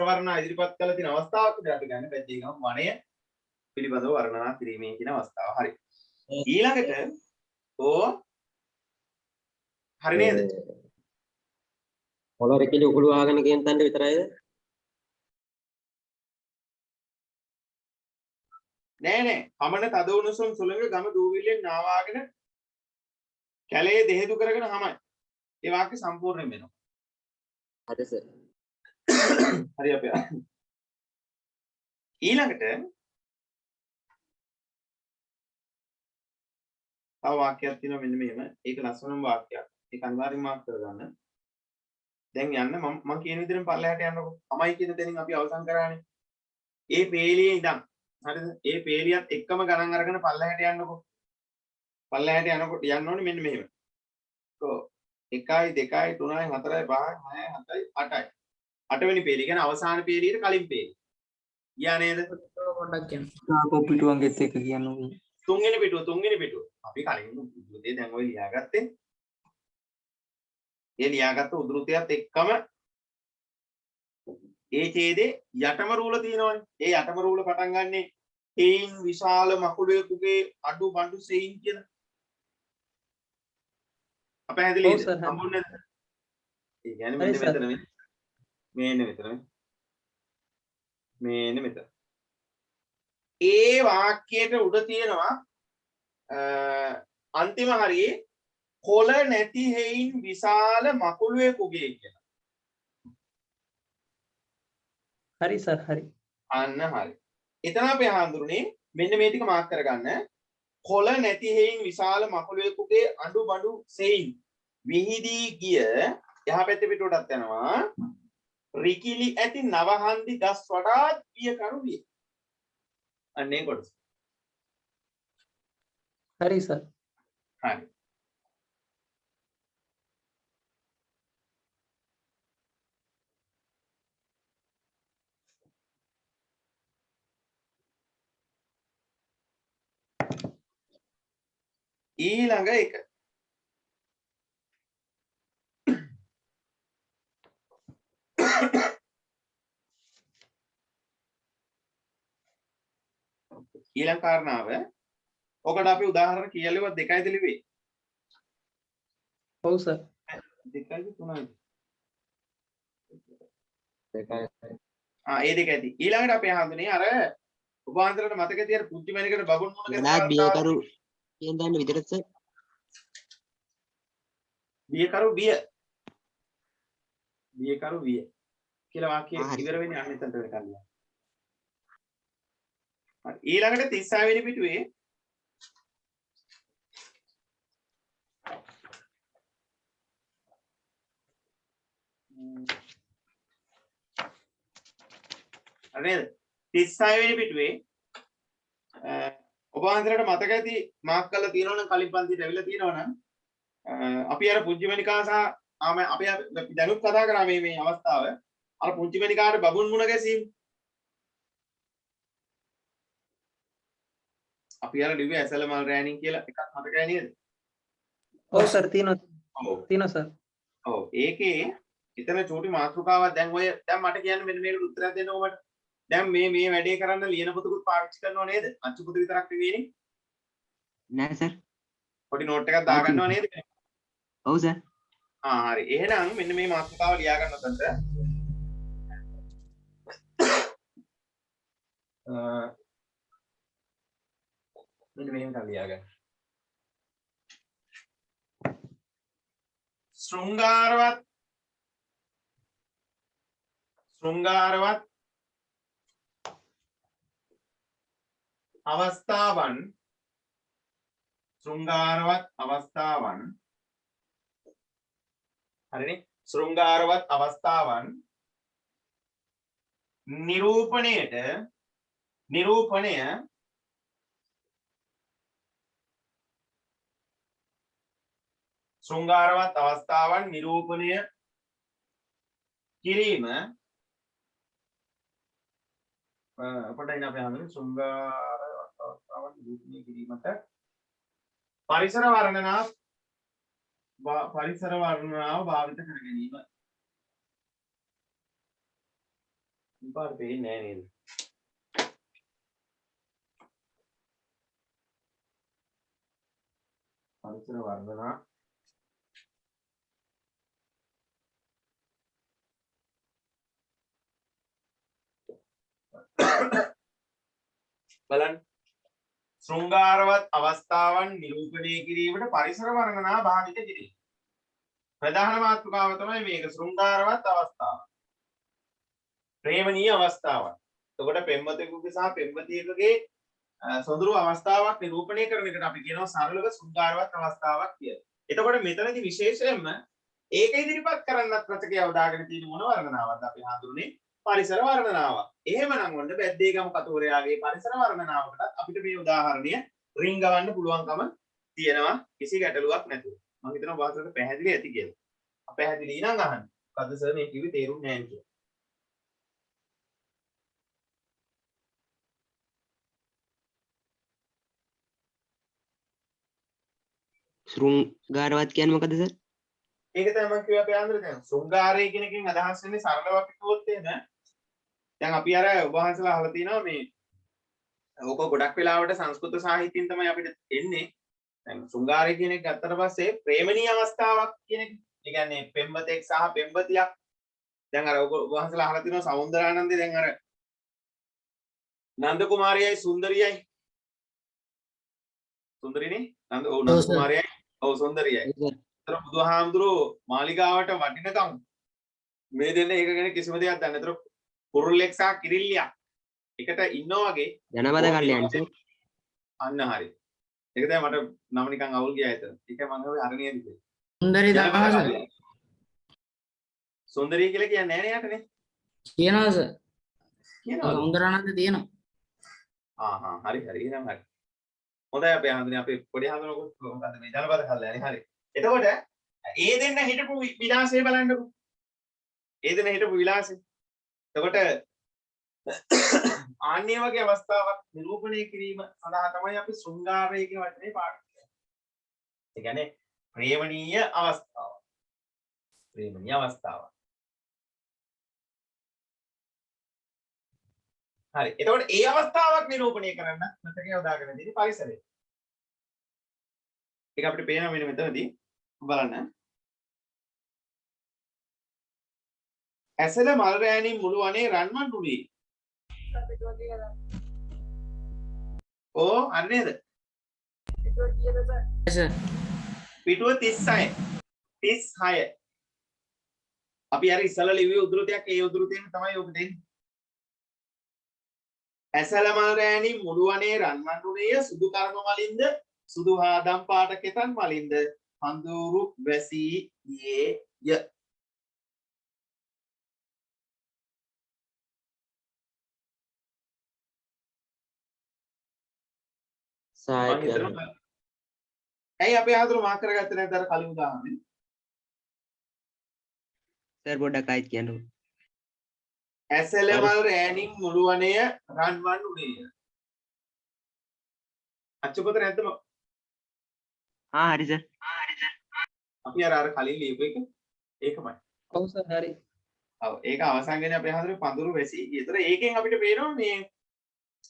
වර්ණනා ඉදිරිපත් කළ තියෙන අවස්ථාවක් විතර අපි ගන්න බැද්දේගම් වනය පිළිබඳව වර්ණනා කිරීමේ කියන අවස්ථාව. හරි. ඊළඟට හරි නේද? කොළරකිලි උගුලවාගෙන කියන තැනට විතරයිද? නෑ හමන තද උණුසුම් සුළඟ ගම දූවිල්ලෙන් නාවාගෙන කැලේ දෙහෙදු කරගෙන හමයි. ඒ වාක්‍ය සම්පූර්ණයෙන් වෙනවා. හරි සර්. හරි අපි ඊළඟට තව වාක්‍යයක් තියෙනවා මෙන්න මෙහෙම. ඒක ලස්සනම වාක්‍යයක්. ඒක අනිවාර්යෙන්ම මාක් කරගන්න. දැන් යන්න මම කියන විදිහෙන් පල්ලෙහාට යන්නකො. තමයි කියන තැනින් අපි අවසන් කරානේ. ඒ පේලියේ ඉඳන් හරිද? ඒ පේලියත් එක්කම ගණන් අරගෙන පල්ලෙහාට යන්නකො. පල්ලෙහාට යනකොට යන්න ඕනේ මෙන්න මෙහෙම. කො 1 2 3 4 5 6 7 8යි. 8 වෙනි පේලිය කියන්නේ අවසාන පේලියට කලින් පේලිය. ගියා නේද? පොඩ්ඩක් කියන්න. කොපිටුවන්ගෙත් එක කියන්න තුන්වෙනි පිටුව. අපි කලින් උද්ෘතය දැන් ඔය ලියාගත්තේ. ඒ ලියාගත්ත උද්ෘතයත් එක්කම ඒ ඡේදේ යටම රූල තියෙනවනේ. ඒ යටම රූල පටන් ගන්නෙ හේයින් විශාල මකුලෙකුගේ අඩු බඳු සෙයින් කියලා. අප හැදෙලිද? හම්බුනේ නැද්ද? ඒ කියන්නේ මෙන්න මෙතන. ඒ වාක්‍යයට උඩ තියෙනවා අන්තිම හරියේ කොළ නැති හේයින් විශාල මකුලෙකුගේ කියලා. හරි සර් හරි. අන්න හරි. එතන අපි හඳුරුනේ මෙන්න මේ ටික මාක් කරගන්න. කොළ නැති හේයින් විශාල මකුලෙකුගේ අඬු බඬු සෙයින් විහිදී ගිය එහා පැත්තේ පිටුවටත් යනවා. රිකිලි ඇති නවහන්දි ගස් වඩාත් පියකරු විය. අන්නේ කොටස. හරි සර්. හරි. ඊළඟ එක ඊළඟ කාරණාව ඔකට අපි උදාහරණ කියලා දෙකයිද ලිව්වේ? ඔව් සර්. දෙකයිද තුනයිද? දෙකයි. ඒ දෙක ඇති. ඊළඟට අපි අහන්නේ අර උපාන්තරයට මතක තියෙන පුංචි මැනිකට බබුන් මොන නෑ බියකරු කියන දන්න විතරත් සර්. බියකරු විය කියලා වාක්‍ය ඉවර වෙන්නේ අන්න එතනට වෙනකන්. හරි. ඊළඟට 36 වෙනි පිටුවේ නේද? 36 වෙනි පිටුවේ ඔබ වහන්සේලාට මතක ඇති මාක් කරලා තියෙනවනම් කලින් පන්තියට ඇවිල්ලා තියෙනවනම් අපි අර පුංචි මණිකා සහ අපි දැනුත් කතා කරා මේ අවස්ථාව අර පුංචි මණිකාට බබුන් මුණ ගැසීම අපි අර ලිව්වේ ඇසල මල් රෑණින් කියලා එකක් මතකයි නේද? ඔව් සර් තියෙනවා සර්. ඔව් ඒකේ එතන චූටි මාතෘකාවක් දැන් ඔය දැන් මට කියන්න මෙන්න මේකට උත්තරයක් දෙන්න ඕමට. දැන් මේ වැඩේ කරන්න ලියන පොතකුත් පාවිච්චි කරනව නේද? අච්චු පොත විතරක් නෙවෙයිනේ. නෑ සර්. පොඩි නෝට් එකක් දාගන්නව නේද? ඔව් සර්. හරි. එහෙනම් මෙන්න මේ මාතෘකාව ලියා ගන්න උතන්ට. මෙන්න මෙහෙම ලියා ගන්න. शृंगारवत अवस्थावन हरिනේ शृंगारवत अवस्थावन निरूपणय शृंगारवत अवस्थावन निरूपणय කිරීම අපිට ඉන්න අපේ හඳුනන शृंगारवत अवस्थावन निरूपणය කිරීමට පරිසර වර්ණනාව භාවිත කර ගැනීම. ඉපාර පේන්නේ නැහැ නේද? පරිසර වර්ණනා බලන්න शृंगारवत අවස්ථාවන් නිරූපණය කිරීමට පරිසර වර්ණනා භාවිත කිරීම. ප්‍රධාන මාතෘකාව තමයි මේක शृंगारवत අවස්ථාව. ප්‍රේමණීය අවස්ථාවක්. එතකොට පෙම්වතෙකුගේ සහ පෙම්වතියකගේ සොඳුරු අවස්ථාවක් නිරූපණය කරන එකට අපි කියනවා සරලව शृंगारवत අවස්ථාවක් කියලා. එතකොට මෙතනදී විශේෂයෙන්ම ඒක ඉදිරිපත් කරන්නත් රචකයා උදාගෙන තියෙන මොන වර්ණනාවක්ද අපි හඳුන්වන්නේ පරිසර වර්ණනාවක්. එහෙමනම් ඔන්න බැද්දේගම කතෝරයාගේ පරිසර වර්ණනාවකට අපිට මේ උදාහරණය රිංගවන්න පුළුවන්කම තියෙනවා කිසි ගැටලුවක් නැතුව. මම හිතනවා වාසලට පැහැදිලි ඇති කියලා. අපැහැදිලි නම් අහන්න. මොකද්ද සර් මේ කිව්වේ තේරුම් නැහැ කියලා. ශෘංගාරවත් කියන්නේ මොකද සර්? ඒක තමයි මම කිව්වා අපේ ආන්දර දැන් ශෘංගාරය කියන එකෙන් අදහස් වෙන්නේ සරලව කිව්වොත් එහෙම දැන් අපි අර ඔබ වහන්සේලා අහලා තියෙනවා මේ ඕක ගොඩක් වෙලාවට සංස්කෘත සාහිත්‍යයෙන් තමයි අපිට එන්නේ. දැන් ශෘංගාරය කියන එක ගත්තට පස්සේ ප්‍රේමණීය අවස්ථාවක් කියන එක. ඒ කියන්නේ පෙම්වතෙක් සහ පෙම්වතියක්. දැන් අර ඔබ වහන්සේලා අහලා තියෙනවා සෞන්දරානන්දේ දැන් අර නන්ද කුමාරයයි සුන්දරියයි. සුන්දරිනේ? නන්ද කුමාරයයි. ඔව් සුන්දරියයි. ඒතර බුදුහාමුදුරුවෝ මාලිගාවට වටිනකම් මේ දෙන්න ඒක ගැන කිසිම දෙයක් දන්නේ නැහැ. ඒතර කුරුල්ලෙක් සහ කිරිල්ලියක් එකට ඉන්නවා වගේ ජනපද කල්යන්න සර්. අන්න හරි. ඒක තමයි මට නම නිකන් අවුල් ගියා එතන. ඒක මම හිතුවේ හරියද කියලා. සුන්දරී දහස සුන්දරිය කියලා කියන්නේ නැහැ නේ යටනේ. කියනවා සර්. කියනවා. සෞන්දරානන්ද තියෙනවා. හරි හරි එහෙනම් හරි. හොඳයි අපේ හඳුනේ අපේ පොඩි හඳුනකොත් මොකද්ද මේ ජනපද කල්යන්නේ හරි. එතකොට ඒ දෙන්න හිටපු විලාසය බලන්නකෝ. ඒ දෙන්න හිටපු විලාසය. එතකොට ආන්නේ වගේ අවස්ථාවක් නිරූපණය කිරීම සඳහා තමයි අපි ශෘංගාරය කියන වචනේ පාවිච්චි කරන්නේ. ඒ කියන්නේ ප්‍රේමණීය අවස්ථාව. ප්‍රේමණීය අවස්ථාව. හරි. එතකොට ඒ අවස්ථාවක් නිරූපණය කරන්න මතකයේ යොදාගෙන තියෙන පරිසරය. ඒක අපිට පේනවා මෙන්න මෙතනදී බලන්න. ඇසල මල් රෑනින් මුළු වනේ රන්වන් නුනේ. ඕ අන්නේද? සර්. පිටුව 36. 36. අපි අර ඉස්සලා ලිව්වේ උද්ෘතයක් ඒ උද්ෘතයෙන් තමයි ඔබ දෙන්නේ. ඇසල මල් රෑනින් මුළු වනේ රන්වන් නුනේ සුදු කර්ම මලින්ද සුදු හාදම් පාට කෙතන් මලින්ද හඳුරු වැසී යේ සාහිත්‍ය ඇයි අපේ ආතුරු මාක් කරගත්තේ නැද්ද අර කලින් උදාහරණේ? සර් පොඩ්ඩක් ආයිත් කියන්නකෝ. ඇසල මල් රෑනින් මුළු වනය රන්වන් උනේය. අච්චපොත නැද්ද? හරි සර්. අපි අර කලින් ලියපු එක ඒකමයි. ඔව් සර් හරි. ඔව් ඒක අවසානයේදී අපේ ආතුරු පඳුරු වැසී ගිය. ඒතර ඒකෙන් අපිට පේනවා මේ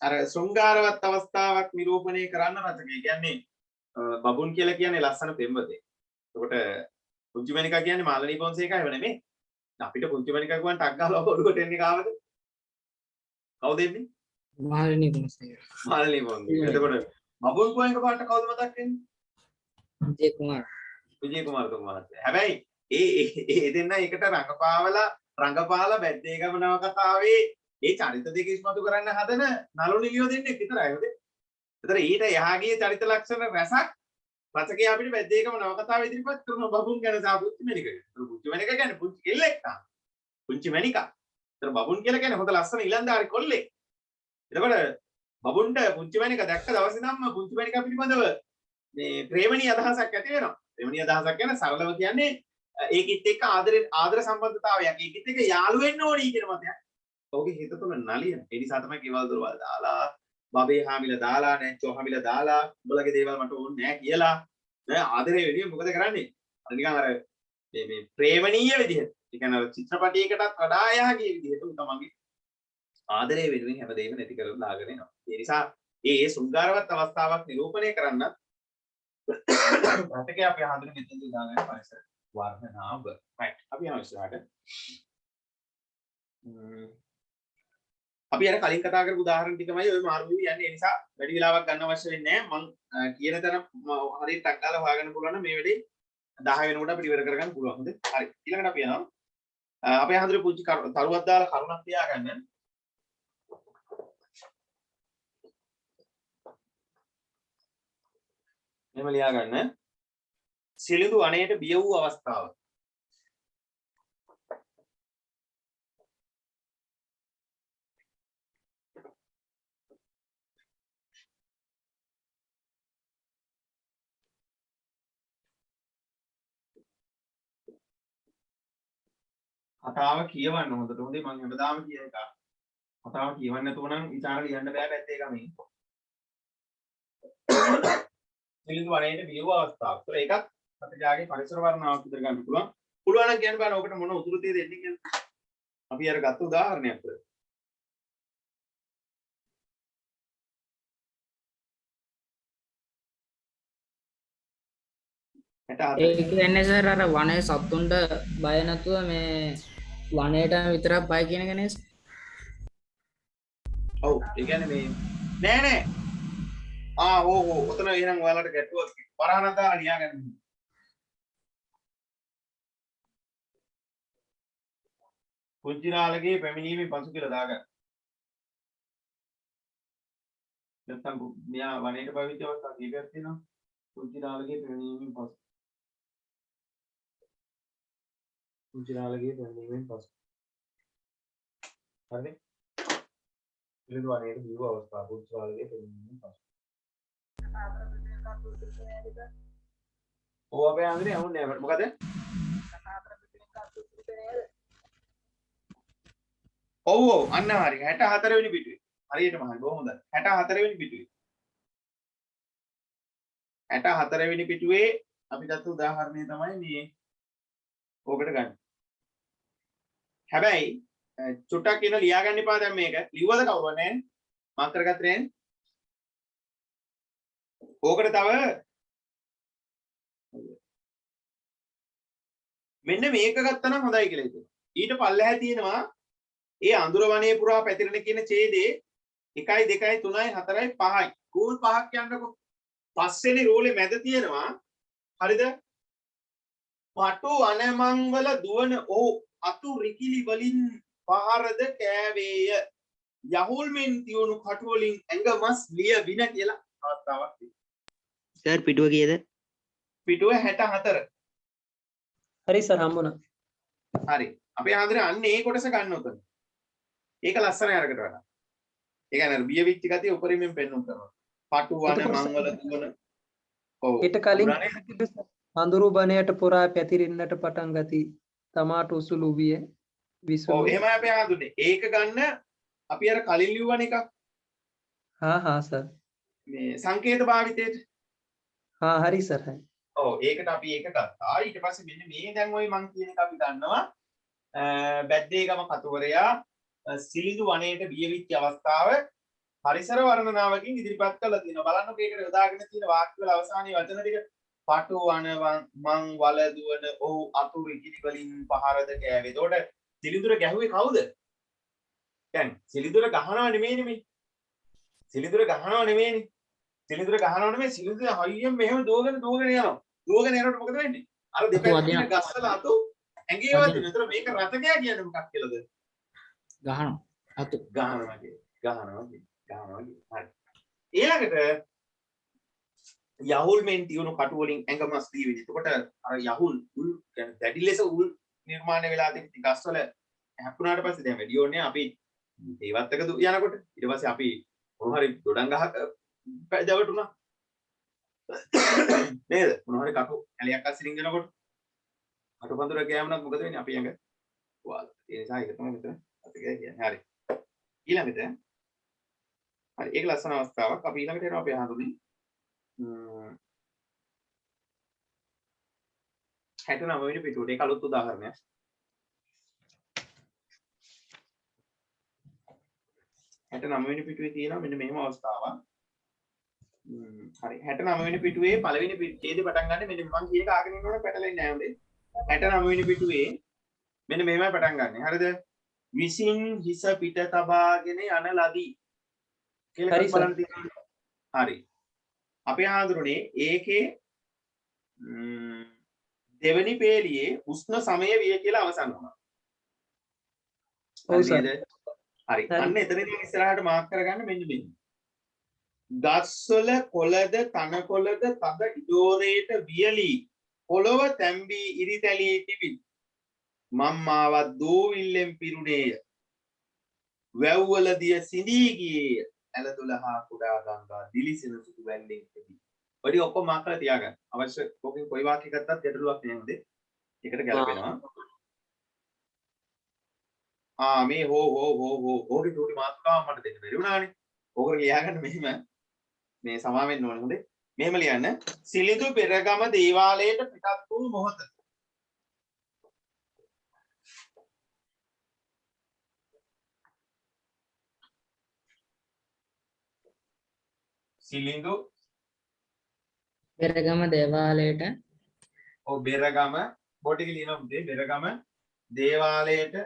අර ශෘංගාරවත් අවස්ථාවක් නිරූපණය කරන්න රචකය කියන්නේ බබුන් කියලා කියන්නේ ලස්සන පෙම්වතෙක්. එතකොට පුංචිමණිකා කියන්නේ මාළනී පොන්සේකා එහෙම නෙමෙයි. අපිට පුංචිමණිකා ගුවන් ටක් ගාලා ඔළුවට එන්නේ කාවද? කවුද එන්නේ? මාළනී පොන්සේක. මාළනී පොන්සේ. එතකොට බබුන් ගුවන්ක පාට කවුද මතක් වෙන්නේ? විජේ කුමාර්. විජේ කුමාරතුංග මහත්තයා. හැබැයි ඒ දෙන්න එකට රංගපාලා බැද්දේ ගම නව කතාවේ ඒ චරිත දෙක ඉස්මතු කරන්න හදන නළු නිලියෝ දෙන්නෙක් විතරයි හොදේ. ඒතර ඊට එහා ගිය චරිත ලක්ෂණ රසක් රචකයා අපිට බැද්දේකම නවකතාව ඉදිරිපත් කරන බබුන් ගැන සහ පුංචිමණික. ඒතර පුංචිමණික කියන්නේ පුංචි කෙල්ලෙක් තා. පුංචිමණිකා. ඒතර බබුන් කියලා කියන්නේ හොඳ ලස්සන ඉලන්දාරි කොල්ලෙක්. එතකොට බබුන්ට පුංචිමණික දැක්ක දවසේ නම් පුංචිමණිකා පිළිබඳව මේ ප්‍රේමණීය අදහසක් ඇති වෙනවා. ප්‍රේමණීය අදහසක් කියන්නේ සරලව කියන්නේ ඒකිට එක්ක ආදර සම්බන්ධතාවයක්. ඒකිට එක්ක යාළු වෙන්න ඕනි කියන මතයක්. ඔහුගේ හිත තුන නලියන. ඒ නිසා තමයි කෙවල් දොරවල් දාලා, බබේ හාමිලා දාලා, නැන්චෝ හාමිලා දාලා, උඹලගේ දේවල් මට ඕනේ නැහැ කියලා. නෑ ආදරේ වෙනුවෙන් මොකද කරන්නේ? අර නිකන් අර මේ ප්‍රේමණීය විදිහට. ඒ කියන්නේ අර චිත්‍රපටයකටත් වඩා යහගේ විදිහට තමන්ගේ ආදරේ වෙනුවෙන් හැමදේම නැති කරලා දාගෙන එනවා. ඒ නිසා ඒ ශෘංගාරවත් අවස්ථාවක් නිරූපණය කරන්න රටක අපි හඳුන මෙතනදී දාගෙන පරිසර වර්ණනාව. right. අපි යනවා ඉස්සරහට. අපි අර කලින් කතා කරපු උදාහරණ ටිකමයි ඔය මාරු වී යන්නේ. ඒ නිසා වැඩි වෙලාවක් ගන්න අවශ්‍ය වෙන්නේ නැහැ. මම කියන තැන හරියට ටක් ගාලා හොයාගන්න පුළුවන් නම් මේ වැඩේ 10 වෙනකොට අපිට ඉවර කරගන්න පුළුවන්. හොඳයි. හරි. ඊළඟට අපි යනවා. අපේ හඳුරේ පුංචි තරුවක් දාලා කරුණක් තියාගන්න. මෙහෙම ලියා ගන්න. සිලිඳු අණයට බිය වූ අවස්ථාව. කතාව කියවන්න හොඳට හොඳේ මම හැමදාම කියන එක. කතාව කියවන්න නැතුව නම් විචාර ලියන්න බෑ පැත්තේ ගමේ. සිලිඳු වනයේට බියව අවස්ථාවක්. ඒතර ඒකත් අපිටගේ පරිසර වර්ණාවක් විතර ගන්න පුළුවන්. පුළුවන් නම් කියන්න බෑ ඔකට මොන උතුරු තේ දෙන්නේ කියලා. අපි අර ගත්ත උදාහරණයක් වල. ඒ කියන්නේ සර් අර වනයේ සත්තුන්ට බය නැතුව මේ වනයේට විතරක් බය කියන එක නේද? ඔව් ඒ කියන්නේ මේ නෑ ඕ ඔතන එහෙනම් ඔයාලට ගැටුවක් වරහනදා ලියාගන්න. කුංචිරාලගේ පැමිණීමේ පසු කියලා දාගන්න. නැත්තම් මෙයා වනයේට පවිච්ච අවස්ථා කීපයක් තියෙනවා. කුංචිරාලගේ පැමිණීමෙන් පසු. කුංචිරාලගේ පැමිණීමෙන් පසු. හරිද? සිලිඳු වනයේට බියව අවස්ථා කුංචිරාලගේ පැමිණීමෙන් පසු. ඔව් අපේ ආන්දරේ අහුන්නේ නැහැ. මොකද? ඔව් අන්න හරි 64 වෙනි පිටුවේ. හරියටම හරි බොහොම හොඳයි. 64 වෙනි පිටුවේ. 64 වෙනි පිටුවේ අපි ගත්ත උදාහරණය තමයි මේ ඕකට ගන්න. හැබැයි චුට්ටක් කියන ලියා ගන්න එපා දැන් මේක. ලිව්වද කවුරුද නැහැ? මාක් කරගත්තේ නැහැ. ඕකට තව මෙන්න මේක ගත්තා නම් හොඳයි කියලා හිතුවා. ඊට පල්ලෙහා තියෙනවා ඒ අඳුර වනයේ පුරා පැතිරෙන කියන ඡේදේ 1 2 3 4 5යි. රූල් 5ක් යන්නකො. පස්වෙනි රූලේ මැද තියෙනවා හරිද? පටු අනමංගල දුවන ඔහු අතු රිකිලි වලින් පහරද කෑවේය. යහුල් මෙන් තියුණු කටු වලින් ඇඟමස් ලිය වින කියලා අවස්ථාවක් තියෙනවා. සර් පිටුව කීයද? පිටුව 64. හරි සර් හම්බුණා. හරි. අපි ආන්දරේ අන්න ඒ කොටස ගන්න උතන. ඒක ලස්සනයි අරකට වඩා. ඒ කියන්නේ බිය විච්ච ගතිය උපරිමයෙන් පෙන්වන්න කරනවා. පටු වන මංගල දුවන. ඔව්. ඊට කලින් අඳුරු බණයට පුරා පැතිරෙන්නට පටන් ගති. තමාට උසුළු විය. ඔව් විසුළු. එහෙමයි අපි ආදුනේ. ඒක ගන්න අපි අර කලින් ලියවන එක හා සර්. මේ සංකේත භාවිතයට. හරි සර් හරි. ඔව් ඒකට අපි ඒක ගත්තා. ඊට පස්සේ මෙන්න මේ දැන් ওই මං කියන එක අපි ගන්නවා. බැද්දේගම කතුවරයා සිලිඳු වනයේට බිය විච්ච අවස්ථාව පරිසර වර්ණනාවකින් ඉදිරිපත් කළා තියෙනවා. බලන්නකෝ ඒකට යොදාගෙන තියෙන වාක්‍ය වල අවසානයේ වචන ටික පටු වන මං වල දුවන ඔහු අතු රිකිලි වලින් පහරද කෑවේ. එතකොට සිලිඳුර ගැහුවේ කවුද? දැන් සිලිඳුර ගහනවා නෙමෙයි. සිලිඳුර ගහනවා නෙමෙයි. සිලිඳුර ගහනවා නෙමෙයි. සිලිඳුර හයියෙන් මෙහෙම දුවගෙන යනවා. දුවගෙන යනකොට මොකද වෙන්නේ? අර දෙපැත්තේ ගස්සලා අතු ඇඟේ වදින. ඒතර මේක රතකයා කියන්නේ මොකක් කියලාද? ගහනවා. අතු ගහනවා කියන්නේ. හරි. ඊළඟට යහුල් මෙන් තියුණු කටු වලින් ඇඟමස් දී විදි. එතකොට අර යහුල් උල් කියන්නේ දැඩි ලෙස උල් නිර්මාණය වෙලා තිබි ගස්වල හැප්පුණාට පස්සේ දැන් වැඩි ඕනේ අපි ඒවත් එක යනකොට ඊට පස්සේ අපි මොන හරි දොඩම් ගහක දැවටුණා. නේද? මොන හරි කටු ඇලයක් අස්සින් යනකොට කටු පඳුර ගෑමුණත් මොකද වෙන්නේ? අපි ඇඟ වාල්. ඒ නිසා ඒක තමයි මෙතන අපි කියන්නේ. හරි. ඊළඟට හරි ඒක ලස්සන අවස්ථාවක්. අපි ඊළඟට එනවා අපි අහඳුනේ 69 වෙනි පිටුවට ඒක අලුත් උදාහරණයක්. 69 වෙනි පිටුවේ තියෙනවා මෙන්න මෙහෙම අවස්ථාවක්. හරි 69 වෙනි පිටුවේ පළවෙනි ඡේදෙ පටන් ගන්න මෙන්න මම කියන එක ආගෙන ඉන්නකොට පැටලෙන්නේ නැහැ හොඳේ. 69 වෙනි පිටුවේ මෙන්න මෙහෙමයි පටන් ගන්න. හරිද? විසින් හිස පිට තබාගෙන යන ලදී කියලා බලන්න තියෙනවා. හරි. අපේ ආඳුරනේ ඒකේ දෙවෙනි පේලියේ උෂ්ණ සමය විය කියලා අවසන් වුණා. ඔව් සර්. හරි. අන්න එතනදී ඉස්සරහට මාක් කරගන්න මෙන්න මෙන්න. ගස්වල කොළද තනකොළද තද ඉඩෝරේට වියලි පොළව තැම්බී ඉරිතැලී තිබි. මම්මාවත් දෝවිල්ලෙන් පිරුණේය. වැව්වල දිය සිඳී ගියේය. ඇලදොලහා කුඩා ගංගා දිලිසෙන සුදු වැල්ලෙන් තිබි. ඔඩි ඔක්කොම මාක් කරලා තියාගන්න. අවශ්‍ය කොකින් කොයි වාක්‍ය ගත්තත් ගැටලුවක් නෑ හොඳේ. ඒකට ගැලපෙනවා. මේ හෝ ඕකේ චූටි මාතෘකාවක් මට දෙන්න බැරි වුණානේ. ඕකට ලියාගන්න මෙහෙම මේ සමා වෙන්න ඕනේ හොඳේ. මෙහෙම ලියන්න. සිලිඳු පෙරගම දේවාලයට පිටත් වූ මොහොත. සිලිඳු පෙරගම දේවාලයට බෙරගම බෝඩ් එකේ ලියනවා මුදේ බෙරගම දේවාලයට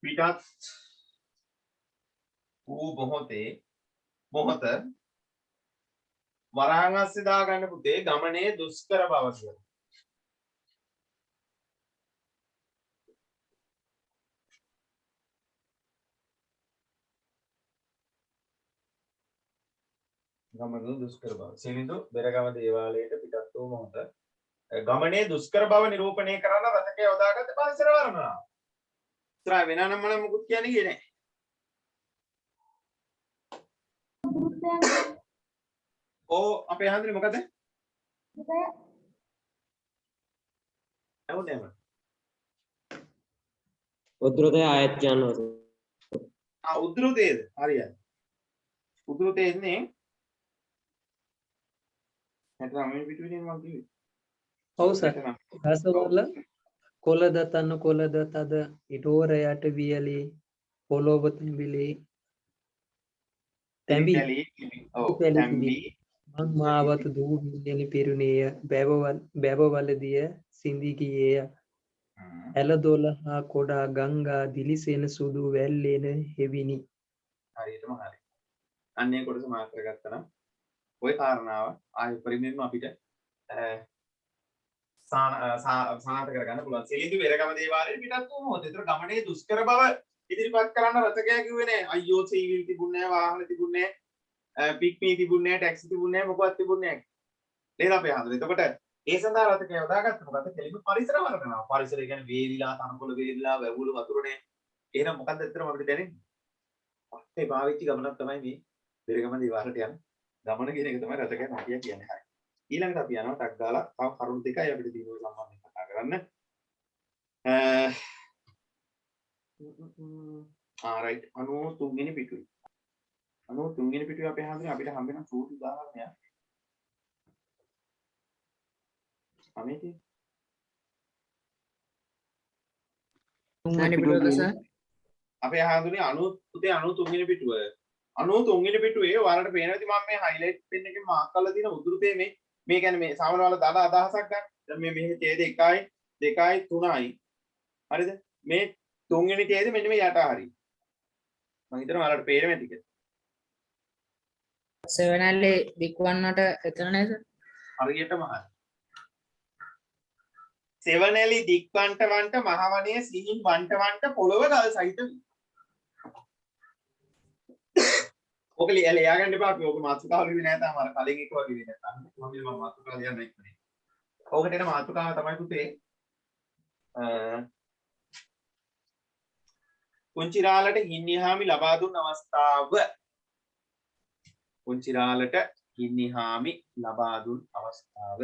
පිටත් වූ මොහොත වරහන් අස්සේ දාගන්න පුතේ ගමනේ දුෂ්කර බව කියලා. ගමනේ දුෂ්කර බව. සිලිඳු බෙරගම දේවාලයට පිටත් වූ මොහොත ගමනේ දුෂ්කර බව නිරූපණය කරන රචකයා යොදාගත් පරිසර වර්ණනාව. ඉතලා වෙන නම් මම මුකුත් කියන්නේ ගියේ නැහැ. අපේ හන්දේ මොකද? ඇහුනේ මම. උද්දෘතය ආයත් කියනවා. උද්දෘතයේද? හරියයි. උද්දෘතයේ ඉන්නේ 69 පිටුවේ මම කිව්වේ. ඔව් සර්. රසවල කොළද තන්න කොළද තද ඉටෝරයට වියලි පොළොව තැඹිලි තැඹි තැඹි මං මාවත දූ වියලි පිරුණේය බැවවලදිය සිඳි ගියේය ඇල දොළහා කොඩා ගංගා දිලිසෙන සුදු වැල්ලෙන හෙවිනි. හරියටම හරි. අන්නේ කොටස මාර්ක් කරගත්තා නම් ওই කාරණාව ආයෙ පරිමෙන්ම අපිට සානාත කරගන්න පුළුවන්. සිලිඳු වෙරගම දේවාලයේ පිටත් වූ මොහොත. ඒතර ගමනේ දුෂ්කර බව ඉදිරිපත් කරන්න රචකයා කිව්වේ නෑ. අයියෝ සීවිල් තිබුණේ නෑ, වාහන තිබුණේ නෑ, පික්මී තිබුණේ නෑ, ටැක්සි තිබුණේ නෑ, මොකවත් තිබුණේ නෑ. නේද අපේ හඳුනේ. එතකොට ඒ සඳහා රචකයා යොදාගත්ත මොකද්ද? කෙලිම පරිසර වර්ණනාව. පරිසරය කියන්නේ වේලිලා, තනකොළ වේලිලා, වැවුළු වතුරනේ. එහෙනම් මොකද්ද ඇත්තටම අපිට දැනෙන්නේ? පස්සේ පාවිච්චි ගමනක් තමයි මේ වෙරගම දේවාලයට යන ගමන කියන එක තමයි රචකයා මාතියා කියන්නේ. හරි. ඊළඟට අපි යනවා ටක් ගාලා තව කරුණු දෙකයි අපිට තියෙන ඔය සම්බන්ධයෙන් කතා කරන්න. රයිට් 93 වෙනි පිටුවේ. 93 වෙනි පිටුවේ අපේ හඳුනේ අපිට හම්බ වෙන සූටි උදාහරණයක්. අමේටි. තුන්වෙනි පිටුවද සර්? අපේ හඳුනේ 93 වෙනි පිටුව. 93 වෙනි පිටුවේ ඔයාලට පේනවා ඉතින් මම මේ highlight pen එකෙන් මාක් කරලා තියෙන උද්දෘතයේ මේ කියන්නේ මේ සාමාන්‍ය වල දාලා අදහසක් ගන්න. දැන් මේ මෙහි ඡේද 1යි 2යි 3යි. හරිද? මේ තුන්වෙනි ඡේද මෙන්න මේ යට හරි. මම හිතනවා ඔයාලට පේනවා ඇති කියලා. සෙවනැල්ලේ දික්වන්නට එතන නේද? හරියටම හරි. සෙවනැලි දික්වන්ට වන්ට මහවණයේ සිහින් වන්ට පොළොව ගල් සහිත වී. ඔක ලියා ගන්න එපා අපි ඔක මාතෘකාව ලිව්වේ නැහැ තාම අර කලින් එක වගේ ලියන්න නැත්නම් මම මාතෘකාව ලියන්න ඉක්මනේ. ඔකට එන මාතෘකාව තමයි පුතේ කුංචිරාලට හින්නිහාමි ලබා දුන් අවස්ථාව. කුංචිරාලට හින්නිහාමි ලබා දුන් අවස්ථාව.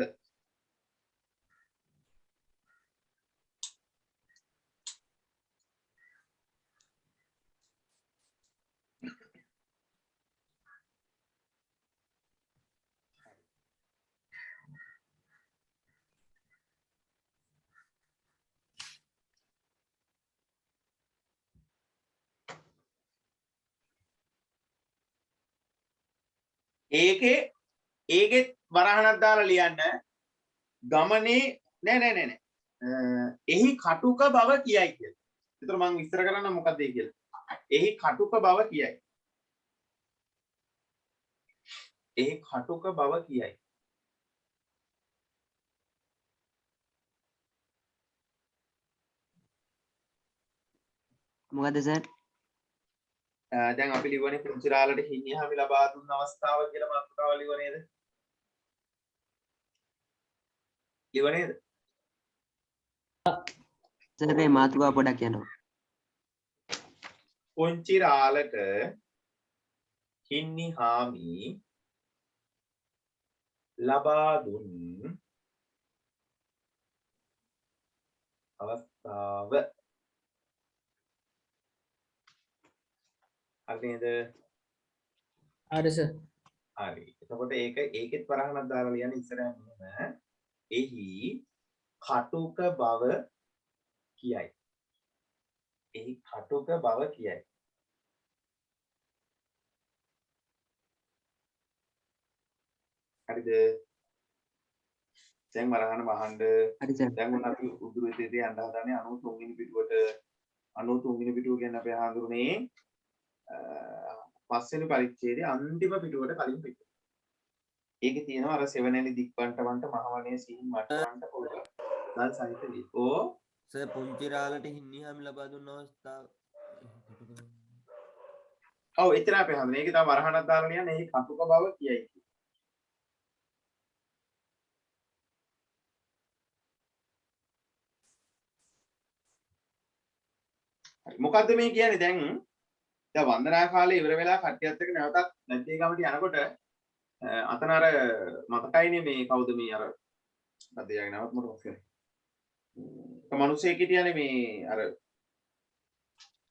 ඒකේ වරහණක් දාලා ලියන්න ගමනේ නෑ එහි කටුක බව කියයි කියලා. ඒතර මම විස්තර කරන්න මොකක්ද ඒ කියලා. එහි කටුක බව කියයි. එහි කටුක බව කියයි. මොකද සර්? දැන් අපි ලිව්වනේ කුංචිරාලට හිමිහාමි ලබා දුන්න අවස්ථාව කියලා මාතෘකාව ලිව්ව නේද? ලිව්ව නේද? සර් මේ මාතෘකාව පොඩක් කියනවා. කුංචිරාලට හිමිහාමි ලබා දුන් අවස්ථාව හරි නේද? හරි සර්. හරි. එතකොට ඒකෙත් වරහණක් දාලා ලියන්න ඉස්සරහින් මෙහෙම. එහි කටුක බව කියයි. එහි කටුක බව කියයි. හරිද? දැන් වරහණ වහන්න. හරි සර්. දැන් උන් අපි උදුරු විදිහට යන්න හදාන්නේ 93 වෙනි පිටුවට 93 වෙනි පිටුව කියන්නේ අපි හඳුරන්නේ පස්වෙනි පරිච්ඡේදයේ අන්තිම පිටුවට කලින් පිටුව. ඒකේ තියෙනවා අර සෙවණැලි දික්වන්ටවන්ට මහවණේ සිහින් මට්ටවන්ට පොළව. ගල් සහිත වී. ඕ සර් පුංචි රාලට හින්නිහාමි ලබා දුන්න අවස්ථාව. ඔව් එච්චර අපි හඳුනන. ඒකේ තව වරහණක් දාලා ලියන්නේ එහි කටුක බව කියයි. හරි. මොකද්ද මේ කියන්නේ දැන් වන්දනා කාලේ ඉවර වෙලා කට්ටියත් එක්ක නැවතත් නැද්දේ ගමට යනකොට අතන අර මතකයිනේ මේ කවුද මේ අර මොකද යාගේ නමත් මට මොකක්ද ඒ මිනිස්සෙක් හිටියනේ මේ අර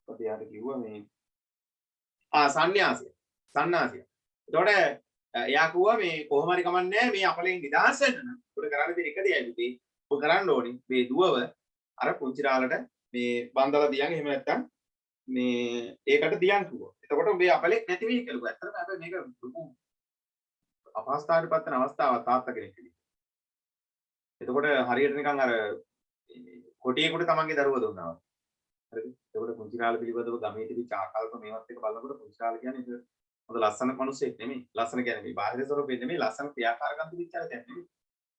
මොකද යාට කිව්වා මේ සන්න්‍යාසය. එතකොට එයා කිව්වා මේ කොහොම හරි කමන්නේ මේ අපලෙන් නිදහස් වෙන්න නම් උඩ කරන්න තියෙන එක දෙයයි පුතේ. ඔය කරන්න ඕනේ මේ දුවව අර පුංචි රාලට මේ බන්දලා දියන් එහෙම නැත්තම් මේ ඒකට දියන් කිව්වා. එතකොට උඹේ අපලෙක් නැති වෙයි කියලා. ඇත්තටම හැබැයි මේක ලොකු අපහසුතාවයට පත් වෙන අවස්ථාවක් තාත්තා කෙනෙක් විදිහට. එතකොට හරියට නිකන් අර කොටියෙකුට තමන්ගේ දරුවා දුන්නා වගේ. හරිද? එතකොට පුංචි කාලේ පිළිබඳව ගමේ තිබිච්ච ආකල්ප මේවත් එක බලනකොට පුංචි කාලේ කියන්නේ ඒක හොඳ ලස්සන මිනිස්සෙක් නෙමෙයි. ලස්සන කියන්නේ මේ බාහිර ස්වරූපෙ නෙමෙයි ලස්සන ක්‍රියාකාරකම් තිබිච්ච අය නෙමෙයි.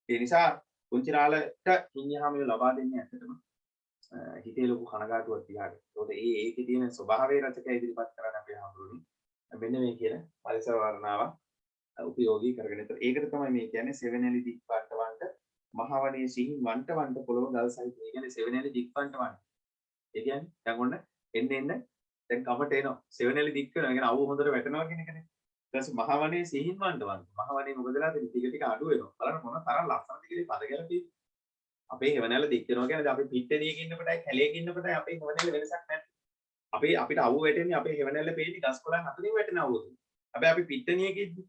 ඒ නිසා පුංචි රාලට හිඤ්ඤාම ලබා දෙන්නේ ඇත්තටම හිතේ ලොකු කනගාටුවක් තියාගෙන. ඒකට ඒකේ තියෙන ස්වභාවය රචකය ඉදිරිපත් කරන්න අපි හඳුරුනේ. මෙන්න මේ කියන පරිසර වර්ණාව උපයෝගී කරගෙන. ඒකට තමයි මේ කියන්නේ සෙවණැලි දික්වන්ටවන්ට මහවණේ සිහින් වන්ටවන්ට පොළව ගල් සහිත. ඒ කියන්නේ සෙවණැලි දික්වන්ටවන්ට. ඒ කියන්නේ දැන් ඔන්න එන්න දැන් කමට එනවා. සෙවණැලි දික් වෙනවා. ඒ කියන්නේ අවු හොඳට වැටෙනවා කියන එකනේ. ඊට පස්සේ මහවණේ සිහින් වන්ටවන්ට. මහවණේ මොකදලා ටික අඩු වෙනවා. බලන්න මොන තරම් ලස්සනද කියලා පද ගැලපී. අපේ හෙවණැල්ල දික් වෙනවා කියන්නේ අපි පිට්ටනියක ඉන්න කොටයි කැලේක ඉන්න කොටයි අපේ හෙවණැල්ල වෙනසක් නැහැ. අපිට අවුව වැටෙන්නේ අපේ හෙවණැල්ල පේන්නේ ගස් කොළන් අතරින් වැටෙන අවුව. හැබැයි අපි පිට්ටනියක ඉද්දි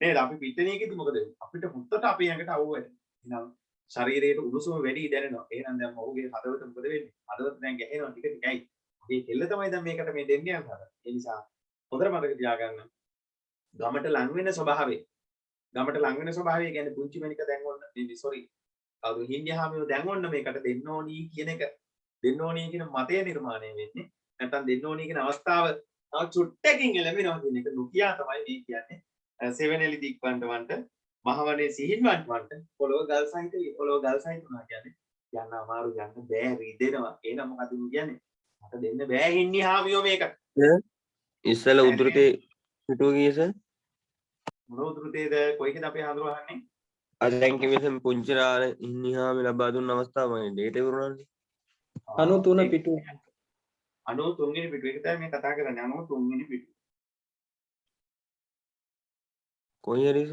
නේද? අපි පිට්ටනියක ඉද්දි මොකද අපිට මුත්තට අපේ ඇඟට අවුව වැටෙනවා. එහෙනම් ශරීරයේ උණුසුම වැඩි දැනෙනවා. එහෙනම් දැන් ඔහුගේ හදවත මොකද වෙන්නේ? හදවත දැන් ගැහෙනවා ටික ටිකයි. මේ කෙල්ල තමයි දැන් මේකට මේ දෙන්නේ යනවා. ඒ නිසා හොඳට මතක තියාගන්න. ගමට ලං වෙන ස්වභාවය. ගමට ලං වෙන ස්වභාවය කියන්නේ පුංචි මණික දැන් ඔන්න මේ සෝරි කවුරු හින්දියාමියෝ දැන් ඔන්න මේකට දෙන්න ඕනි කියන එක දෙන්න ඕනි කියන මතය නිර්මාණය වෙන්නේ නැත්නම් දෙන්න ඕනි කියන අවස්ථාව තව චුට්ටකින් එළඹෙනවා කියන එක නුකියා තමයි මේ කියන්නේ සෙවණැලි දික්වන්ටවන්ට මහවණේ සිහින්වන්ටවන්ට පොළොව ගල් සහිත වුණා කියන්නේ යන්න අමාරු යන්න බෑ රිදෙනවා එහෙනම් මොකද කියන්නේ මට දෙන්න බෑ හින්දියාමියෝ මේක ඉස්සල උද්ෘතේ පිටුව ගියස මොන උද්ෘතේද කොයිකද අපි හඳුනගන්නේ අද දැන් කිව්වෙසම් පුංචි රාල හින්නිහාමි ලබා දුන්න අවස්ථාවනේ ඩේට් ඉවරුණානේ 93 පිටුව 93 වෙනි පිටුව එක තමයි මේ කතා කරන්නේ 93 වෙනි පිටුව කොයි හරිස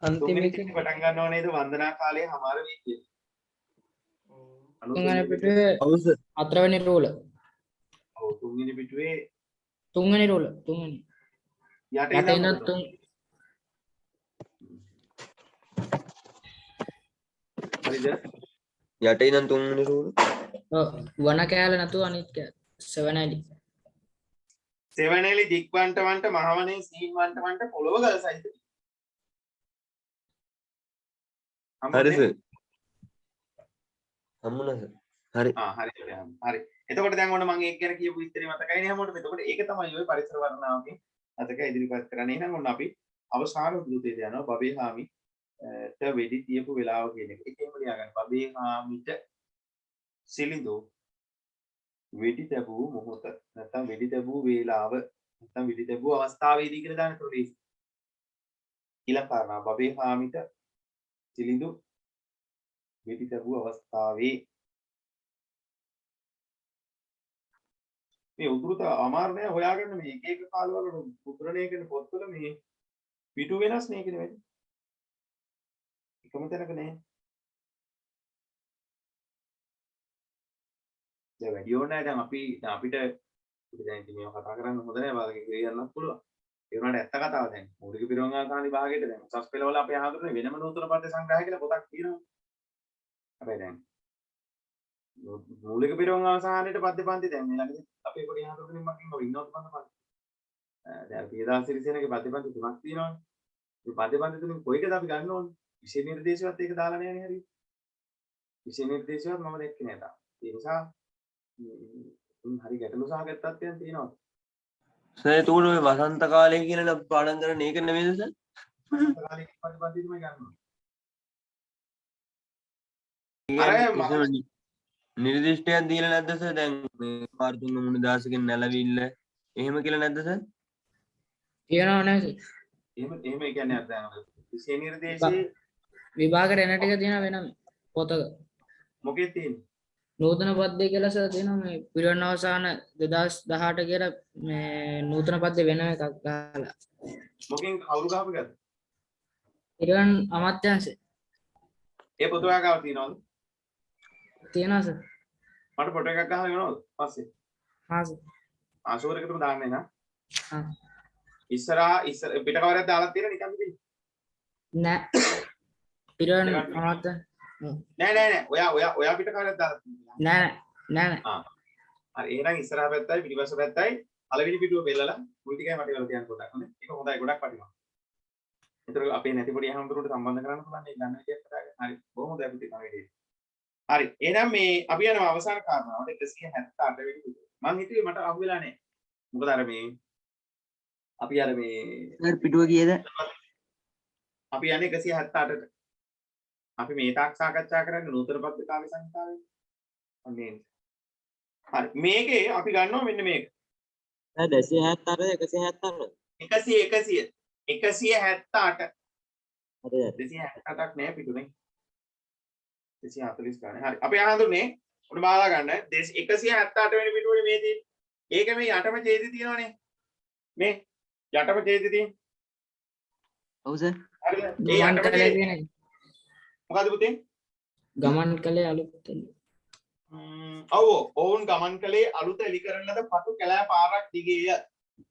අන්තිම එක පටන් ගන්නව නේද වන්දනා කාලයේ හමාර වී කියන්නේ තුන්වෙනි පිටුවේ හතරවෙනි රූල. ඔව් තුන්වෙනි පිටුවේ තුන්වෙනි රූල තුන්වෙනි. යට යට ඉඳන් ඉඳන් තුන් හරිද යට ඉඳන් තුන්වෙනි රූල වන කෑල්ල නැතුව අනිත් කෑල්ල සෙවණැලි. සෙවණැලි දික්වන්ටවන්ට මහවණේ සිහින්වන්ටවන්ට පොළොව ගල් සහිත. හරි සර් හම්බුණා සර් හරි හරි එතකොට දැන් ඔන්න මම ඒක ගැන කියපු විස්තරය මතකයිනේ හැමෝටම. එතකොට ඒක තමයි ඔය පරිසර වර්ණාවකින් අතක ඉදිරිපත් කරන්නේ. එහෙනම් ඔන්න අපි අවසාන උද්ෘතයට යනවා බබේහාමි ට වෙඩි තියපු වෙලාව කියන එක. ඒකෙන්ම ලියාගන්න බබේහාමිට සිලිඳු වෙඩි තැබූ මොහොත නැත්නම් වෙඩි තැබූ වේලාව නැත්නම් වෙඩි තැබූ අවස්ථාවේදී කියලා දාන්න පුළුවන්. ඊළඟ කාරණා බබේහාමිට සිලිඳු වෙඩි තැබූ අවස්ථාවේ මේ උද්ෘත අමාරු නෑ හොයාගන්න මේ එක එක කාලවල උද්‍රණය කරන පොත්වල මේ පිටු වෙනස් නේ කියන වැඩි. එකම තැනක නෑ. එච්චර වැඩි ඕනේ නැහැ. දැන් අපිට දැන් ඉතින් මේව කතා කරන්න හොඳ නැහැ. වාගේ කියන්නත් පුළුවන්. ඒ වුණාට ඇත්ත කතාව දැන් මූලික පිරවුම් ආකාර විභාගයට දැන් උසස් පෙළවල අපේ ආහඳුනේ වෙනම නූතන පද්‍ය සංග්‍රහය කියලා පොතක් තියෙනවා. හැබැයි දැන් මූලික පිරවුම් අවසානයේට පද්‍ය පන්ති දැන් ඊළඟට අපේ පොඩි ආහඳුනේ මම කියනවා ඉන්නවත් මම පන්ති. දැන් පියදාස සිරිසේනගේ පද්‍ය පන්ති තුනක් තියෙනවානේ. මේ පද්‍ය පන්ති තුنين කොයිකද අපි ගන්න ඕනේ? විශේෂ නිර්දේශවත් ඒක දාලා නැහැ නේ හරියට. විශේෂ නිර්දේශවත් මම දැක්කේ නෑ තාම. ඒ නිසා හරි ගැටලු සහගත තත්ත්වයන් තියෙනවා. සර් එතකොට ඔය වසන්ත කාලය කියලා පාඩම් කරන එක නෙමෙයිද සර්? කාලේ පද්‍ය පන්ති තමයි ගන්න ඕනේ. නිර්දිෂ්ටයක් දීලා නැද්ද සර්? දැන් මේ මාර්තුංග මුනිදාසගෙන් නැලවිල්ල එහෙම කියලා නැද්ද සර්? කියනවා නේද? එහෙම ඒ කියන්නේ අර දැන් විශේෂ නිර්දේශයේ විභාගයට එන ටික තියෙනවා වෙනම පොතක. මොකෙද තියෙන්නේ? නූතන පද්‍ය කියලා සර් තියෙනවා මේ පිරිවෙන් අවසාන 2018 කියලා මේ නූතන පද්‍ය වෙන එකක් ගහලා. මොකෙන් කවුරු ගහපු එකද? පිරිවෙන් අමාත්‍යාංශය ඒ පොත ඔයාගාව තියෙනවද? තියෙනවා සර්. මට ෆොටෝ එකක් ගහලා වෙනවද? පස්සේ. හා සර්. ආශෝරයකටම දාන්නේ නා. හා. ඉස්සර පිට කවරයක් දාලා තියෙන නිකන් තියෙන්නේ. නෑ. පිරිවෙන් අමාත්‍ය නෑ. ඔයා පිට කවරයක් දාලා තියෙනවා. නෑ. හරි එහෙනම් ඉස්සරහා පැත්තයි පිටිපස්ස පැත්තයි පළවෙනි පිටුව බෙල්ලලා මුල් ටිකයි මට වෙලා තියන්න පොඩ්ඩක් හොඳයි. ඒක හොඳයි ගොඩක් වටිනවා. ඒතර අපේ නැති පොඩි අහඹුරුන්ට සම්බන්ධ කරන්න පුළුවන් මේ ගන්න විදියක් කතා කරලා. හරි. බොහොම හොඳයි අපිට කම විදියට. හරි. එහෙනම් මේ අපි යනවා අවසාන කාරණාවට 178 වෙනි පිටුව. මං හිතුවේ මට අහු වෙලා නෑ. මොකද අර මේ අපි අර මේ සර් පිටුව කීයද? අපි යන්නේ 178ට. අපි මේ තාක් සාකච්ඡා කරන්නේ නූතන පද්‍ය කාව්‍ය සංහිතාවේ. අනේ. හරි. මේකේ අපි ගන්නවා මෙන්න මේක. සර් 278 178 178 හරි 278ක් නෑ පිටුනේ 240 ගන්න. හරි. අපි අහඳුනේ උඩ බාලා ගන්න 178 වෙනි පිටුවේ මේ තියෙන්නේ. ඒක මේ යටම ඡේදය තියෙනවනේ. මේ යටම ඡේදය තියෙන්නේ. ඔව් සර්. හරිද? ඒ ගමන් යටම කළේ ඡේදය කියන එක. මොකද්ද පුතේ? ගමන් කළේ අලුත් ඔව් ඔවුන් ගමන් කළේ අලුත එලි කරන ලද පටු කැලෑ පාරක් දිගේය.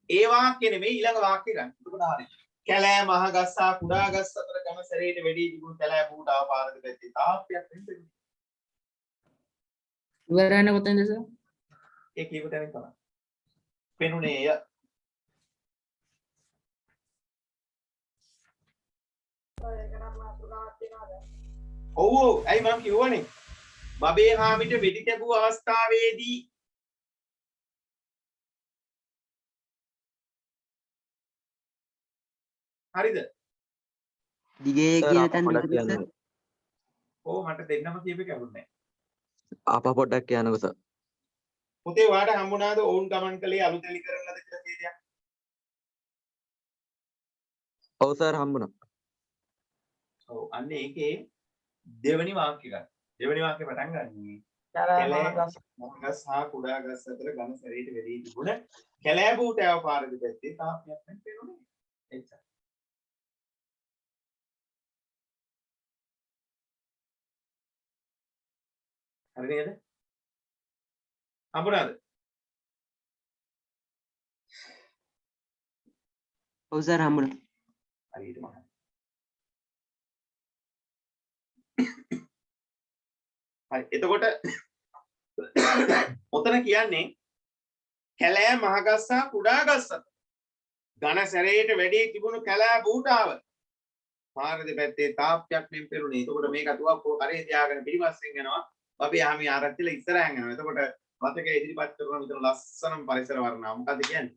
ඒ වාක්‍ය නෙමෙයි ඊළඟ වාක්‍ය ගන්න. එතකොට හරියි. කැලෑ මහ ගස්සා කුඩා ගස් අතර ගම සැරේට වැඩි තිබුණු කැලෑ බූටාව පාරද පැත්තේ තාප්පයක් වෙන්නේ. ඉවරනේ කොතෙන්ද සර්? ඒ කියපු තැනින් තමයි. පෙනුනේය. ඔව් ඇයි මම කිව්වනේ බබේ හාමිට වෙඩි තැබූ අවස්ථාවේදී හරිද? දිගේ කියන තැන මොකද සර්? ඔව් මට දෙන්නම කියපේ කවුරුන්නේ ආපහු පොඩ්ඩක් කියන්නකෝ සර්. පුතේ ඔයාලට හම්බුණාද ඔවුන් ගමන් කළේ අලුත් එලි කරන ලද කියලා තේරියක්? ඔව් සර් හම්බුණා. ඔව් අන්න ඒකේ දෙවෙනි වාක්‍ය ගන්න. දෙවෙනි වාක්‍ය පටන් ගන්නේ කැලෑ ගස් හා කුඩා ගස් අතර ඝන සැරේට වැඩි තිබුණ කැලෑ බූටෑව පාරද පැත්තේ තාප්පයක් වෙන පෙනුනේ. එච්චර. හරි නේද? හම්බුණාද? ඔව් සර් හම්බුණා. හරියටම හරි. හරි එතකොට ඔතන කියන්නේ කැලෑ මහගස්සා කුඩා ගස් අතර ඝන සැරේට වැඩි තිබුණු කැලෑ බූටාව පාර දෙපැත්තේ තාප්පයක් මෙන් පෙරුණේ. එතකොට මේක අතුවක් කරේ තියාගෙන පිටිපස්සෙන් යනවා. අපි ආමි ආරච්චිල ඉස්සරහින් යනවා. එතකොට මතකයේ ඉදිරිපත් කරන විතර ලස්සනම පරිසර වර්ණාව. මොකද්ද කියන්නේ?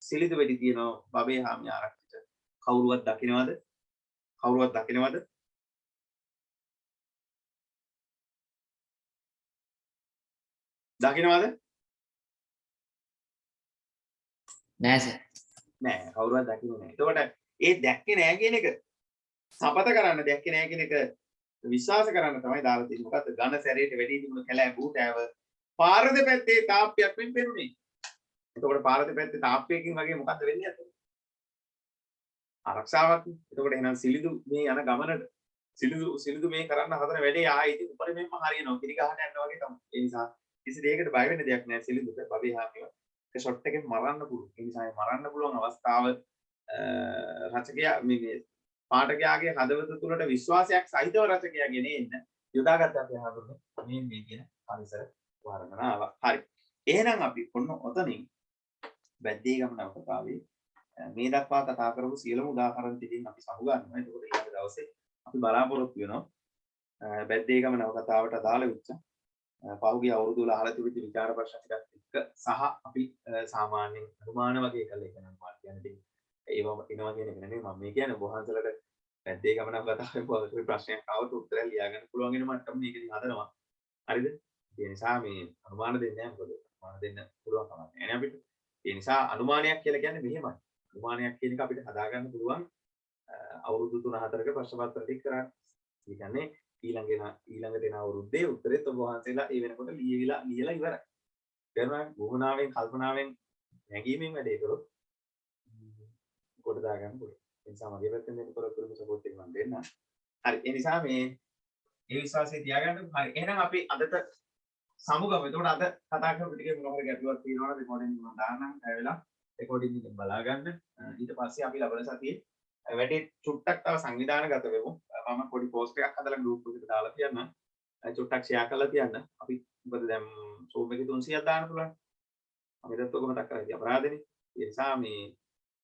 සිලිදු වෙඩි තියෙනවා බබේ ආමි ආරච්චිට. කවුරුවත් දකින්නවද? කවුරුවත් දකින්නවද? දකින්නවද? නෑ සර්. නෑ කවුරුවත් දකින්නේ නෑ. එතකොට ඒ දැක්කේ නෑ කියන එක සපත කරන්න දැක්කේ නෑ කියන එක විශ්වාස කරන්න තමයි දාලා තියෙන්නේ. මොකද්ද? ඝන සැරේට වැඩි තිබුණු කැලෑ බූටෑව පාර දෙපැත්තේ තාප්පයක් වෙන් පෙරුණේ. එතකොට පාර දෙපැත්තේ තාප්පයකින් වගේ මොකද්ද වෙන්නේ අතට? ආරක්ෂාවක්. එතකොට එහෙනම් සිලිදු මේ යන ගමනට සිලිදු මේ කරන්න හදන වැඩේ ආයෙත් උඩරින්ම හරියනවා. කිරි ගහන්න යනවා වගේ තමයි. ඒ නිසා කිසි දෙයකට බය වෙන්න දෙයක් නැහැ සිලිඳුට. බබේ හාමිව එක ෂොට් එකෙන් මරන්න පුළුවන්. ඒ නිසා මරන්න පුළුවන් අවස්ථාව රචකයා මේ පාඨකයාගේ හදවත තුළට විශ්වාසයක් සහිතව රචකයා ගෙනෙන්න යොදාගත්ත අපි හඳුන්නේ මේ කියන පරිසර වර්ණනාව. හරි. එහෙනම් අපි ඔන්න ඔතනින් බැද්දේගම නවකතාවේ මේ දක්වා කතා කරපු සියලුම උදාහරණ ටිකෙන් අපි සමුගන්නවා. එතකොට ඊළඟ දවසේ අපි බලාපොරොත්තු වෙනවා බැද්දේගම නවකතාවට අදාළ වෙච්ච පහුගිය අවුරුදු වල අහලා තිබිච්ච විචාර ප්‍රශ්න ටිකක් එක්ක සහ අපි සාමාන්‍යයෙන් අනුමාන වගේ කරලා ඉගෙන ගන්නවා කියන්නේ ඒව එනවා කියන එක නෙමෙයි මම මේ කියන්නේ බොහන්සලට බැද්දේගම නවකතාවේ පොදු ප්‍රශ්නයක් ආවොත් උත්තරය ලියා ගන්න පුළුවන් වෙන මට්ටම මේකදී හදනවා. හරිද? ඒ නිසා මේ අනුමාන දෙන්නේ නැහැ මොකද අනුමාන දෙන්න පුළුවන් කමක් නැහැ නේ අපිට. ඒ නිසා අනුමානයක් කියලා කියන්නේ මෙහෙමයි. අනුමානයක් කියන එක අපිට හදාගන්න පුළුවන් අවුරුදු 3-4ක ප්‍රශ්න පත්‍ර ටික කරන්න. ඒ කියන්නේ ඊළඟ දෙන අවුරුද්දේ උත්තරෙත් ඔබ වහන්සේලා ඒ වෙනකොට ලියවිලා ලියලා ඉවරයි. තේරුණාද? වුණාවෙන් කල්පනාවෙන් නැගීමෙන් වැඩේ කරොත් කොට දාගන්න පුළුවන්. ඒ නිසා මගේ පැත්තෙන් දෙන්න පොරොත්තු සපෝට් එක මම දෙන්නම්. හරි. ඒ නිසා මේ විශ්වාසය තියාගන්න. හරි. එහෙනම් අපි අදට සමුගමු. එතකොට අද කතා කරපු ටිකේ මොනවා හරි ගැටලුවක් තියෙනවා නම් රෙකෝඩින් මම දාන්නම්. ඇවිල්ලා රෙකෝඩින් එක බලා ගන්න. ඊට පස්සේ අපි ලබන සතියේ වැඩි චුට්ටක් තව සංවිධානගත වෙමු. මම පොඩි පෝස්ට් එකක් හදලා ගෲප් එකට දාලා තියන්න. චුට්ටක් ෂෙයා කරලා තියන්න. අපි මොකද දැන් Zoom එකේ 300ක් දාන්න පුළුවන්. අපිටත් ඔක මතක් කරගන්න අපරාධනේ. ඒ නිසා මේ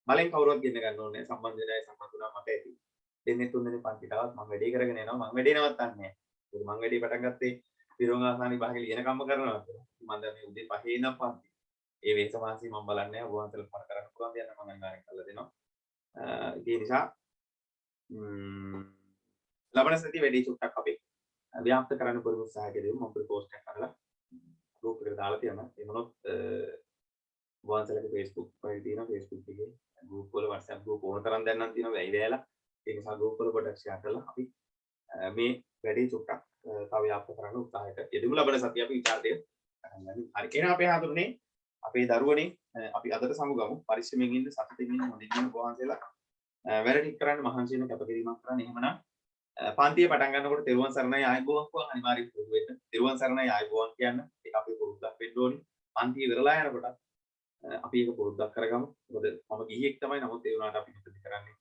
බලෙන් කවුරුවත් ගෙන්න ගන්න ඕනේ. සම්බන්ධ වෙලා සම්මත වුණා මට ඇති. දෙන්නේ තුන් දෙනේ පන්තිටවත් මම වැඩේ කරගෙන එනවා. මම වැඩේ නවත්තන්නේ නැහැ. මම වැඩේ පටන් ගත්තේ පිරෝගාසානි භාගය ලියන කම්ම කරනවා කියලා. මම දැන් මේ උදේ 5 ඉඳන් පන්ති. ඒ වේසමාසී මම බලන්නේ ඔබ වහන්සේලා මට කරන්න පුළුවන් දෙයක් නම් මම අනිවාර්යෙන් කරලා දෙනවා. ඒ නිසා ලබන සතිය වැඩි චුට්ටක් අපි ව්‍යාප්ත කරන්න පුරුදු උත්සාහය දෙමු. මම පෝස්ට් එකක් කරලා ගෲප් එකට දාලා තියනවා. ඒ මොනොත් වහන්සේලාගේ Facebook පරිදි තියෙනවා. Facebook එකේ ගෲප් වල WhatsApp ගෲප් ඕන තරම් දැන් නම් තියෙනවා වෙයි වේලා. ඒ නිසා ගෲප් වල පොඩ්ඩක් ෂෙයා කරලා අපි මේ වැඩි චුට්ටක් තව ව්‍යාප්ත කරන්න උත්සාහයට යෙදෙමු. ලබන සතිය අපි විචාරය කරන්න. හරි. එහෙනම් අපේ හඳුරන්නේ අපේ දරුවනේ අපි අදට සමුගමු. පරිස්සමෙන් ඉන්න, සතුටින් ඉන්න, හොඳින් ඉන්න වහන්සේලා වැඩ ටික කරන්න මහන්සි වෙන කැපකිරීමක් කරන්න. එහෙමනම් පන්තිය පටන් ගන්නකොට තෙරුවන් සරණයි ආයුබෝවන් කියවන අනිවාර්යයෙන් පුරුදු වෙන්න. තෙරුවන් සරණයි ආයුබෝවන් කියන්න ඒක අපේ පුරුද්දක් වෙන්න ඕනි. පන්තිය ඉවරලා යනකොට අපි ඒක පුරුද්දක් කරගමු. මොකද මම ගිහියෙක් තමයි. නමුත් ඒ වුණාට අපි මෙතන කරන්නේ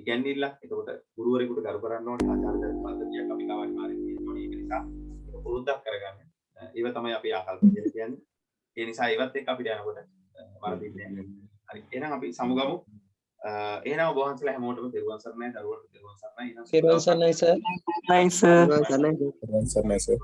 ඉගැන්විල්ල. එතකොට ගුරුවරයෙකුට ගරු කරන්න ඕනේ. ආචාර්ය පද්ධතියක් අපි ගාව අනිවාර්යයෙන් තියෙන්න ඕනේ. ඒක නිසා ඒක පුරුද්දක් කරගන්න. ඒව තමයි අපි ආකල්ප කියලා කියන්නේ. ඒ නිසා ඒවත් එක්ක අපිට යනකොට වරදින්නේ නැහැ. හරි. එහෙනම් අපි සමුගමු. එහෙනම් ඔබ වහන්සේලා හැමෝටම තෙරුවන් සරණයි. දරුවන්ට තෙරුවන් සරණයි. තෙරුවන් සරණයි සර්. Thanks, sir. Sir.